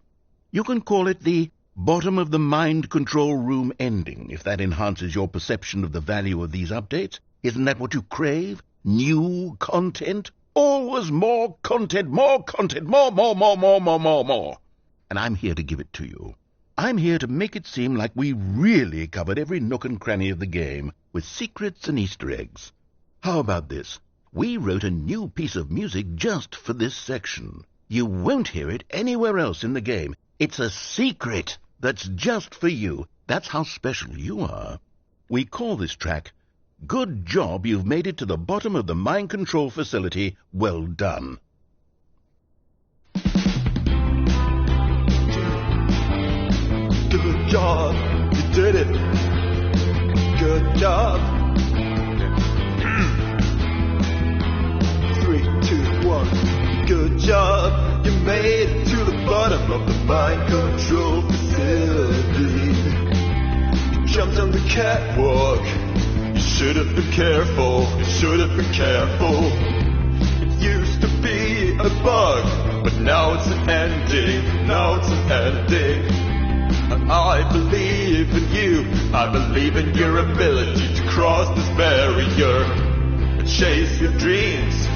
You can call it the bottom of the mind control room ending, if that enhances your perception of the value of these updates. Isn't that what you crave? New content? Always more content, more, more. And I'm here to give it to you. I'm here to make it seem like we really covered every nook and cranny of the game, with secrets and Easter eggs. How about this? We wrote a new piece of music just for this section. You won't hear it anywhere else in the game. It's a secret that's just for you. That's how special you are. We call this track, Good Job You've Made It to the Bottom of the Mind Control Facility. Well done. Good job, you did it. Good job. 3, 2, 1. Good job, you made it to the bottom of the mind control facility. You jumped on the catwalk. You should have been careful. You should have been careful. It used to be a bug, but now it's an ending. Now it's an ending. I believe in you. I believe in your ability to cross this barrier and chase your dreams.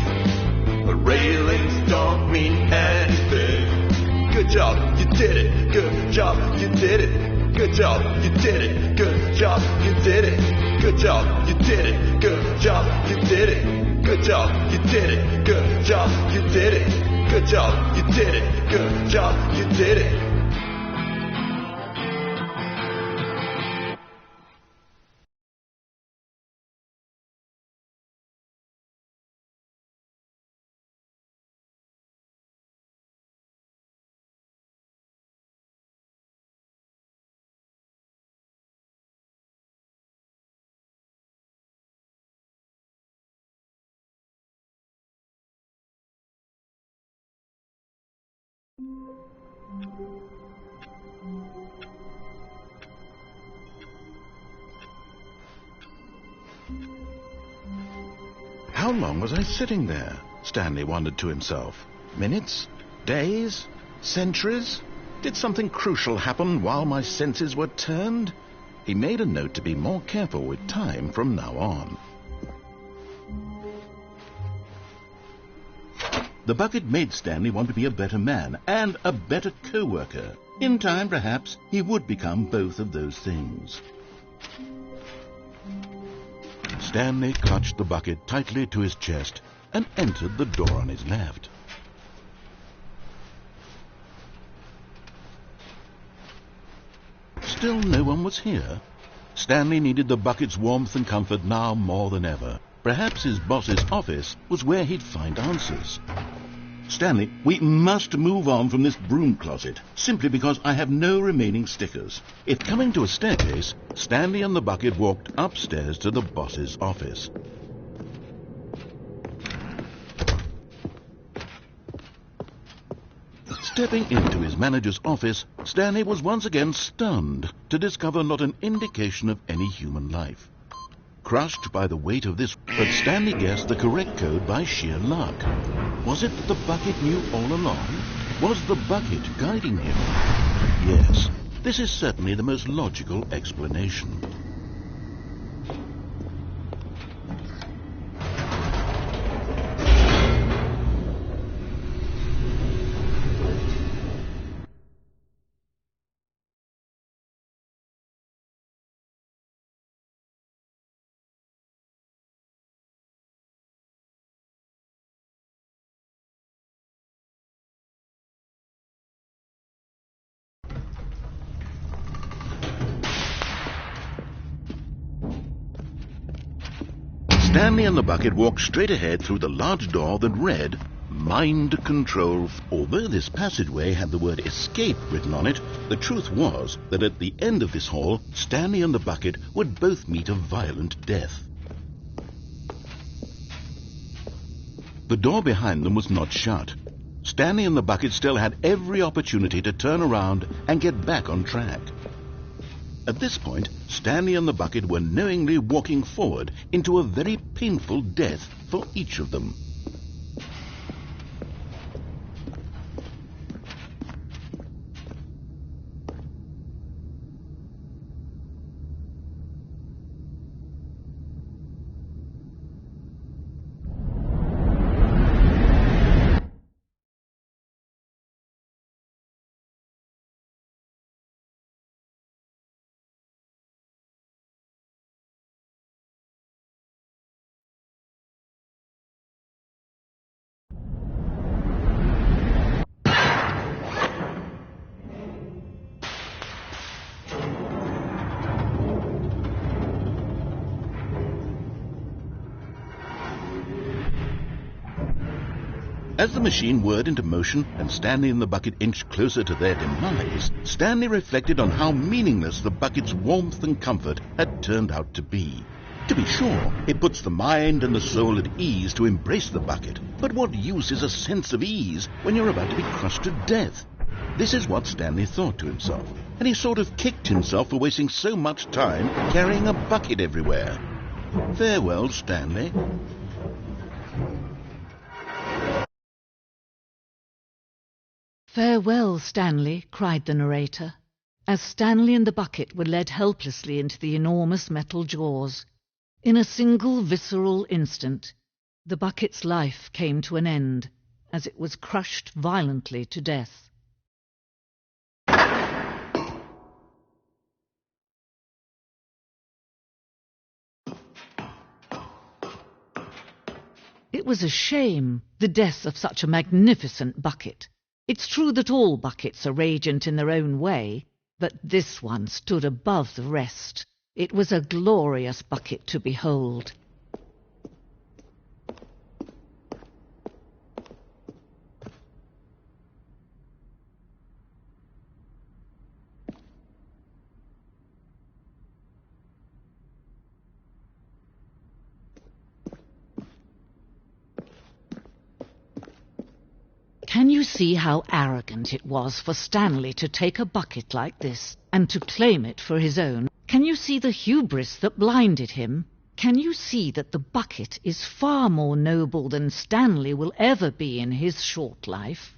But railings don't mean anything. Good job, you did it. Good job, you did it. Good job, you did it. Good job, you did it. Good job, you did it. Good job, you did it. Good job, you did it. Good job, you did it. Good job, you did it. Good job, you did it. How long was I sitting there? Stanley wondered to himself. Minutes? Days? Centuries? Did something crucial happen while my senses were turned? He made a note to be more careful with time from now on. The bucket made Stanley want to be a better man and a better co-worker. In time, perhaps, he would become both of those things. Stanley clutched the bucket tightly to his chest and entered the door on his left. Still no one was here. Stanley needed the bucket's warmth and comfort now more than ever. Perhaps his boss's office was where he'd find answers. Stanley, we must move on from this broom closet, simply because I have no remaining stickers. If coming to a staircase, Stanley and the bucket walked upstairs to the boss's office. Stepping into his manager's office, Stanley was once again stunned to discover not an indication of any human life. Crushed by the weight of this, but Stanley guessed the correct code by sheer luck. Was it that the bucket knew all along? Was the bucket guiding him? Yes, this is certainly the most logical explanation. Stanley and the bucket walked straight ahead through the large door that read, Mind Control. Although this passageway had the word escape written on it, the truth was that at the end of this hall, Stanley and the bucket would both meet a violent death. The door behind them was not shut. Stanley and the bucket still had every opportunity to turn around and get back on track. At this point, Stanley and the bucket were knowingly walking forward into a very painful death for each of them. As the machine whirred into motion and Stanley and the bucket inched closer to their demise, Stanley reflected on how meaningless the bucket's warmth and comfort had turned out to be. To be sure, it puts the mind and the soul at ease to embrace the bucket, but what use is a sense of ease when you're about to be crushed to death? This is what Stanley thought to himself, and he sort of kicked himself for wasting so much time carrying a bucket everywhere. Farewell, Stanley. "Farewell, Stanley," cried the narrator, as Stanley and the bucket were led helplessly into the enormous metal jaws. In a single visceral instant, the bucket's life came to an end, as it was crushed violently to death. It was a shame, the death of such a magnificent bucket. It's true that all buckets are radiant in their own way, but this one stood above the rest. It was a glorious bucket to behold. Can you see how arrogant it was for Stanley to take a bucket like this and to claim it for his own? Can you see the hubris that blinded him? Can you see that the bucket is far more noble than Stanley will ever be in his short life?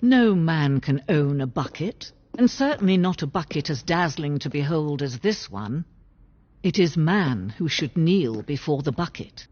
No man can own a bucket, and certainly not a bucket as dazzling to behold as this one. It is man who should kneel before the bucket.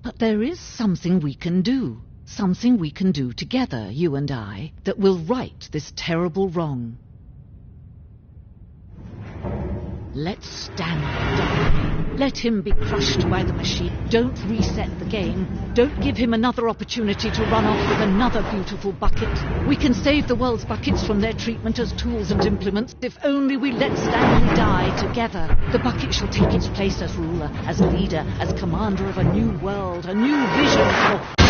But there is something we can do together, you and I, that will right this terrible wrong. Let Stanley die. Let him be crushed by the machine. Don't reset the game. Don't give him another opportunity to run off with another beautiful bucket. We can save the world's buckets from their treatment as tools and implements if only we let Stanley die together. The bucket shall take its place as ruler, as leader, as commander of a new world, a new vision for...